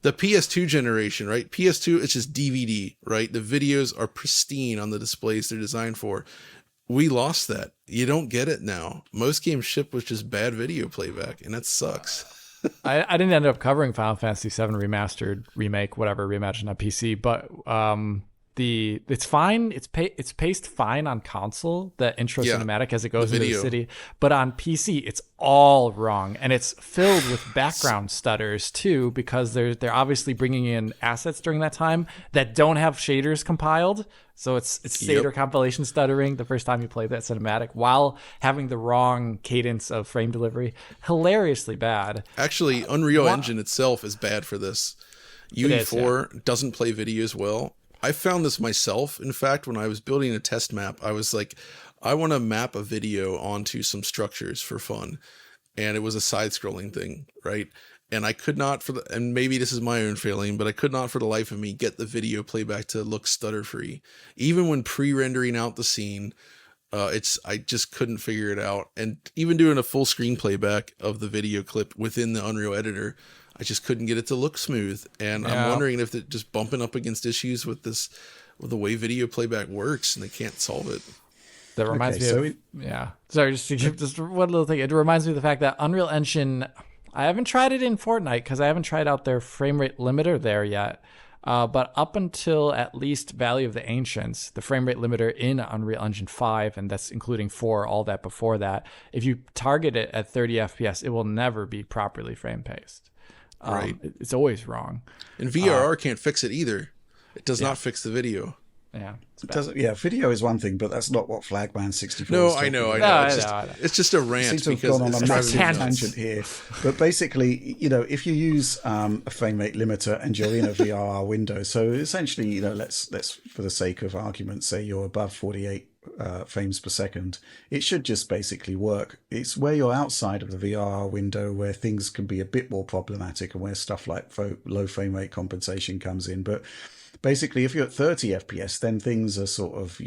Speaker 2: the PS2 generation, right? PS2, it's just DVD, right? The videos are pristine on the displays they're designed for. We lost that. You don't get it now. Most games ship with just bad video playback, and that sucks.
Speaker 3: I didn't end up covering Final Fantasy VII Remastered, remake, whatever, reimagined on PC, but it's fine. It's paced fine on console, the intro cinematic as it goes into the city, but on PC it's all wrong, and it's filled with background stutters too, because they're obviously bringing in assets during that time that don't have shaders compiled. So it's shader compilation stuttering the first time you play that cinematic while having the wrong cadence of frame delivery. Hilariously bad.
Speaker 2: Actually, Unreal Engine itself is bad for this. UE4 doesn't play videos well. I found this myself. In fact, when I was building a test map, I was like, I want to map a video onto some structures for fun. And it was a side-scrolling thing, right? And I could not, and maybe this is my own failing, but I could not for the life of me get the video playback to look stutter-free. Even when pre-rendering out the scene, I just couldn't figure it out. And even doing a full screen playback of the video clip within the Unreal Editor, I just couldn't get it to look smooth. And I'm wondering if they're just bumping up against issues with the way video playback works, and they can't solve it.
Speaker 3: That reminds me Sorry, just one little thing. It reminds me of the fact that Unreal Engine, I haven't tried it in Fortnite because I haven't tried out their frame rate limiter there yet. But up until at least Valley of the Ancients, the frame rate limiter in Unreal Engine 5, and that's including 4, all that before that, if you target it at 30 FPS, it will never be properly frame paced.
Speaker 2: Right.
Speaker 3: It's always wrong.
Speaker 2: And VRR can't fix it either. It does not fix the video.
Speaker 3: Yeah.
Speaker 1: Video is one thing, but that's not what Flagman 64
Speaker 2: No,
Speaker 1: is.
Speaker 2: I know. It's just a rant.
Speaker 1: Seems to have gone on a massive tangent here. But basically, if you use a frame rate limiter and you're in a VRR window, so essentially, let's for the sake of argument say you're above 48 frames per second, it should just basically work. It's where you're outside of the VRR window where things can be a bit more problematic, and where stuff like low frame rate compensation comes in. But basically, if you're at 30 FPS, then things are sort of,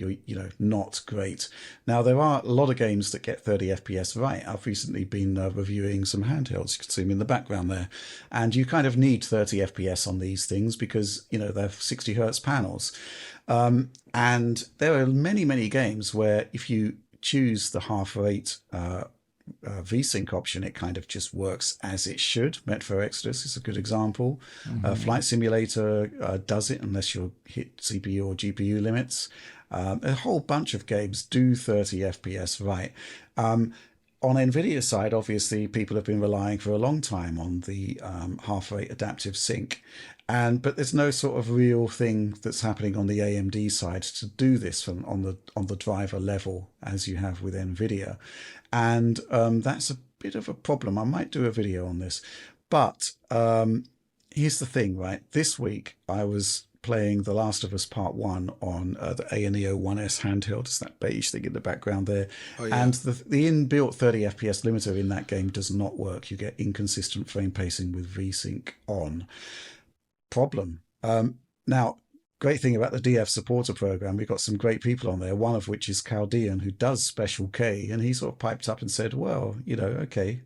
Speaker 1: not great. Now, there are a lot of games that get 30 FPS right. I've recently been reviewing some handhelds. You can see them in the background there. And you kind of need 30 FPS on these things because, they're 60 hertz panels. And there are many, many games where if you choose the half rate VSync option, it kind of just works as it should. Metro Exodus is a good example. Flight Simulator does it unless you hit CPU or GPU limits. A whole bunch of games do 30 FPS right. On Nvidia's side, obviously, people have been relying for a long time on the half rate adaptive sync. But there's no sort of real thing that's happening on the AMD side to do this on the driver level as you have with Nvidia. And that's a bit of a problem. I might do a video on this. But here's the thing, right? This week I was playing The Last of Us Part 1 on the ANEO1S handheld. It's that beige thing in the background there. Oh, yeah. And the inbuilt 30 FPS limiter in that game does not work. You get inconsistent frame pacing with VSync on. Problem. Now, great thing about the DF supporter program, we've got some great people on there, one of which is Chaldean, who does Special K, and he sort of piped up and said, well, okay,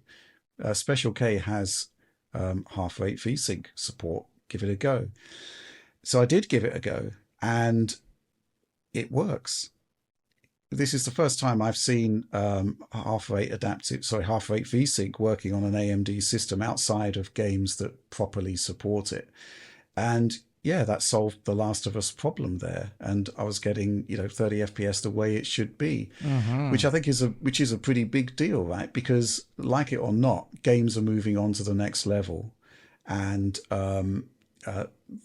Speaker 1: Special K has half rate VSync support, give it a go. So I did give it a go, and it works. This is the first time I've seen half rate VSync working on an AMD system outside of games that properly support it. And yeah, that solved the Last of Us problem there. And I was getting, 30 FPS the way it should be, which I think is a pretty big deal, right? Because like it or not, games are moving on to the next level. And,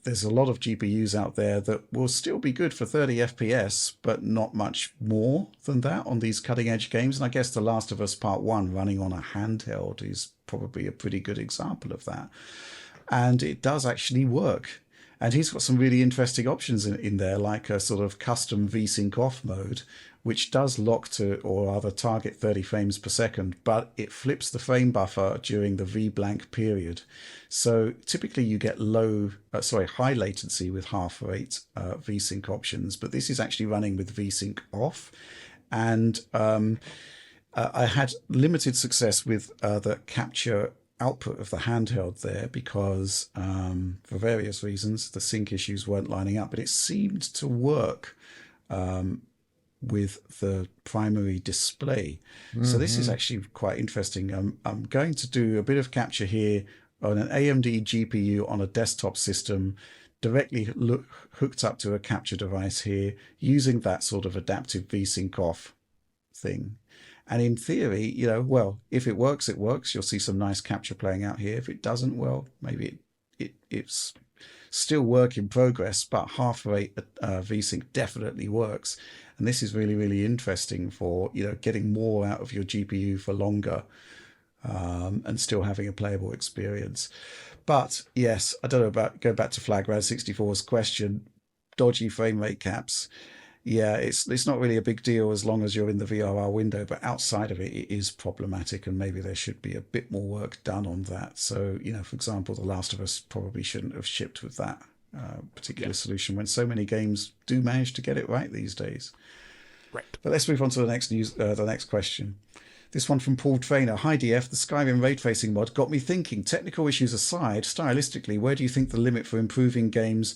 Speaker 1: there's a lot of GPUs out there that will still be good for 30 FPS, but not much more than that on these cutting edge games. And I guess The Last of Us Part 1 running on a handheld is probably a pretty good example of that. And it does actually work. And he's got some really interesting options in there, like a sort of custom VSync off mode, which does lock to or rather target 30 frames per second, but it flips the frame buffer during the V blank period. So typically you get high latency with half rate VSync options, but this is actually running with VSync off. And I had limited success with the capture output of the handheld there because for various reasons the sync issues weren't lining up, but it seemed to work with the primary display. So this is actually quite interesting. I'm going to do a bit of capture here on an AMD GPU on a desktop system directly hooked up to a capture device here using that sort of adaptive VSync off thing. And in theory, well, if it works, it works. You'll see some nice capture playing out here. If it doesn't, well, maybe it's still work in progress, but half rate VSync definitely works. And this is really, really interesting for, getting more out of your GPU for longer and still having a playable experience. But yes, I don't know about, go back to Flagrad64's question, dodgy frame rate caps. Yeah, it's not really a big deal as long as you're in the VRR window, but outside of it, it is problematic, and maybe there should be a bit more work done on that. So, for example, The Last of Us probably shouldn't have shipped with that particular solution when so many games do manage to get it right these days.
Speaker 3: Right.
Speaker 1: But let's move on to the next question. This one from Paul Trainer. Hi DF, the Skyrim ray tracing mod got me thinking. Technical issues aside, stylistically, where do you think the limit for improving games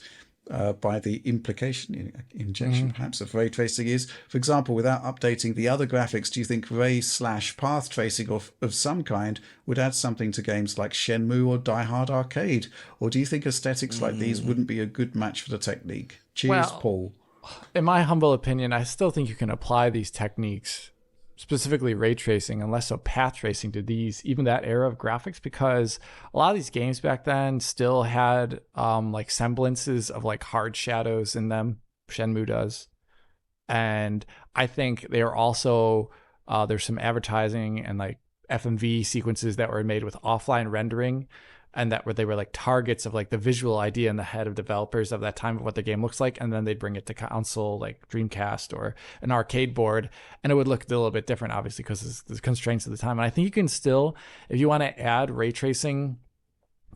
Speaker 1: by the injection perhaps of ray tracing is? For example, without updating the other graphics, do you think ray/path tracing of some kind would add something to games like Shenmue or Die Hard Arcade? Or do you think aesthetics like these wouldn't be a good match for the technique? Cheers, Paul.
Speaker 3: In my humble opinion, I still think you can apply these techniques, specifically ray tracing and less so path tracing, to these, even that era of graphics, because a lot of these games back then still had like semblances of like hard shadows in them. Shenmue does. And I think they are also, there's some advertising and like FMV sequences that were made with offline rendering, and that where they were like targets of like the visual idea in the head of developers of that time of what the game looks like, and then they'd bring it to console like Dreamcast or an arcade board, and it would look a little bit different, obviously, because of the constraints of the time. And I think you can still, if you want to add ray tracing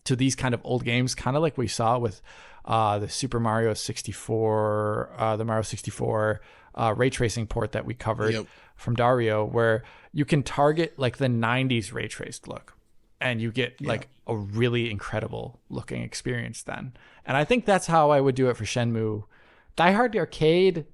Speaker 3: to these kind of old games, kind of like we saw with the Super Mario 64, the Mario 64 ray tracing port that we covered from Dario, where you can target like the 90s ray traced look, and you get like a really incredible looking experience then. And I think that's how I would do it for Shenmue. Die Hard Arcade,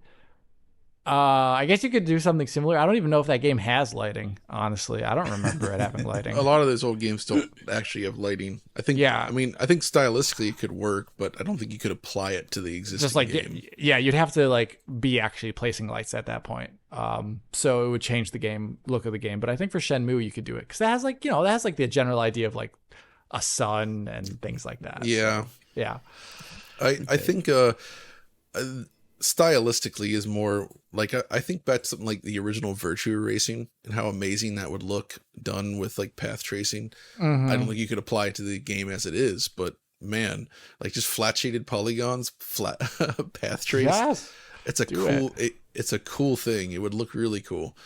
Speaker 3: I guess you could do something similar. I don't even know if that game has lighting, honestly. I don't remember it having lighting.
Speaker 2: A lot of those old games don't actually have lighting. I think, I think stylistically it could work, but I don't think you could apply it to the existing game.
Speaker 3: You'd have to like be actually placing lights at that point. So it would change the look of the game. But I think for Shenmue you could do it, because that has like, that has like the general idea of like a sun and things like that.
Speaker 2: Yeah.
Speaker 3: So, yeah.
Speaker 2: I think stylistically is more like, I think back to something like the original Virtua Racing and how amazing that would look done with like path tracing. I don't think you could apply it to the game as it is, but man, like just flat shaded polygons, flat path trace.
Speaker 3: Yes.
Speaker 2: It's a cool thing. It would look really cool.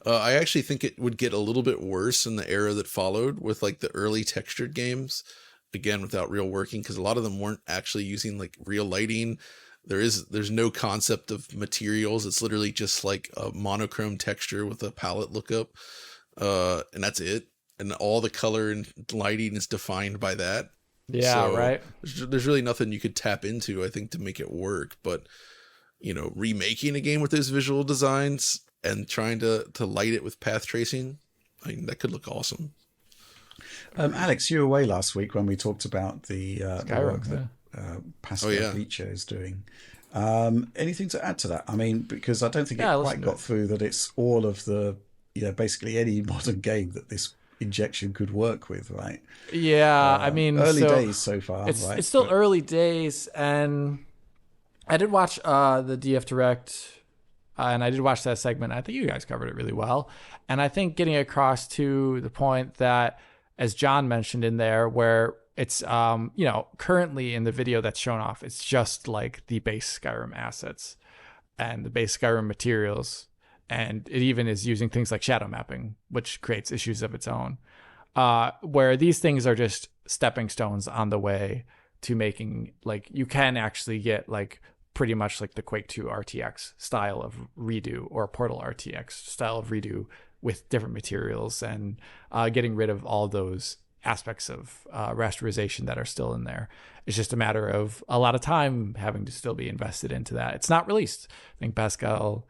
Speaker 2: I actually think it would get a little bit worse in the era that followed with like the early textured games, again, without real working, because a lot of them weren't actually using like real lighting. There's no concept of materials. It's literally just like a monochrome texture with a palette lookup. And that's it. And all the color and lighting is defined by that.
Speaker 3: Yeah, so right.
Speaker 2: There's really nothing you could tap into, I think, to make it work. But, remaking a game with those visual designs and trying to light it with path tracing, I mean, that could look awesome.
Speaker 1: Alex, you were away last week when we talked about the work that Pascal Bleacher is doing. Anything to add to that? I mean, because I don't think it quite got through that it's all of the, basically any modern game that this injection could work with, right?
Speaker 3: Yeah, I mean,
Speaker 1: early days so far,
Speaker 3: it's
Speaker 1: right?
Speaker 3: it's still early days, and I did watch the DF Direct, and I did watch that segment. I think you guys covered it really well, and I think getting across to the point that, as John mentioned in there, where it's currently in the video that's shown off, it's just like the base Skyrim assets and the base Skyrim materials, and it even is using things like shadow mapping, which creates issues of its own. Where these things are just stepping stones on the way to making, like, you can actually get like pretty much like the Quake 2 RTX style of redo, or Portal RTX style of redo, with different materials, and getting rid of all those aspects of rasterization that are still in there. It's just a matter of a lot of time having to still be invested into that. It's not released. I think Pascal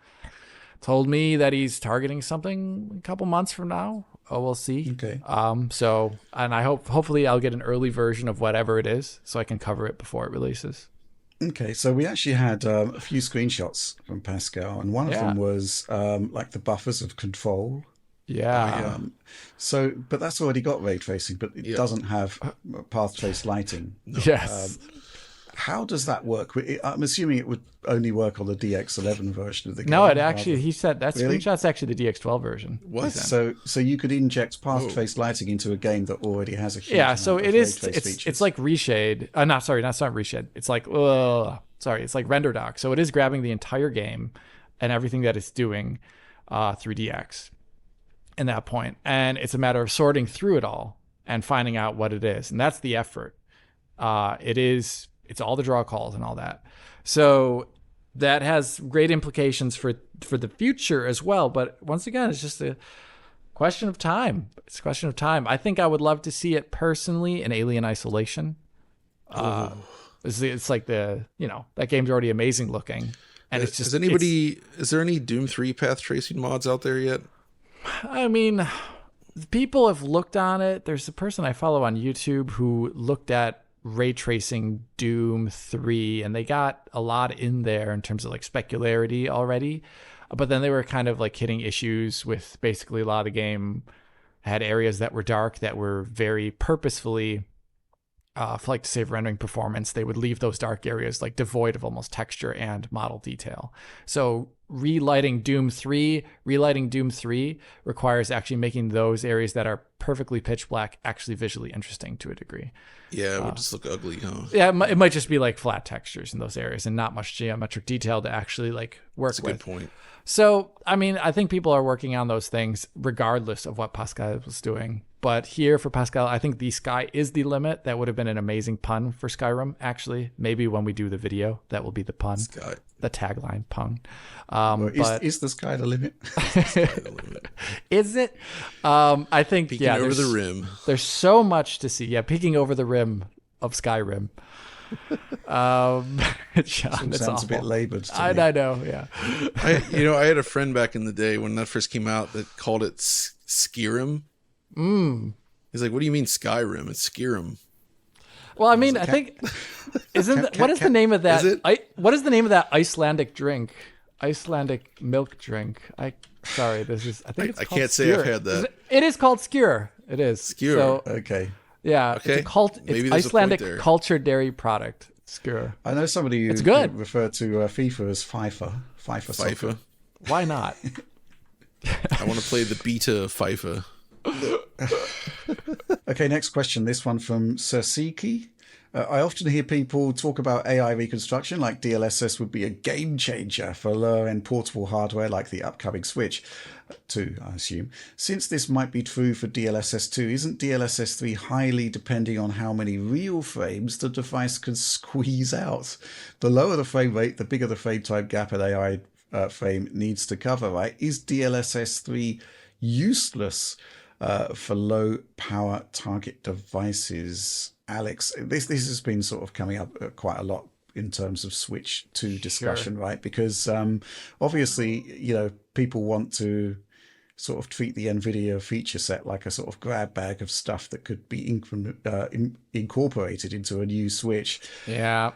Speaker 3: told me that he's targeting something a couple months from now. Oh, we'll see.
Speaker 1: Okay.
Speaker 3: So, and I hopefully I'll get an early version of whatever it is, so I can cover it before it releases.
Speaker 1: Okay, so we actually had a few screenshots from Pascal, and one of them was like the buffers of control.
Speaker 3: Yeah.
Speaker 1: But that's already got ray tracing, but it doesn't have path trace lighting.
Speaker 2: No.
Speaker 3: Yes.
Speaker 1: How does that work? I'm assuming it would only work on the DX11 version of the game.
Speaker 3: No, it actually, he said that
Speaker 1: Really?
Speaker 3: screenshot's actually the DX12 version.
Speaker 2: What?
Speaker 1: So you could inject path trace lighting into a game that already has a huge
Speaker 3: Yeah,
Speaker 1: amount
Speaker 3: so
Speaker 1: of
Speaker 3: it
Speaker 1: ray
Speaker 3: is.
Speaker 1: trace features.
Speaker 3: It's like reshade. Not reshade. It's like it's like render doc. So it is grabbing the entire game and everything that it's doing through DX in that point, and it's a matter of sorting through it all and finding out what it is, and that's the effort. It's all the draw calls and all that. So that has great implications for the future as well. But once again, it's just a question of time. It's a question of time. I think I would love to see it personally in Alien Isolation. It's like that game's already amazing looking. And it's just,
Speaker 2: is there any Doom 3 path tracing mods out there yet?
Speaker 3: I mean, people have looked on it. There's a person I follow on YouTube who looked at ray tracing Doom 3, and they got a lot in there in terms of like specularity already, but then they were kind of like hitting issues with basically a lot of the game had areas that were dark that were very purposefully for like to save rendering performance, they would leave those dark areas like devoid of almost texture and model detail. So relighting Doom 3 requires actually making those areas that are perfectly pitch black actually visually interesting to a degree.
Speaker 2: Yeah, it would just look ugly, huh?
Speaker 3: Yeah, it might just be like flat textures in those areas and not much geometric detail to actually like work with.
Speaker 2: That's a good point.
Speaker 3: So, I mean, I think people are working on those things regardless of what Pascal was doing. But here for Pascal, I think the sky is the limit. That would have been an amazing pun for Skyrim, actually. Maybe when we do the video, that will be the pun.
Speaker 2: Sky.
Speaker 3: The tagline pun.
Speaker 1: Is the sky the limit?
Speaker 3: Is it? I think,
Speaker 2: peeking over the rim.
Speaker 3: There's so much to see. Yeah, peeking over the rim of Skyrim. John,
Speaker 1: sounds
Speaker 3: awful.
Speaker 1: a bit labored.
Speaker 3: I know, yeah.
Speaker 2: I had a friend back in the day when that first came out that called it Skyrim. He's like, "What do you mean Skyrim? It's Skyrim."
Speaker 3: Well, I mean, I think what is the name of that? What is the name of that Icelandic drink? Icelandic milk drink. I think it's called
Speaker 2: can't say I've had that.
Speaker 3: It is called skyr. It is
Speaker 2: skyr.
Speaker 3: So,
Speaker 1: okay.
Speaker 3: Yeah.
Speaker 2: Okay.
Speaker 3: It's Icelandic cultured dairy product. Skyr.
Speaker 1: I know somebody who referred to FIFA as FIFA.
Speaker 3: Why not?
Speaker 2: I want to play the beta of FIFA.
Speaker 1: Okay, next question. This one from Cerny. I often hear people talk about AI reconstruction, like DLSS would be a game changer for lower-end portable hardware like the upcoming Switch 2, I assume. Since this might be true for DLSS 2, isn't DLSS 3 highly depending on how many real frames the device can squeeze out? The lower the frame rate, the bigger the frame time gap an AI frame needs to cover, right? Is DLSS 3 useless for low power target devices? Alex, this has been sort of coming up quite a lot in terms of Switch 2 discussion, right? Because obviously, people want to sort of treat the Nvidia feature set like a sort of grab bag of stuff that could be incorporated into a new Switch.
Speaker 3: Yeah.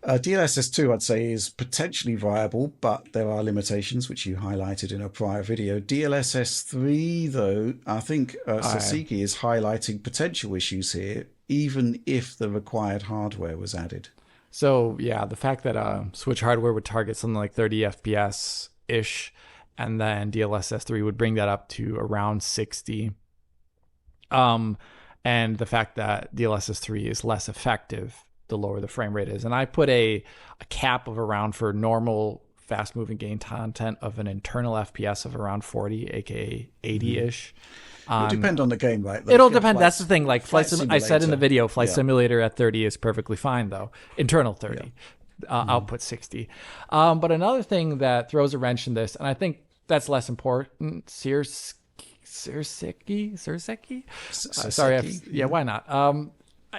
Speaker 1: DLSS 2, I'd say, is potentially viable, but there are limitations, which you highlighted in a prior video. DLSS 3, though, I think Sasiki is highlighting potential issues here, even if the required hardware was added.
Speaker 3: So, yeah, the fact that Switch hardware would target something like 30 FPS-ish, and then DLSS 3 would bring that up to around 60. And the fact that DLSS 3 is less effective the lower the frame rate is. And I put a cap of around, for normal fast moving game content, of an internal FPS of around 40, aka 80-ish.
Speaker 1: It'll depend on the game, right?
Speaker 3: It'll depend. That's the thing. Like I said in the video, Flight Simulator at 30 is perfectly fine, though. Internal 30, output 60. But another thing that throws a wrench in this, and I think that's less important, Cerseki? Sorry, why not?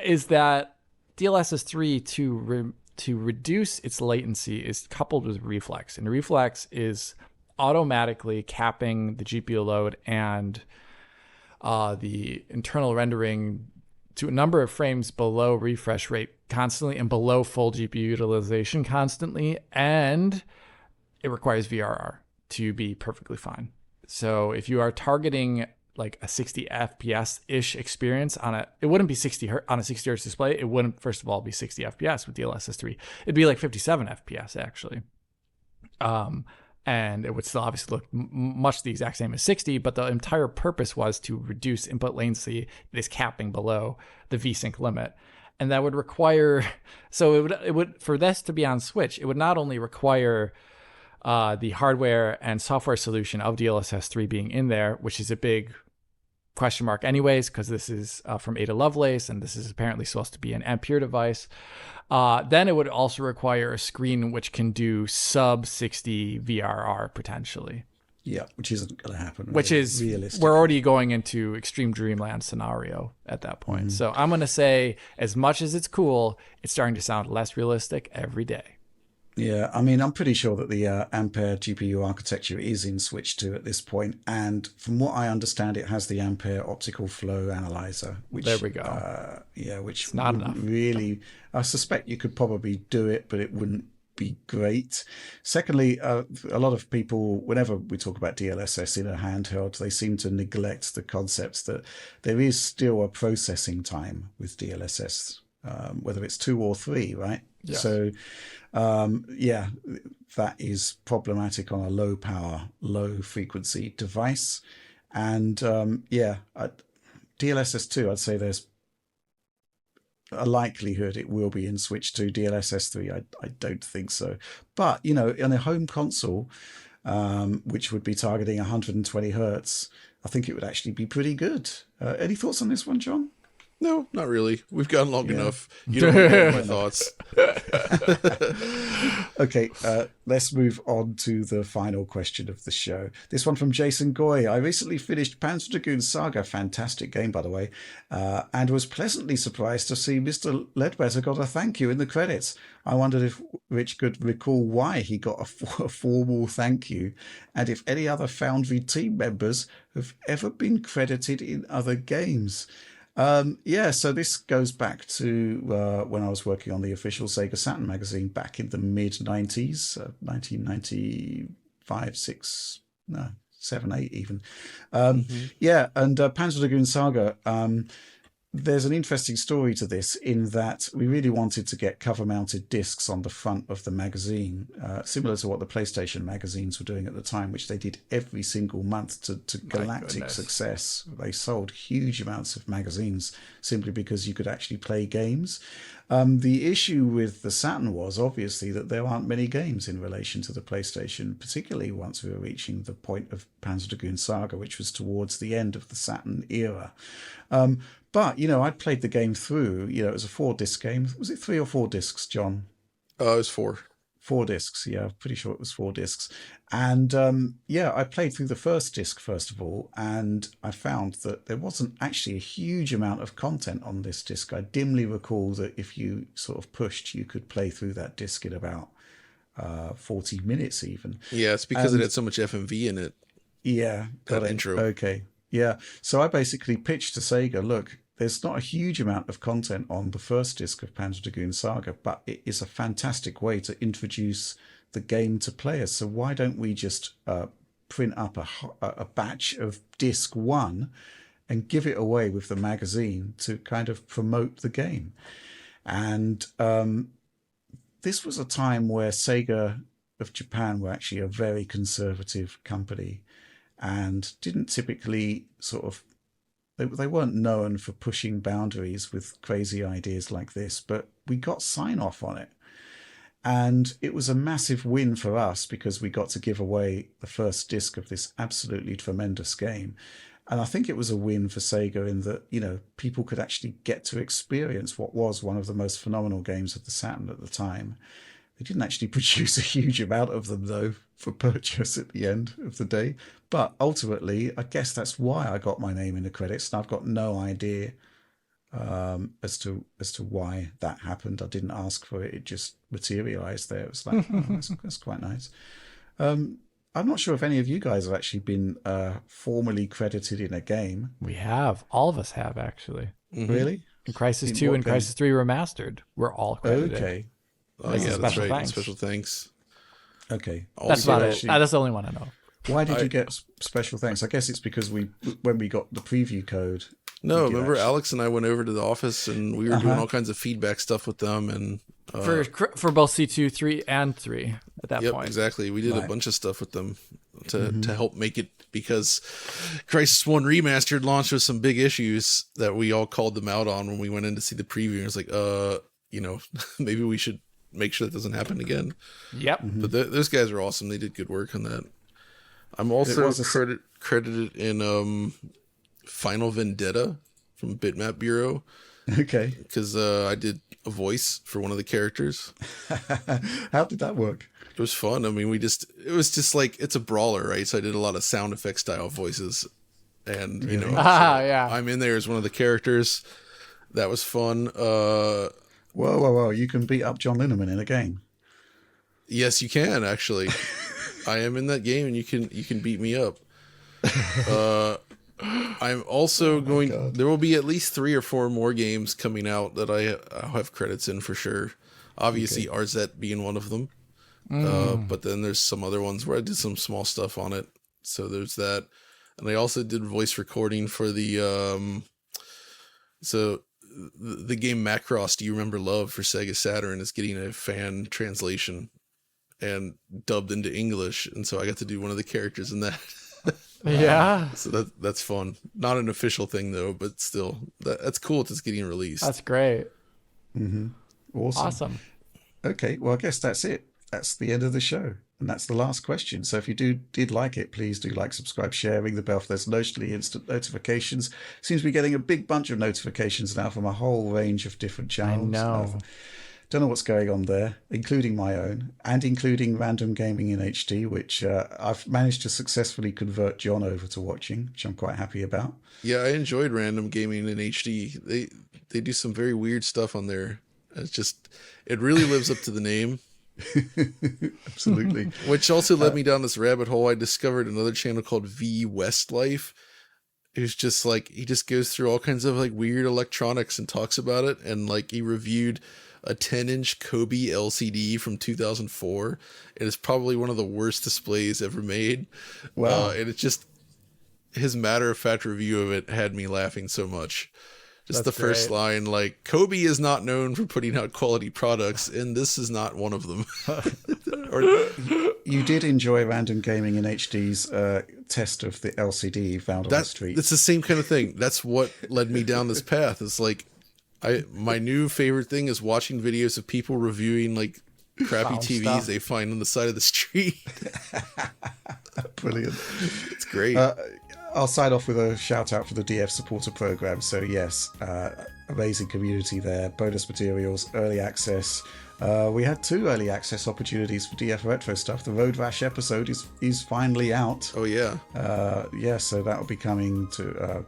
Speaker 3: Is that DLSS 3 to reduce its latency is coupled with reflex, and reflex is automatically capping the GPU load and the internal rendering to a number of frames below refresh rate constantly and below full GPU utilization constantly, and it requires VRR to be perfectly fine. So if you are targeting like a 60 FPS ish experience it wouldn't be 60 on a 60 hertz display. It wouldn't, first of all, be 60 FPS with DLSS 3. It'd be like 57 FPS actually. And it would still obviously look much the exact same as 60, but the entire purpose was to reduce input latency. It is capping below the VSync limit. And that would require, so it would for this to be on Switch, it would not only require the hardware and software solution of DLSS 3 being in there, which is a big question mark anyways, because this is from Ada Lovelace, and this is apparently supposed to be an Ampere device. Then it would also require a screen which can do sub 60 VRR potentially.
Speaker 1: Yeah, which isn't going to happen.
Speaker 3: Which is, we're already going into extreme dreamland scenario at that point. So I'm going to say, as much as it's cool, it's starting to sound less realistic every day.
Speaker 1: Yeah, I mean, I'm pretty sure that the Ampere GPU architecture is in Switch 2 at this point, and from what I understand, it has the Ampere optical flow analyzer. Which,
Speaker 3: there we go.
Speaker 1: Which
Speaker 3: it's not enough.
Speaker 1: Really, I suspect you could probably do it, but it wouldn't be great. Secondly, a lot of people, whenever we talk about DLSS in a handheld, they seem to neglect the concepts that there is still a processing time with DLSS, whether it's 2 or 3, right?
Speaker 3: Yes.
Speaker 1: So, that is problematic on a low power, low frequency device. And DLSS 2, I'd say there's a likelihood it will be in Switch 2. DLSS 3, I don't think so. But, in a home console, which would be targeting 120 hertz, I think it would actually be pretty good. Any thoughts on this one, John?
Speaker 2: No, not really. We've gone long enough. You don't know my thoughts.
Speaker 1: Okay, let's move on to the final question of the show. This one from Jason Goy. I recently finished Panzer Dragoon Saga, fantastic game, by the way, and was pleasantly surprised to see Mr. Ledbetter got a thank you in the credits. I wondered if Rich could recall why he got a formal thank you, and if any other Foundry team members have ever been credited in other games. So this goes back to when I was working on the official Sega Saturn magazine back in the mid-90s, 1995, 6, no, 7, 8 even. And Panzer Dragoon Saga, there's an interesting story to this in that we really wanted to get cover-mounted discs on the front of the magazine, similar to what the PlayStation magazines were doing at the time, which they did every single month to galactic success. They sold huge amounts of magazines simply because you could actually play games. The issue with the Saturn was obviously that there aren't many games in relation to the PlayStation, particularly once we were reaching the point of Panzer Dragoon Saga, which was towards the end of the Saturn era. But, I'd played the game through. It was a 4-disc game. Was it 3 or 4 discs, John?
Speaker 2: It was 4.
Speaker 1: 4 discs, yeah. Pretty sure it was 4 discs. And, I played through the first disc, first of all, and I found that there wasn't actually a huge amount of content on this disc. I dimly recall that if you sort of pushed, you could play through that disc in about 40 minutes even.
Speaker 2: Yeah, it's because it had so much FMV in it.
Speaker 1: Yeah.
Speaker 2: That intro.
Speaker 1: Okay. Yeah. So I basically pitched to Sega, look, there's not a huge amount of content on the first disc of Panzer Dragoon Saga, but it is a fantastic way to introduce the game to players. So why don't we just print up a batch of disc 1 and give it away with the magazine to kind of promote the game? And this was a time where Sega of Japan were actually a very conservative company and didn't typically they weren't known for pushing boundaries with crazy ideas like this, but we got sign off on it. And it was a massive win for us because we got to give away the first disc of this absolutely tremendous game. And I think it was a win for Sega in that, people could actually get to experience what was one of the most phenomenal games of the Saturn at the time. They didn't actually produce a huge amount of them, though, for purchase at the end of the day. But ultimately, I guess that's why I got my name in the credits. And I've got no idea as to why that happened. I didn't ask for it. It just materialized there. It was like, that's quite nice. I'm not sure if any of you guys have actually been formally credited in a game.
Speaker 3: We have. All of us have, actually.
Speaker 2: Mm-hmm.
Speaker 1: Really?
Speaker 3: In Crisis 2 and Crisis 3 Remastered, we're all credited.
Speaker 1: Okay.
Speaker 2: Oh, yeah, that's right.
Speaker 4: Thanks.
Speaker 2: Special thanks.
Speaker 1: Okay.
Speaker 3: That's about it. That's the only one I know.
Speaker 1: Why did you get special thanks? I guess it's because when we got the preview code.
Speaker 2: No, remember Alex and I went over to the office and we were doing all kinds of feedback stuff with them and
Speaker 3: for both C2, 3, and 3 at that point.
Speaker 2: Exactly. We did a bunch of stuff with them to help make it, because Crisis 1 Remastered launched with some big issues that we all called them out on when we went in to see the preview. It was like, maybe we should make sure that doesn't happen again.
Speaker 3: Yep.
Speaker 2: But those guys are awesome. They did good work on that. I'm also credited in Final Vendetta from Bitmap Bureau.
Speaker 1: Okay.
Speaker 2: Because I did a voice for one of the characters.
Speaker 1: How did that work?
Speaker 2: It was fun. I mean, it was just like, it's a brawler, right? So I did a lot of sound effect style voices. And,
Speaker 1: Really?
Speaker 3: Yeah.
Speaker 2: I'm in there as one of the characters. That was fun.
Speaker 1: Whoa. You can beat up John Linneman in a game.
Speaker 2: Yes, you can, actually. I am in that game and you can beat me up. I'm also there will be at least 3 or 4 more games coming out that I'll have credits in for sure. Obviously, RZ being one of them. But then there's some other ones where I did some small stuff on it. So there's that. And I also did voice recording for the game Macross, Do You Remember Love for Sega Saturn is getting a fan translation and dubbed into English. And so I got to do one of the characters in that.
Speaker 3: Yeah.
Speaker 2: So that's fun. Not an official thing though, but still that's cool. It's getting released.
Speaker 3: That's great.
Speaker 1: Mm-hmm. Awesome. Okay. Well, I guess that's it. That's the end of the show. And that's the last question. So if you did like it, please do like, subscribe, share, ring the bell for those mostly instant notifications. Seems to be getting a big bunch of notifications now from a whole range of different channels.
Speaker 3: I know.
Speaker 1: Don't know what's going on there, including my own, and including Random Gaming in HD, which I've managed to successfully convert John over to watching, which I'm quite happy about.
Speaker 2: Yeah, I enjoyed Random Gaming in HD. They do some very weird stuff on there. It really lives up to the name.
Speaker 1: Absolutely.
Speaker 2: Which also led me down this rabbit hole. I discovered another channel called V Westlife. Who's just like, he just goes through all kinds of like weird electronics and talks about it. And like he reviewed a 10-inch Kobe LCD from 2004. It is probably one of the worst displays ever made.
Speaker 1: Wow.
Speaker 2: And it's just, his matter-of-fact review of it had me laughing so much. Just
Speaker 3: That's
Speaker 2: the first
Speaker 3: great.
Speaker 2: line, like, Kobe is not known for putting out quality products, and this is not one of them.
Speaker 1: You did enjoy Random Gaming in HD's test of the LCD you found on the street.
Speaker 2: That's the same kind of thing. That's what led me down this path. It's like, my new favorite thing is watching videos of people reviewing like crappy
Speaker 3: Found
Speaker 2: TVs
Speaker 3: stuff.
Speaker 2: they find on the side of the street.
Speaker 1: Brilliant.
Speaker 2: It's great.
Speaker 1: I'll sign off with a shout out for the DF supporter program. So yes, amazing community there, bonus materials, early access. We had 2 early access opportunities for DF Retro stuff. The Road Rash episode is finally out.
Speaker 2: Oh yeah.
Speaker 1: So that will be coming to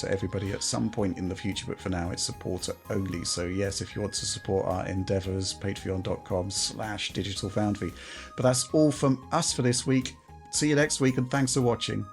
Speaker 1: everybody at some point in the future, but for now it's supporter only. So yes, if you want to support our endeavors, patreon.com/Digital Foundry. But that's all from us for this week. See you next week, and thanks for watching.